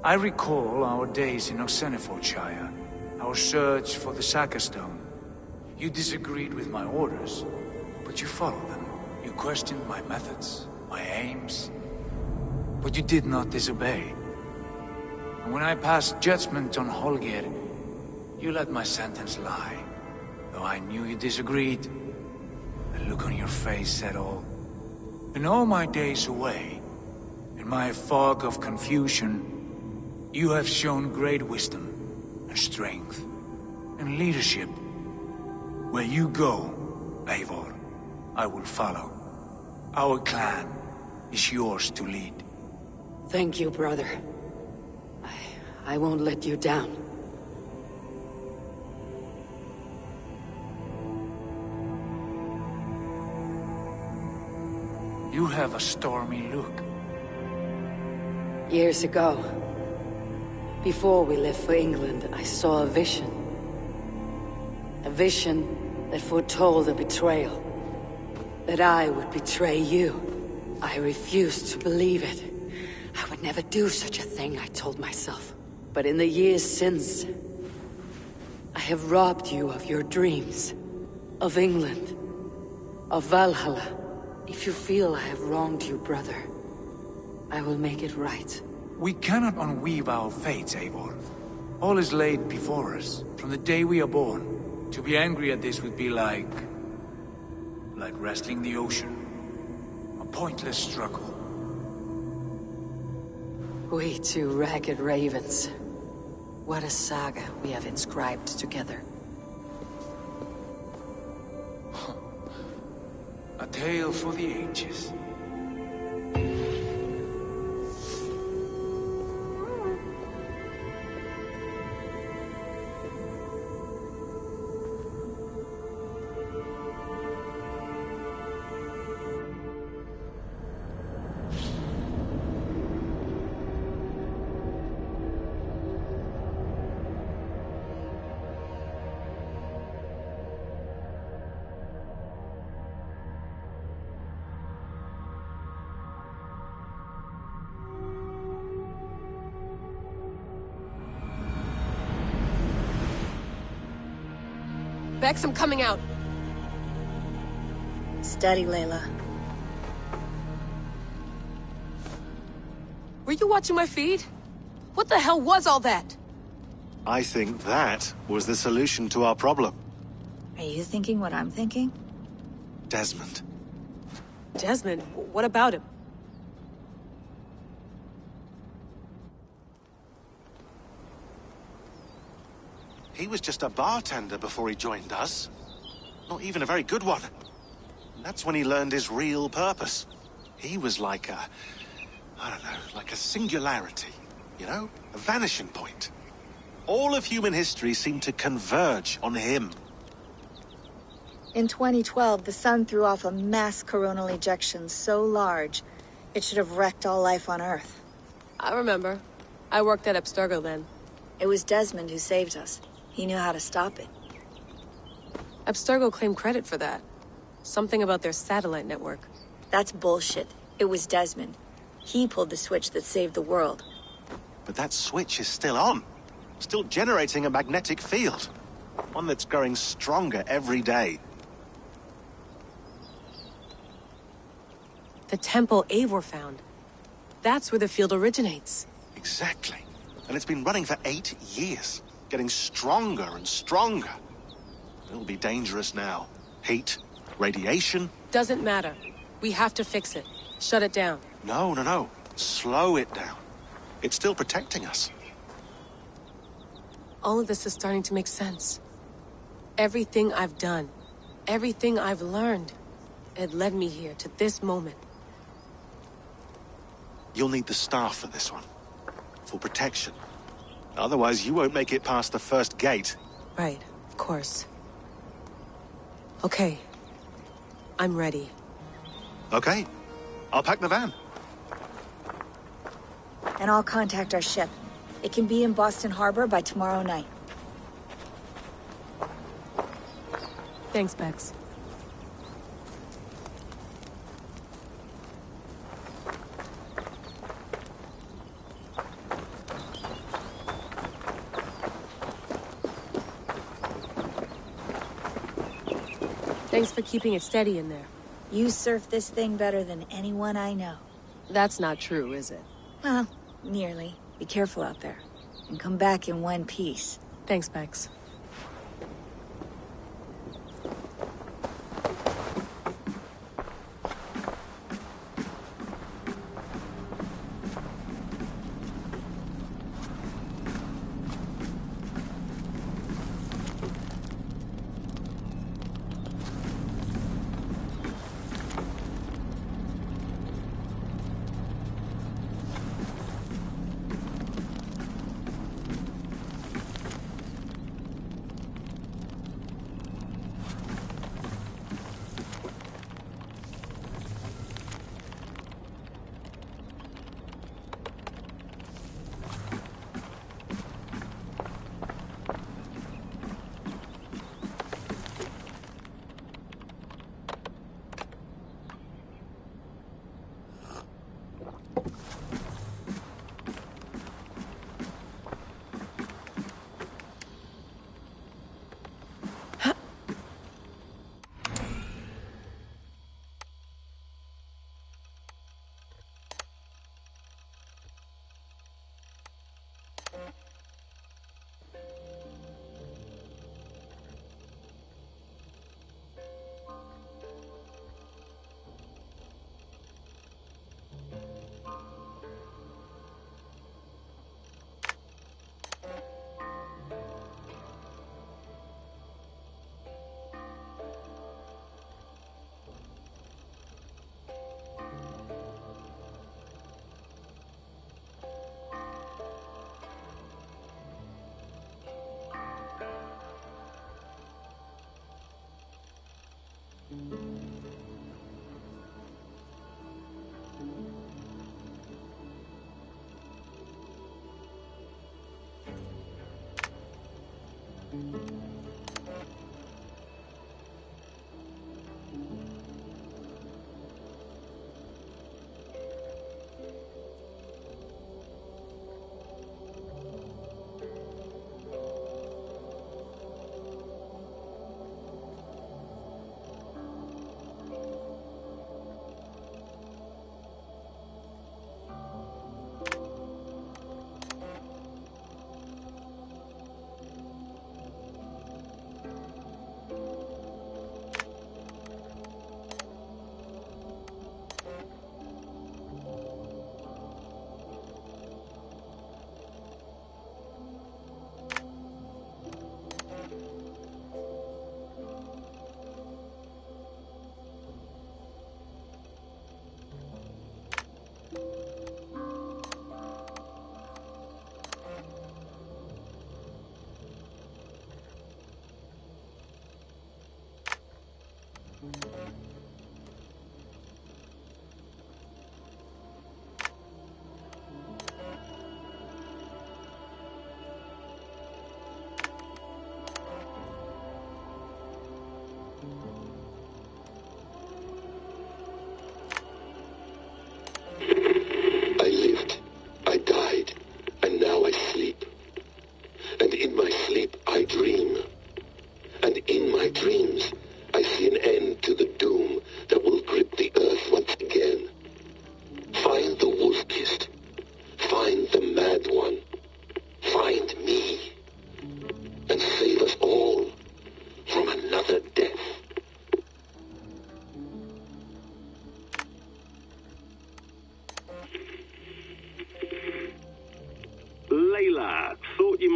I recall our days in Oxenfordshire, our search for the Saga Stone. You disagreed with my orders, but you followed them. You questioned my methods, my aims, but you did not disobey. And when I passed judgment on Holger, you let my sentence lie. Though I knew you disagreed, the look on your face said all. In all my days away, in my fog of confusion, you have shown great wisdom and strength and leadership. Where you go, Eivor, I will follow. Our clan is yours to lead. Thank you, brother. I won't let you down. You have a stormy look. Years ago, before we left for England, I saw a vision. A vision that foretold a betrayal. That I would betray you. I refused to believe it. I would never do such a thing, I told myself. But in the years since, I have robbed you of your dreams. Of England. Of Valhalla. If you feel I have wronged you, brother, I will make it right. We cannot unweave our fates, Eivor. All is laid before us, from the day we are born. To be angry at this would be like wrestling the ocean. A pointless struggle. We two ragged ravens. What a saga we have inscribed together. A tale for the ages. Bex, I'm coming out. Steady, Layla. Were you watching my feed? What the hell was all that? I think that was the solution to our problem. Are you thinking what I'm thinking? Desmond. Desmond? What about him? He was just a bartender before he joined us. Not even a very good one. And that's when he learned his real purpose. He was like a... I don't know, like a singularity. You know? A vanishing point. All of human history seemed to converge on him. In 2012, the sun threw off a mass coronal ejection so large, it should have wrecked all life on Earth. I remember. I worked at Abstergo then. It was Desmond who saved us. He knew how to stop it. Abstergo claimed credit for that. Something about their satellite network. That's bullshit. It was Desmond. He pulled the switch that saved the world. But that switch is still on. Still generating a magnetic field. One that's growing stronger every day. The temple Eivor found. That's where the field originates. Exactly. And it's been running for 8 years. Getting stronger and stronger. It'll be dangerous now. Heat, radiation. Doesn't matter. We have to fix it. Shut it down. No. Slow it down. It's still protecting us. All of this is starting to make sense. Everything I've done, everything I've learned, it led me here to this moment. You'll need the staff for this one. For protection. Otherwise, you won't make it past the first gate. Right, of course. Okay. I'm ready. Okay. I'll pack the van. And I'll contact our ship. It can be in Boston Harbor by tomorrow night. Thanks, Bex. Thanks for keeping it steady in there. You surf this thing better than anyone I know. That's not true, is it? Well, nearly. Be careful out there. And come back in one piece. Thanks, Bex.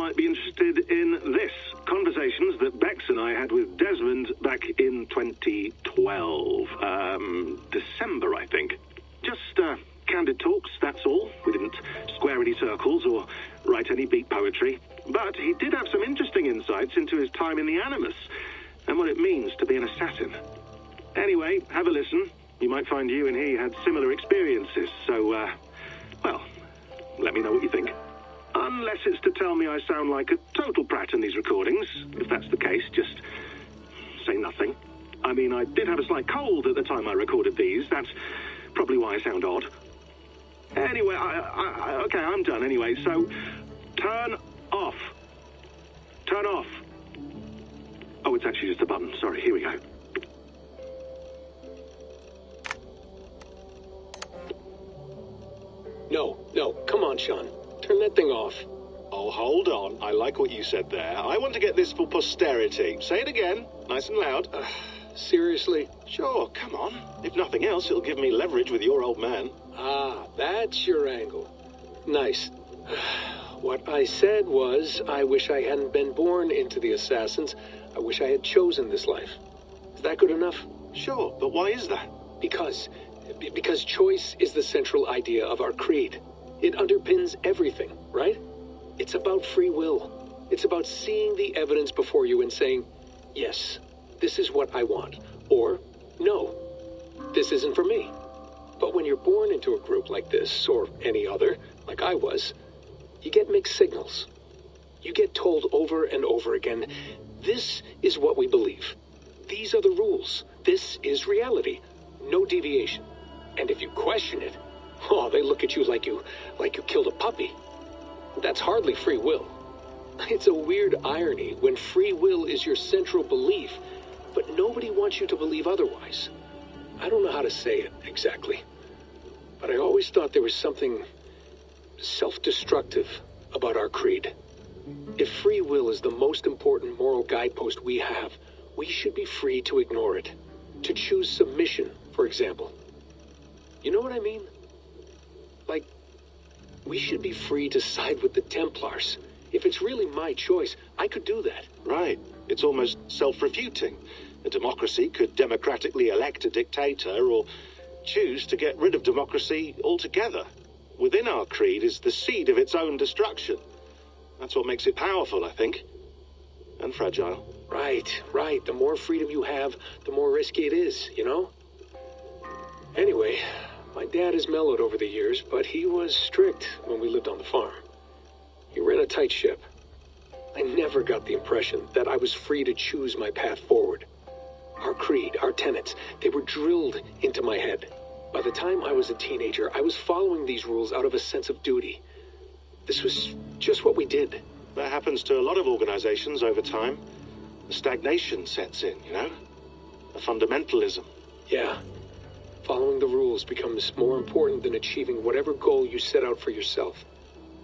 might be interested in this. Conversations that Bex and I had with Desmond back in 2012. December, I think. Just, candid talks, that's all. We didn't square any circles or write any beat poetry. But he did have some interesting insights into his time in the Animus and what it means to be an assassin. Anyway, have a listen. You might find you and he had similar experiences, so, well, let me know what you think. Unless it's to tell me I sound like a total prat in these recordings. If that's the case, just say nothing. I mean, I did have a slight cold at the time I recorded these. That's probably why I sound odd. Anyway, okay, I'm done anyway, so turn off. Turn off. Oh, it's actually just a button. Sorry, here we go. No, come on, Sean. Turn that thing off. Oh, hold on. I like what you said there. I want to get this for posterity. Say it again, nice and loud. Seriously? Sure, come on. If nothing else, it'll give me leverage with your old man. Ah, that's your angle. Nice. What I said was, I wish I hadn't been born into the Assassins. I wish I had chosen this life. Is that good enough? Sure, but why is that? Because choice is the central idea of our creed. It underpins everything, right? It's about free will. It's about seeing the evidence before you and saying, yes, this is what I want. Or, no, this isn't for me. But when you're born into a group like this, or any other, like I was, you get mixed signals. You get told over and over again, this is what we believe. These are the rules. This is reality. No deviation. And if you question it, oh, they look at you like you killed a puppy. That's hardly free will. It's a weird irony when free will is your central belief, but nobody wants you to believe otherwise. I don't know how to say it exactly, but I always thought there was something self-destructive about our creed. If free will is the most important moral guidepost we have, we should be free to ignore it. To choose submission, for example. You know what I mean? Like, we should be free to side with the Templars. If it's really my choice, I could do that. Right. It's almost self-refuting. A democracy could democratically elect a dictator or choose to get rid of democracy altogether. Within our creed is the seed of its own destruction. That's what makes it powerful, I think. And fragile. Right. The more freedom you have, the more risky it is, you know? Anyway, my dad has mellowed over the years, but he was strict when we lived on the farm. He ran a tight ship. I never got the impression that I was free to choose my path forward. Our creed, our tenets, they were drilled into my head. By the time I was a teenager, I was following these rules out of a sense of duty. This was just what we did. That happens to a lot of organizations over time. The stagnation sets in, you know? A fundamentalism. Yeah. Following the rules becomes more important than achieving whatever goal you set out for yourself.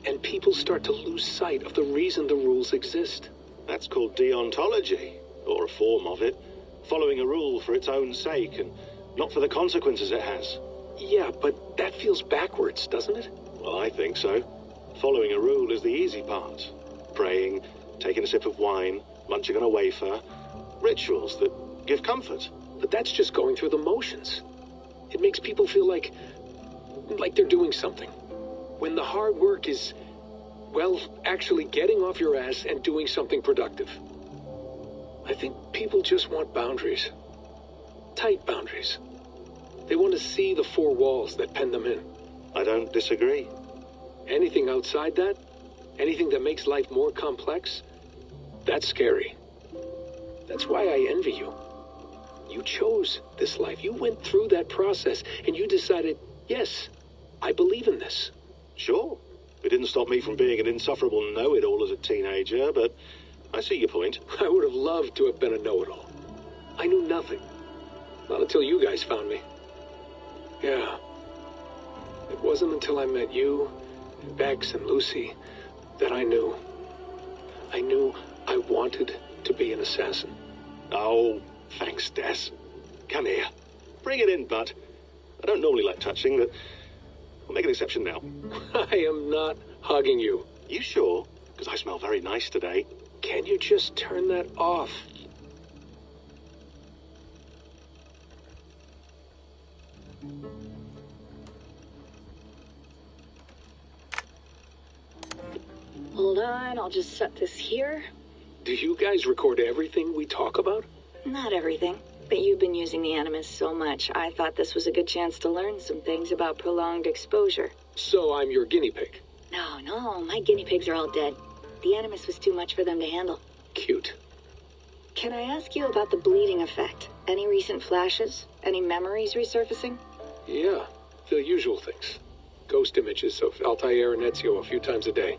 And people start to lose sight of the reason the rules exist. That's called deontology, or a form of it. Following a rule for its own sake and not for the consequences it has. Yeah, but that feels backwards, doesn't it? Well, I think so. Following a rule is the easy part. Praying, taking a sip of wine, munching on a wafer. Rituals that give comfort. But that's just going through the motions. It makes people feel like they're doing something. When the hard work is, well, actually getting off your ass and doing something productive. I think people just want boundaries. Tight boundaries. They want to see the four walls that pen them in. I don't disagree. Anything outside that, anything that makes life more complex, that's scary. That's why I envy you. You chose this life. You went through that process and you decided, yes, I believe in this. Sure. It didn't stop me from being an insufferable know-it-all as a teenager, but I see your point. I would have loved to have been a know-it-all. I knew nothing. Not until you guys found me. Yeah. It wasn't until I met you, and Bex and Lucy, that I knew. I knew I wanted to be an assassin. Oh, thanks, Des. Come here. Bring it in, bud. I don't normally like touching, but I'll make an exception now. I am not hugging you. You sure? because I smell very nice today. Can you just turn that off? Hold on, I'll just set this here. Do you guys record everything we talk about? Not everything, but you've been using the Animus so much, I thought this was a good chance to learn some things about prolonged exposure. So I'm your guinea pig? No, my guinea pigs are all dead. The Animus was too much for them to handle. Cute. Can I ask you about the bleeding effect? Any recent flashes? Any memories resurfacing? Yeah, the usual things. Ghost images of Altair and Ezio a few times a day.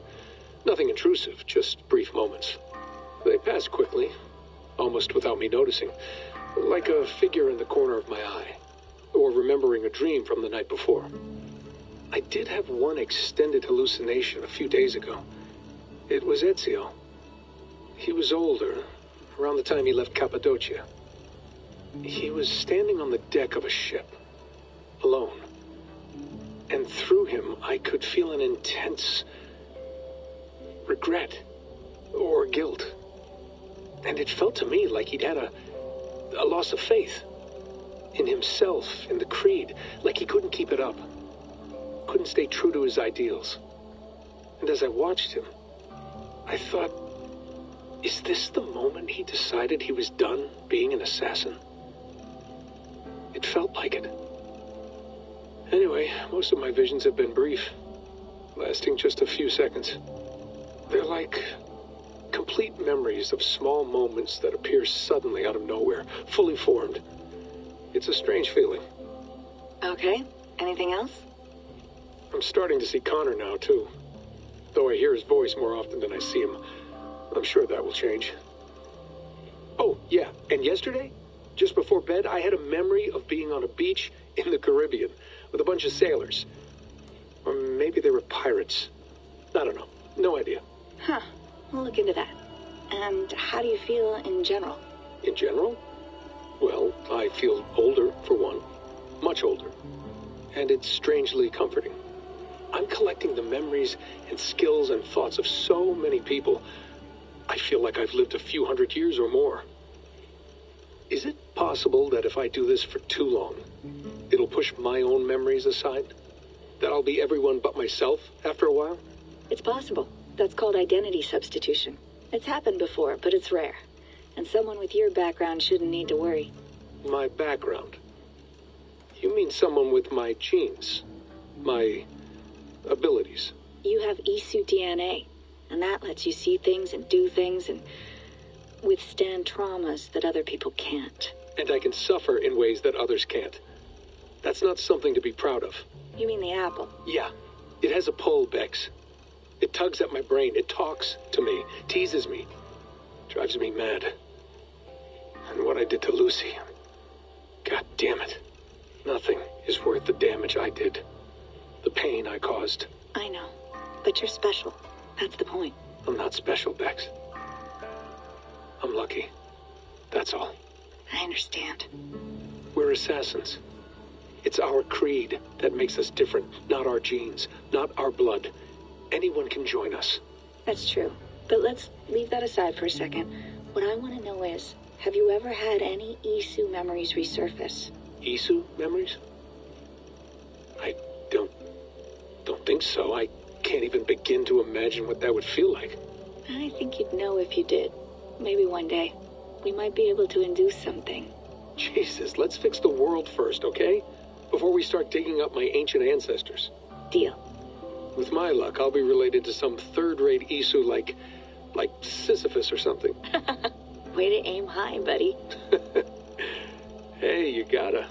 Nothing intrusive, just brief moments. They pass quickly, almost without me noticing. Like a figure in the corner of my eye. Or remembering a dream from the night before. I did have one extended hallucination a few days ago. It was Ezio. He was older, around the time he left Cappadocia. He was standing on the deck of a ship, alone. And through him, I could feel an intense regret or guilt. And it felt to me like he'd had a loss of faith in himself, in the creed, like he couldn't keep it up, couldn't stay true to his ideals. And as I watched him, I thought, is this the moment he decided he was done being an assassin? It felt like it. Anyway, most of my visions have been brief, lasting just a few seconds. They're like complete memories of small moments that appear suddenly out of nowhere, fully formed. It's a strange feeling. Okay, anything else? I'm starting to see Connor now, too. Though I hear his voice more often than I see him, I'm sure that will change. Oh, yeah, and yesterday, just before bed, I had a memory of being on a beach in the Caribbean with a bunch of sailors. Or maybe they were pirates. I don't know. No idea. Huh. We'll look into that. And how do you feel in general? In general? Well, I feel older, for one. Much older. And it's strangely comforting. I'm collecting the memories and skills and thoughts of so many people. I feel like I've lived a few hundred years or more. Is it possible that if I do this for too long, it'll push my own memories aside? That I'll be everyone but myself after a while? It's possible. That's called identity substitution. It's happened before, but it's rare. And someone with your background shouldn't need to worry. My background? You mean someone with my genes? My abilities? You have Isu DNA, and that lets you see things and do things and withstand traumas that other people can't. And I can suffer in ways that others can't. That's not something to be proud of. You mean the apple? Yeah. It has a pull, Bex. It tugs at my brain. It talks to me. Teases me. Drives me mad. And what I did to Lucy. God damn it. Nothing is worth the damage I did. The pain I caused. I know. But you're special. That's the point. I'm not special, Bex. I'm lucky. That's all. I understand. We're assassins. It's our creed that makes us different, not our genes, not our blood. Anyone can join us. That's true. But let's leave that aside for a second. What I want to know is, have you ever had any Isu memories resurface? Isu memories? I don't think so. I can't even begin to imagine what that would feel like. I think you'd know if you did. Maybe one day. We might be able to induce something. Jesus, let's fix the world first, okay? Before we start digging up my ancient ancestors. Deal. With my luck, I'll be related to some third-rate Isu like Sisyphus or something. Way to aim high, buddy. Hey, you gotta.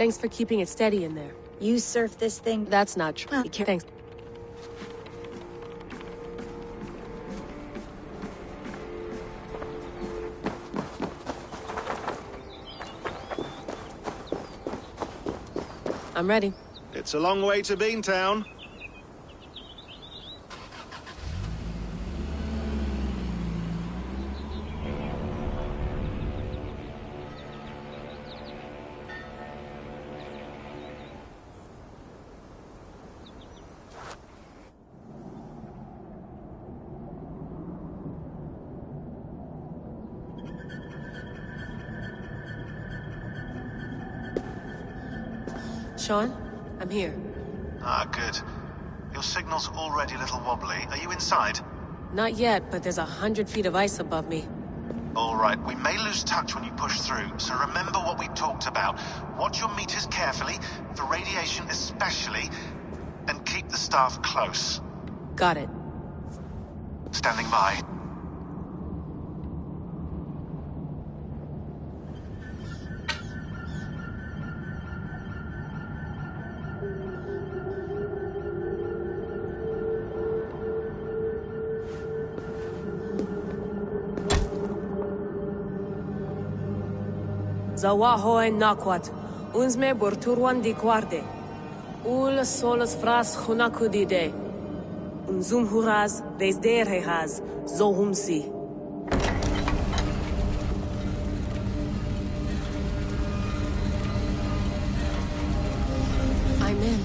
Thanks for keeping it steady in there. You surf this thing? That's not true. Well, Thanks. I'm ready. It's a long way to Beantown. Sean, I'm here. Ah, good. Your signal's already a little wobbly. Are you inside? Not yet, but there's 100 feet of ice above me. All right, we may lose touch when you push through, so remember what we talked about. Watch your meters carefully, for radiation especially, and keep the staff close. Got it. Standing by. Zawahoe nakwat, unsme borturwan di quarde. Ul solos fras hunakudide. Unzum huraz, desderehaz, zohumsi. I'm in.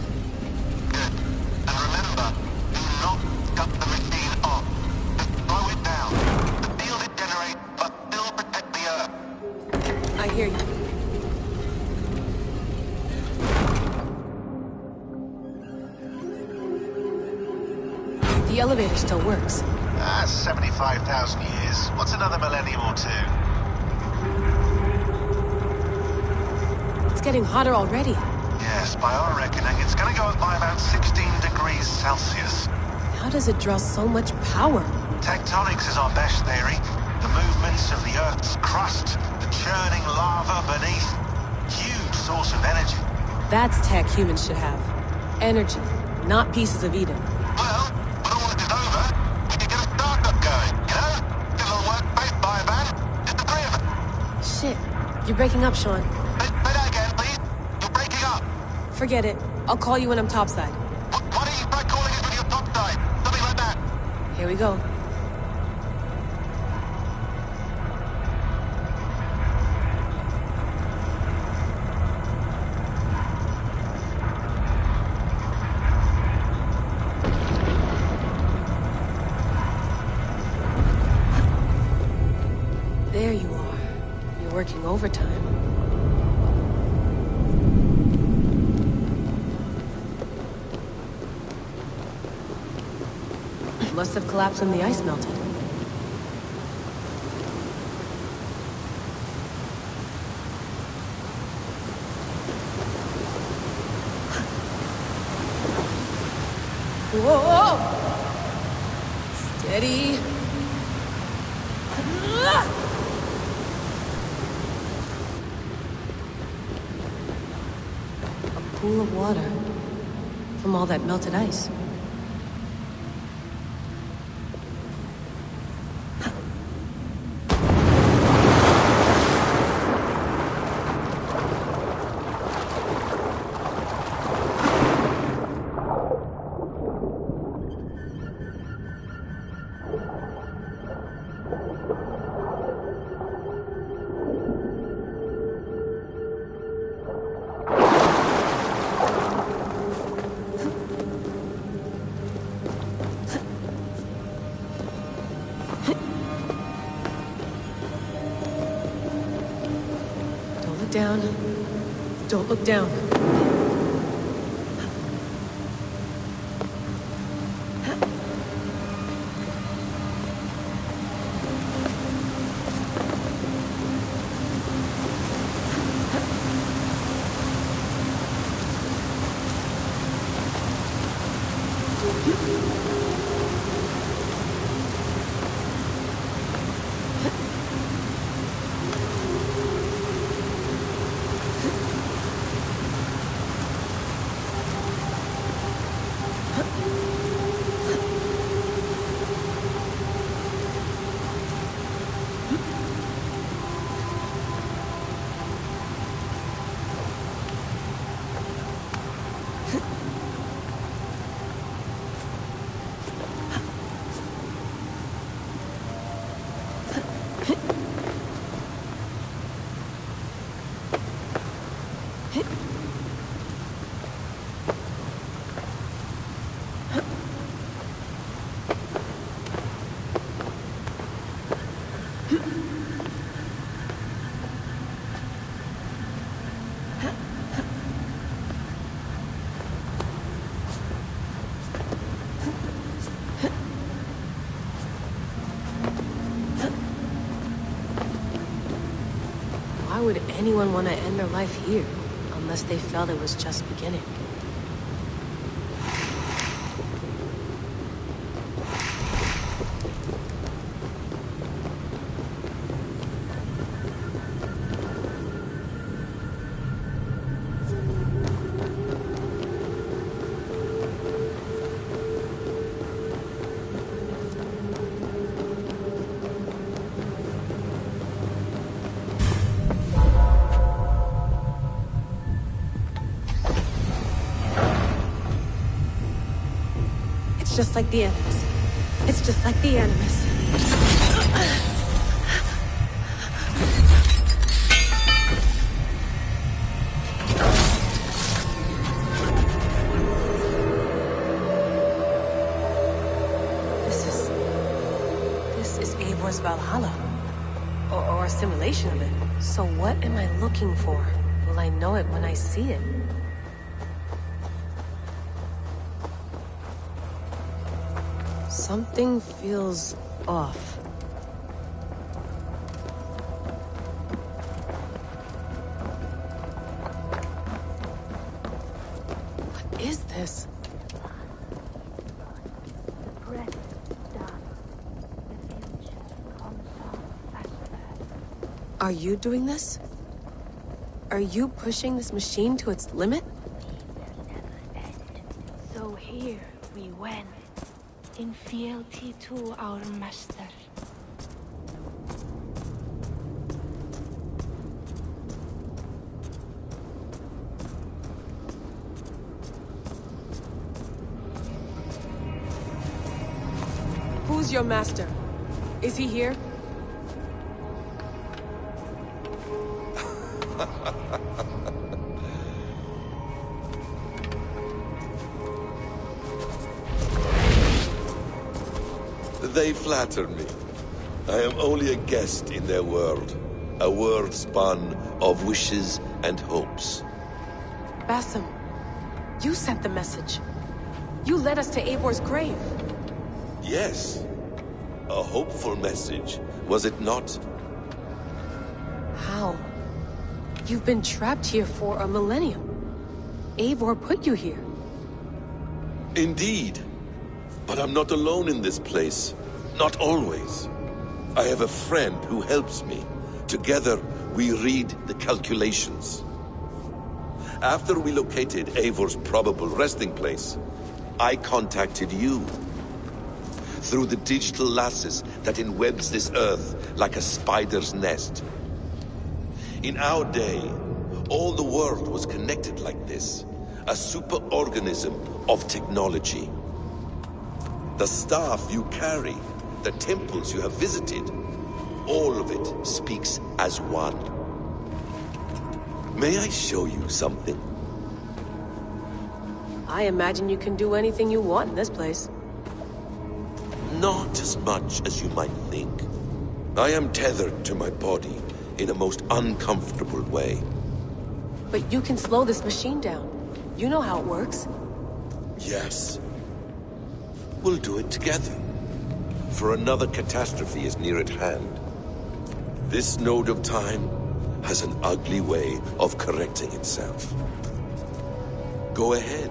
And remember, do not cut the machine off. Just slow it down. The field it generates, but still protect the Earth. I hear you. The elevator still works. 75,000 years. What's another millennium or two? It's getting hotter already. Yes, by our reckoning, it's gonna go up by about 16 degrees Celsius. How does it draw so much power? Tectonics is our best theory. The movements of the Earth's crust, the churning lava beneath. Huge source of energy. That's tech humans should have. Energy, not pieces of Eden. Well, when all this is over, we can get a startup going, you know? Get a little work-based buy van, just the three of us. Shit, you're breaking up, Sean. Say that again, please. You're breaking up. Forget it. I'll call you when I'm topside. Why don't you try calling us when you're topside? Something like that. Here we go. There you are. You're working overtime. Must have collapsed when the ice melted. Whoa! Steady. A pool of water from all that melted ice. Down. Don't look down. Why would anyone want to end their life here, unless they felt it was just beginning? Just like the Animus. It's just like the Animus. This is Eivor's Valhalla. Or a simulation of it. So what am I looking for? Will I know it when I see it? Something feels off. What is this? Are you doing this? Are you pushing this machine to its limit? So here we went. In fealty to our master. Who's your master? Is he here? They flatter me. I am only a guest in their world. A world spun of wishes and hopes. Basim, you sent the message. You led us to Eivor's grave. Yes. A hopeful message, was it not? How? You've been trapped here for a millennium. Eivor put you here. Indeed. But I'm not alone in this place. Not always. I have a friend who helps me. Together, we read the calculations. After we located Eivor's probable resting place, I contacted you. Through the digital lasses that enwebs this Earth like a spider's nest. In our day, all the world was connected like this. A superorganism of technology. The staff you carry, the temples you have visited, all of it speaks as one. May I show you something? I imagine you can do anything you want in this place. Not as much as you might think. I am tethered to my body in a most uncomfortable way. But you can slow this machine down. You know how it works. Yes. We'll do it together. For another catastrophe is near at hand. This node of time has an ugly way of correcting itself. Go ahead.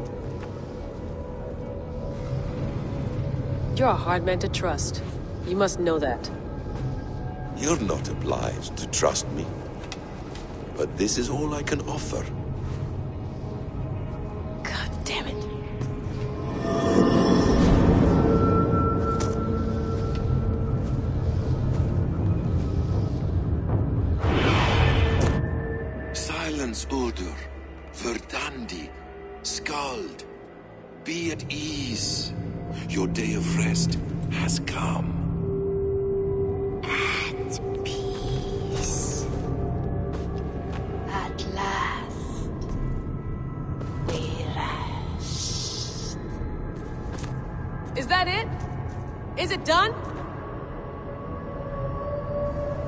You're a hard man to trust. You must know that. You're not obliged to trust me. But this is all I can offer. God damn it. Silence, Uldur. Verdandi. Skald. Be at ease. Your day of rest has come. At peace. At last. Is that it? Is it done?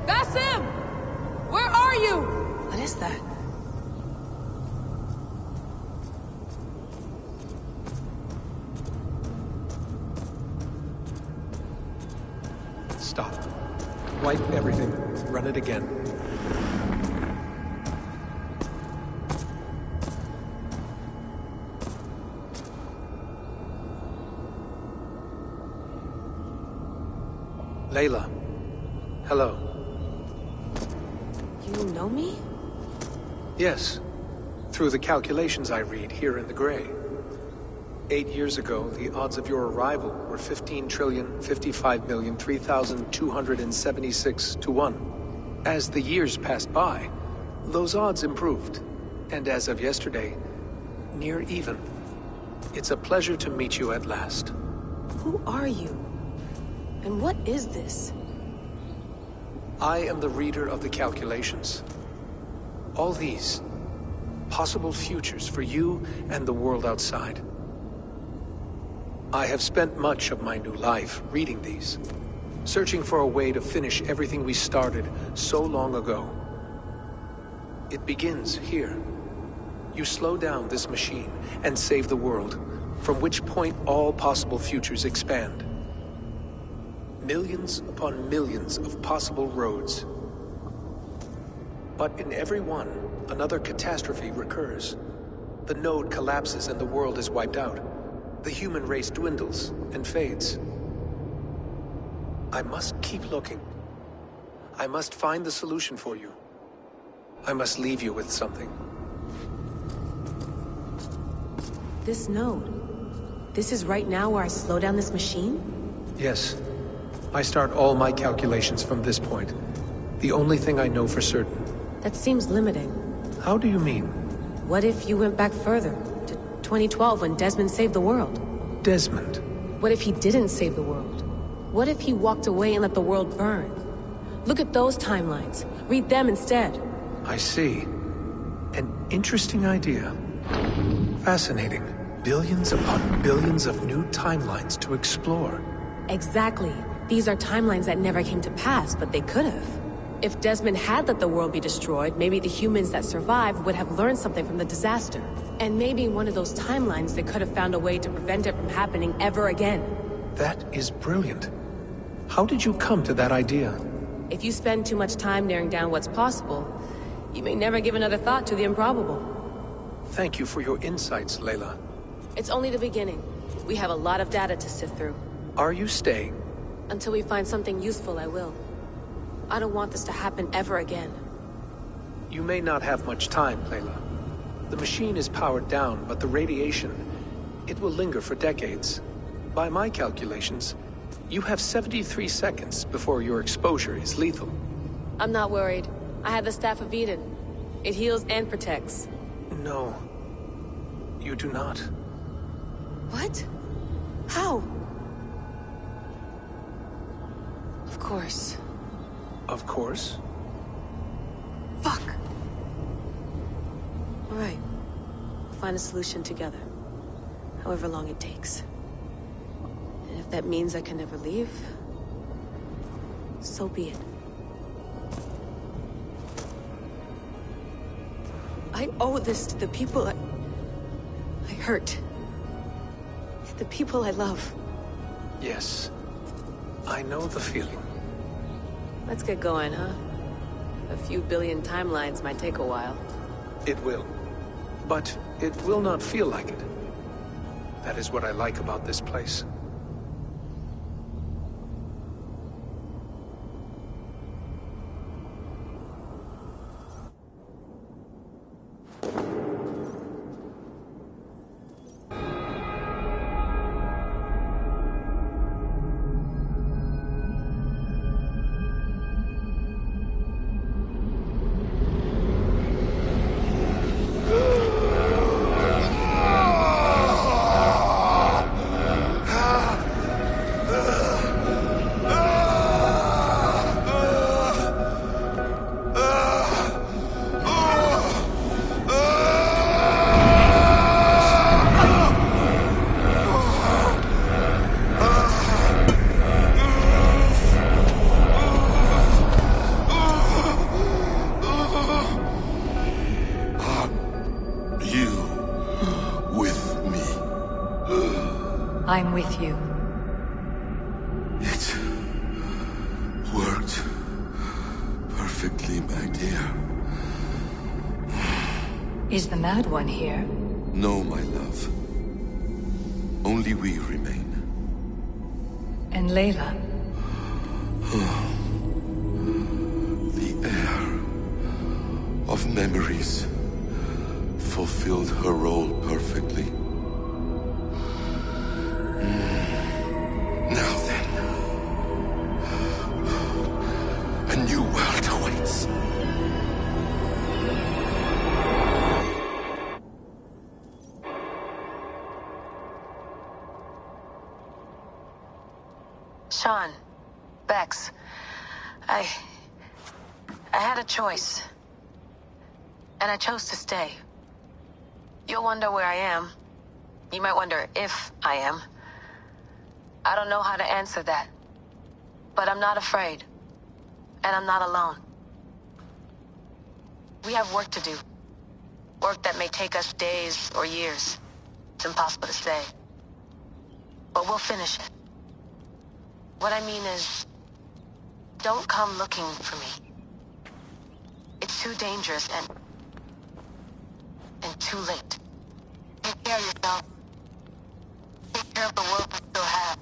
That's him! Where are you? What is that? Stop. Wipe everything. Run it again. Layla. Hello. You know me? Yes. Through the calculations I read here in the gray. 8 years ago, the odds of your arrival were 15,055,003,276 to 1. As the years passed by, those odds improved. And as of yesterday, near even. It's a pleasure to meet you at last. Who are you? And what is this? I am the reader of the calculations. All these, possible futures for you and the world outside. I have spent much of my new life reading these, searching for a way to finish everything we started so long ago. It begins here. You slow down this machine and save the world, from which point all possible futures expand. Millions upon millions of possible roads. But in every one, another catastrophe recurs. The node collapses and the world is wiped out. The human race dwindles and fades. I must keep looking. I must find the solution for you. I must leave you with something. This node. This is right now where I slow down this machine? Yes. I start all my calculations from this point. The only thing I know for certain. That seems limiting. How do you mean? What if you went back further, to 2012 when Desmond saved the world? Desmond? What if he didn't save the world? What if he walked away and let the world burn? Look at those timelines. Read them instead. I see. An interesting idea. Fascinating. Billions upon billions of new timelines to explore. Exactly. These are timelines that never came to pass, but they could have. If Desmond had let the world be destroyed, maybe the humans that survived would have learned something from the disaster. And maybe in one of those timelines they could have found a way to prevent it from happening ever again. That is brilliant. How did you come to that idea? If you spend too much time narrowing down what's possible, you may never give another thought to the improbable. Thank you for your insights, Layla. It's only the beginning. We have a lot of data to sift through. Are you staying? Until we find something useful, I will. I don't want this to happen ever again. You may not have much time, Layla. The machine is powered down, but the radiation, it will linger for decades. By my calculations, you have 73 seconds before your exposure is lethal. I'm not worried. I have the Staff of Eden. It heals and protects. No. You do not. What? How? Of course. Of course? Fuck! All right. We'll find a solution together. However long it takes. And if that means I can never leave, so be it. I owe this to the people I hurt. The people I love. Yes. I know the feeling. Let's get going, huh? A few billion timelines might take a while. It will. But it will not feel like it. That is what I like about this place. I'm with you. It worked perfectly, my dear. Is the Mad One here? No, my love. Only we remain. And Layla? The air of memories fulfilled her role perfectly. Now then, a new world awaits. Sean, Bex, I had a choice. And I chose to stay. You'll wonder where I am. You might wonder if I am. I don't know how to answer that. But I'm not afraid. And I'm not alone. We have work to do. Work that may take us days or years. It's impossible to say. But we'll finish it. What I mean is, don't come looking for me. It's too dangerous and too late. Take care of yourself. Take care of the world we still have.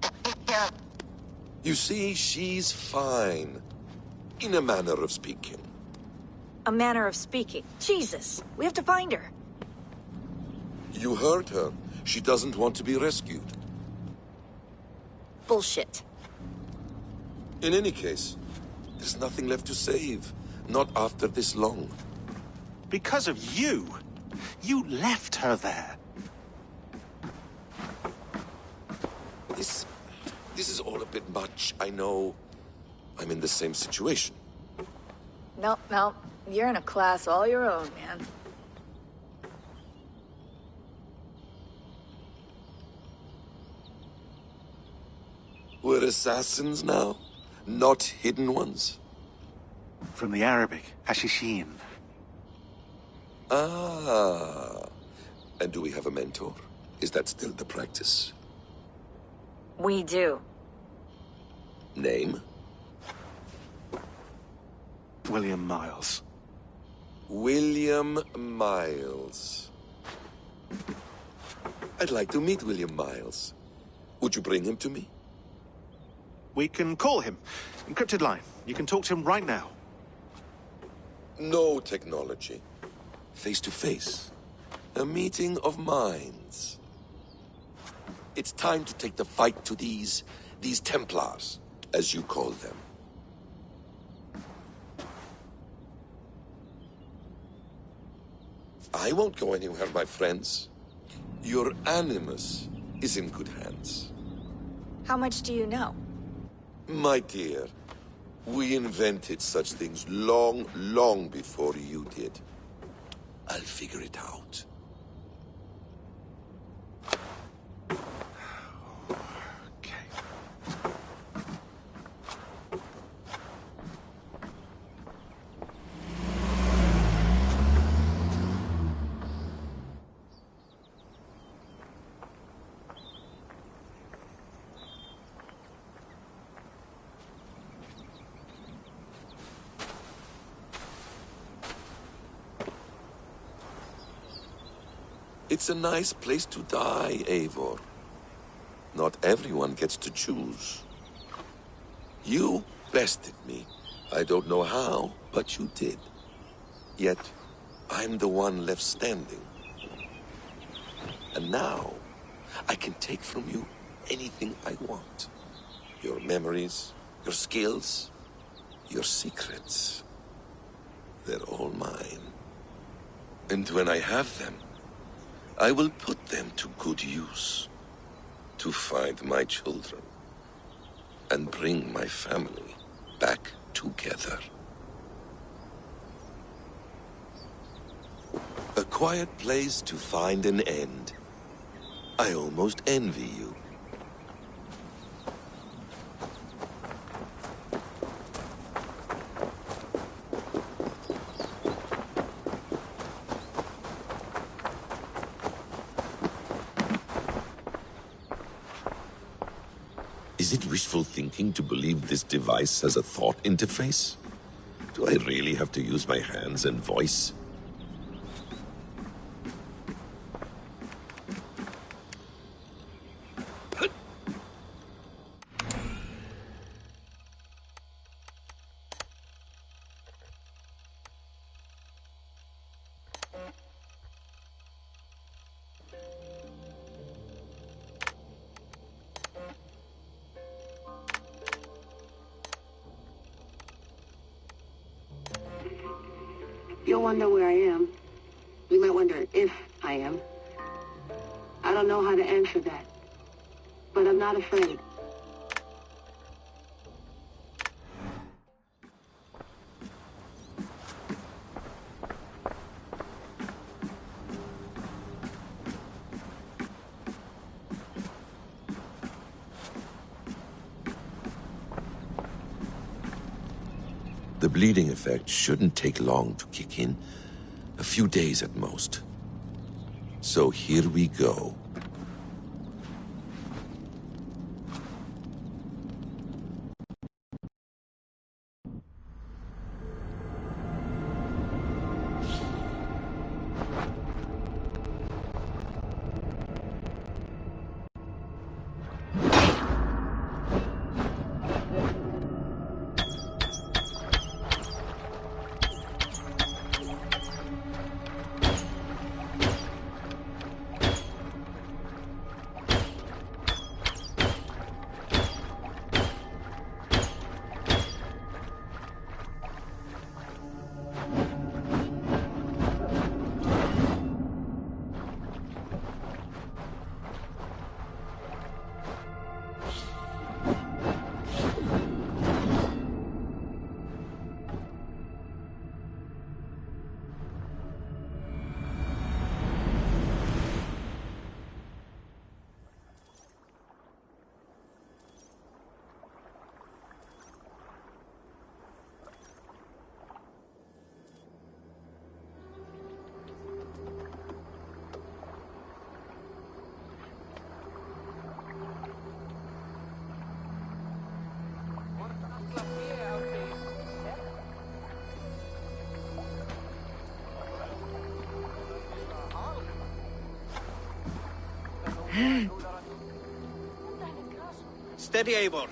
And take care of... You see, she's fine. In a manner of speaking. A manner of speaking. Jesus, we have to find her. You heard her. She doesn't want to be rescued. Bullshit. In any case, there's nothing left to save. Not after this long. Because of you. You left her there. This is all a bit much, I know. I'm in the same situation. No, you're in a class all your own, man. We're assassins now? Not hidden ones? From the Arabic, Hashishin. Ah. And do we have a mentor? Is that still the practice? We do. Name? William Miles. William Miles. I'd like to meet William Miles. Would you bring him to me? We can call him. Encrypted line. You can talk to him right now. No technology. Face to face. A meeting of minds. It's time to take the fight to these Templars, as you call them. I won't go anywhere, my friends. Your animus is in good hands. How much do you know? My dear, we invented such things long, long before you did. I'll figure it out. It's a nice place to die, Eivor. Not everyone gets to choose. You bested me. I don't know how, but you did. Yet, I'm the one left standing. And now, I can take from you anything I want. Your memories, your skills, your secrets. They're all mine. And when I have them, I will put them to good use. To find my children. And bring my family back together. A quiet place to find an end. I almost envy you. Is it wishful thinking to believe this device has a thought interface? Do I really have to use my hands and voice? You'll wonder where I am. You might wonder if I am. I don't know how to answer that. But I'm not afraid. The bleeding effect shouldn't take long to kick in. A few days at most. So here we go. Steady, Eivor.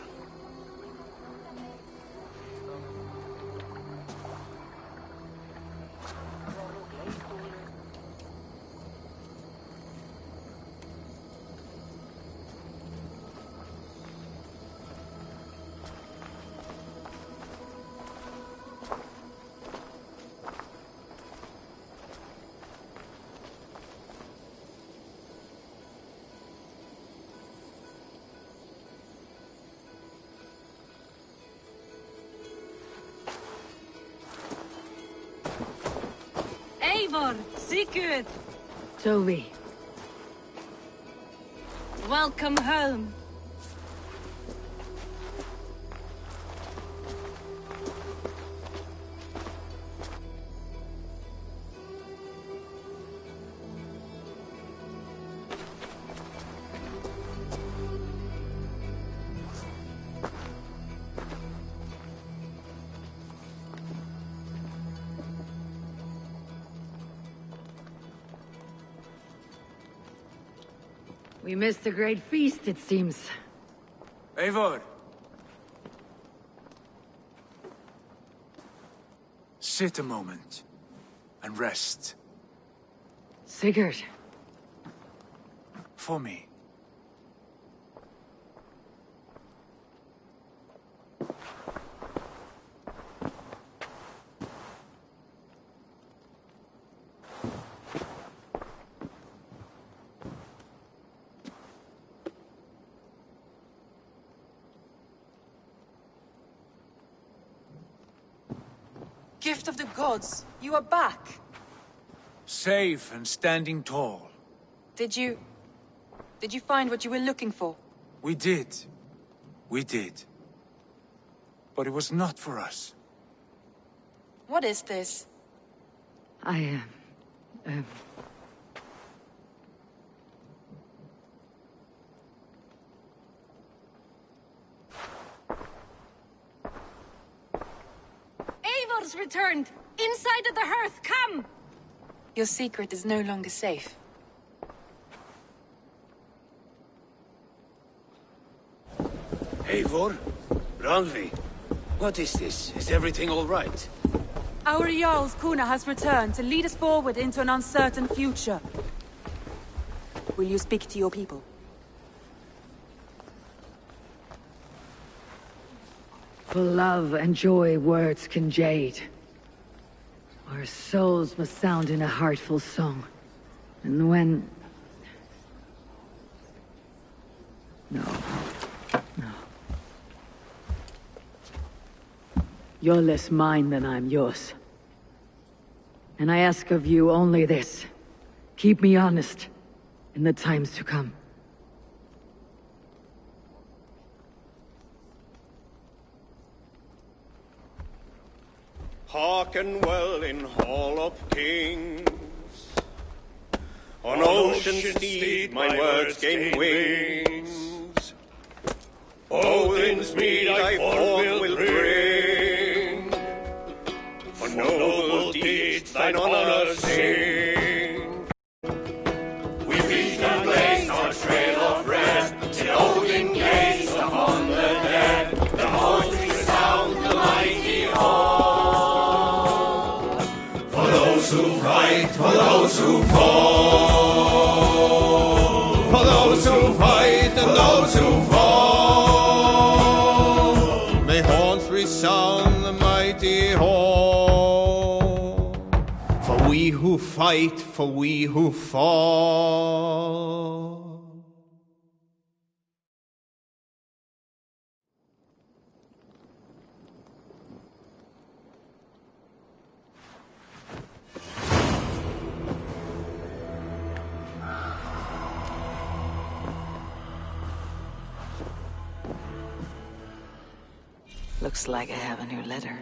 Eivor, Sigurd! Toby. Welcome home. We missed a great feast, it seems. Eivor! Sit a moment and rest. Sigurd. For me. Gift of the gods, you are back. Safe and standing tall. Did you find what you were looking for? We did. We did. But it was not for us. What is this? has returned! Inside of the hearth, come! Your secret is no longer safe. Eivor? Randvi? What is this? Is everything all right? Our Jarl's Kuna has returned to lead us forward into an uncertain future. Will you speak to your people? For love and joy words can jade. Our souls must sound in a heartful song. And when... No. You're less mine than I'm yours. And I ask of you only this. Keep me honest in the times to come. Hearken well in Hall of Kings. On ocean steed my words gain wings. Odin's mead I forth will bring. For noble deeds thine honor sing. We beat and blaze our trail of red, till Odin gazed upon the dead. The horns resound the mighty hall. For those who fight, for those who fall. For those who fight and those who fall. May horns resound the mighty hall. For we who fight, for we who fall. Looks like I have a new letter.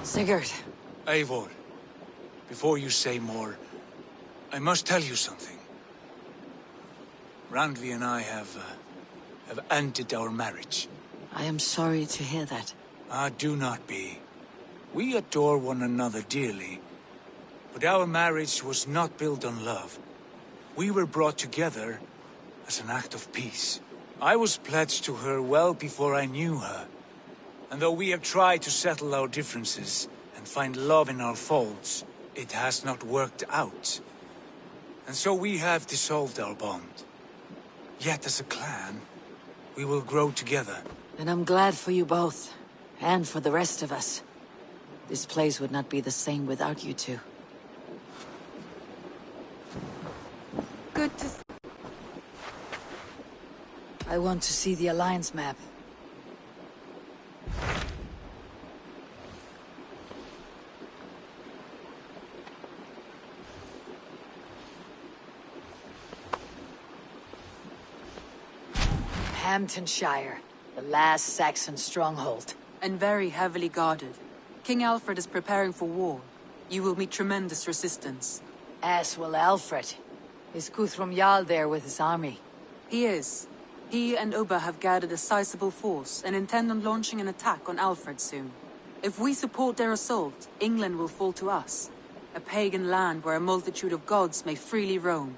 Sigurd. Eivor, before you say more, I must tell you something. Randvi and I have ended our marriage. I am sorry to hear that. Do not be. We adore one another dearly, but our marriage was not built on love. We were brought together as an act of peace. I was pledged to her well before I knew her. And though we have tried to settle our differences and find love in our faults, it has not worked out. And so we have dissolved our bond. Yet as a clan, we will grow together. And I'm glad for you both, and for the rest of us. This place would not be the same without you two. Good to... I want to see the Alliance map. Hamptonshire, the last Saxon stronghold. And very heavily guarded. King Alfred is preparing for war. You will meet tremendous resistance. As will Alfred. Is Guthrum Jarl there with his army? He is. He and Ubba have gathered a sizable force and intend on launching an attack on Alfred soon. If we support their assault, England will fall to us. A pagan land where a multitude of gods may freely roam.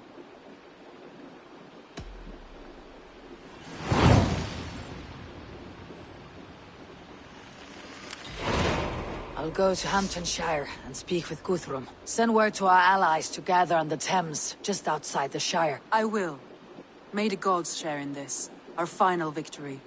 I'll go to Hamptonshire and speak with Guthrum. Send word to our allies to gather on the Thames, just outside the Shire. I will. May the gods share in this, our final victory.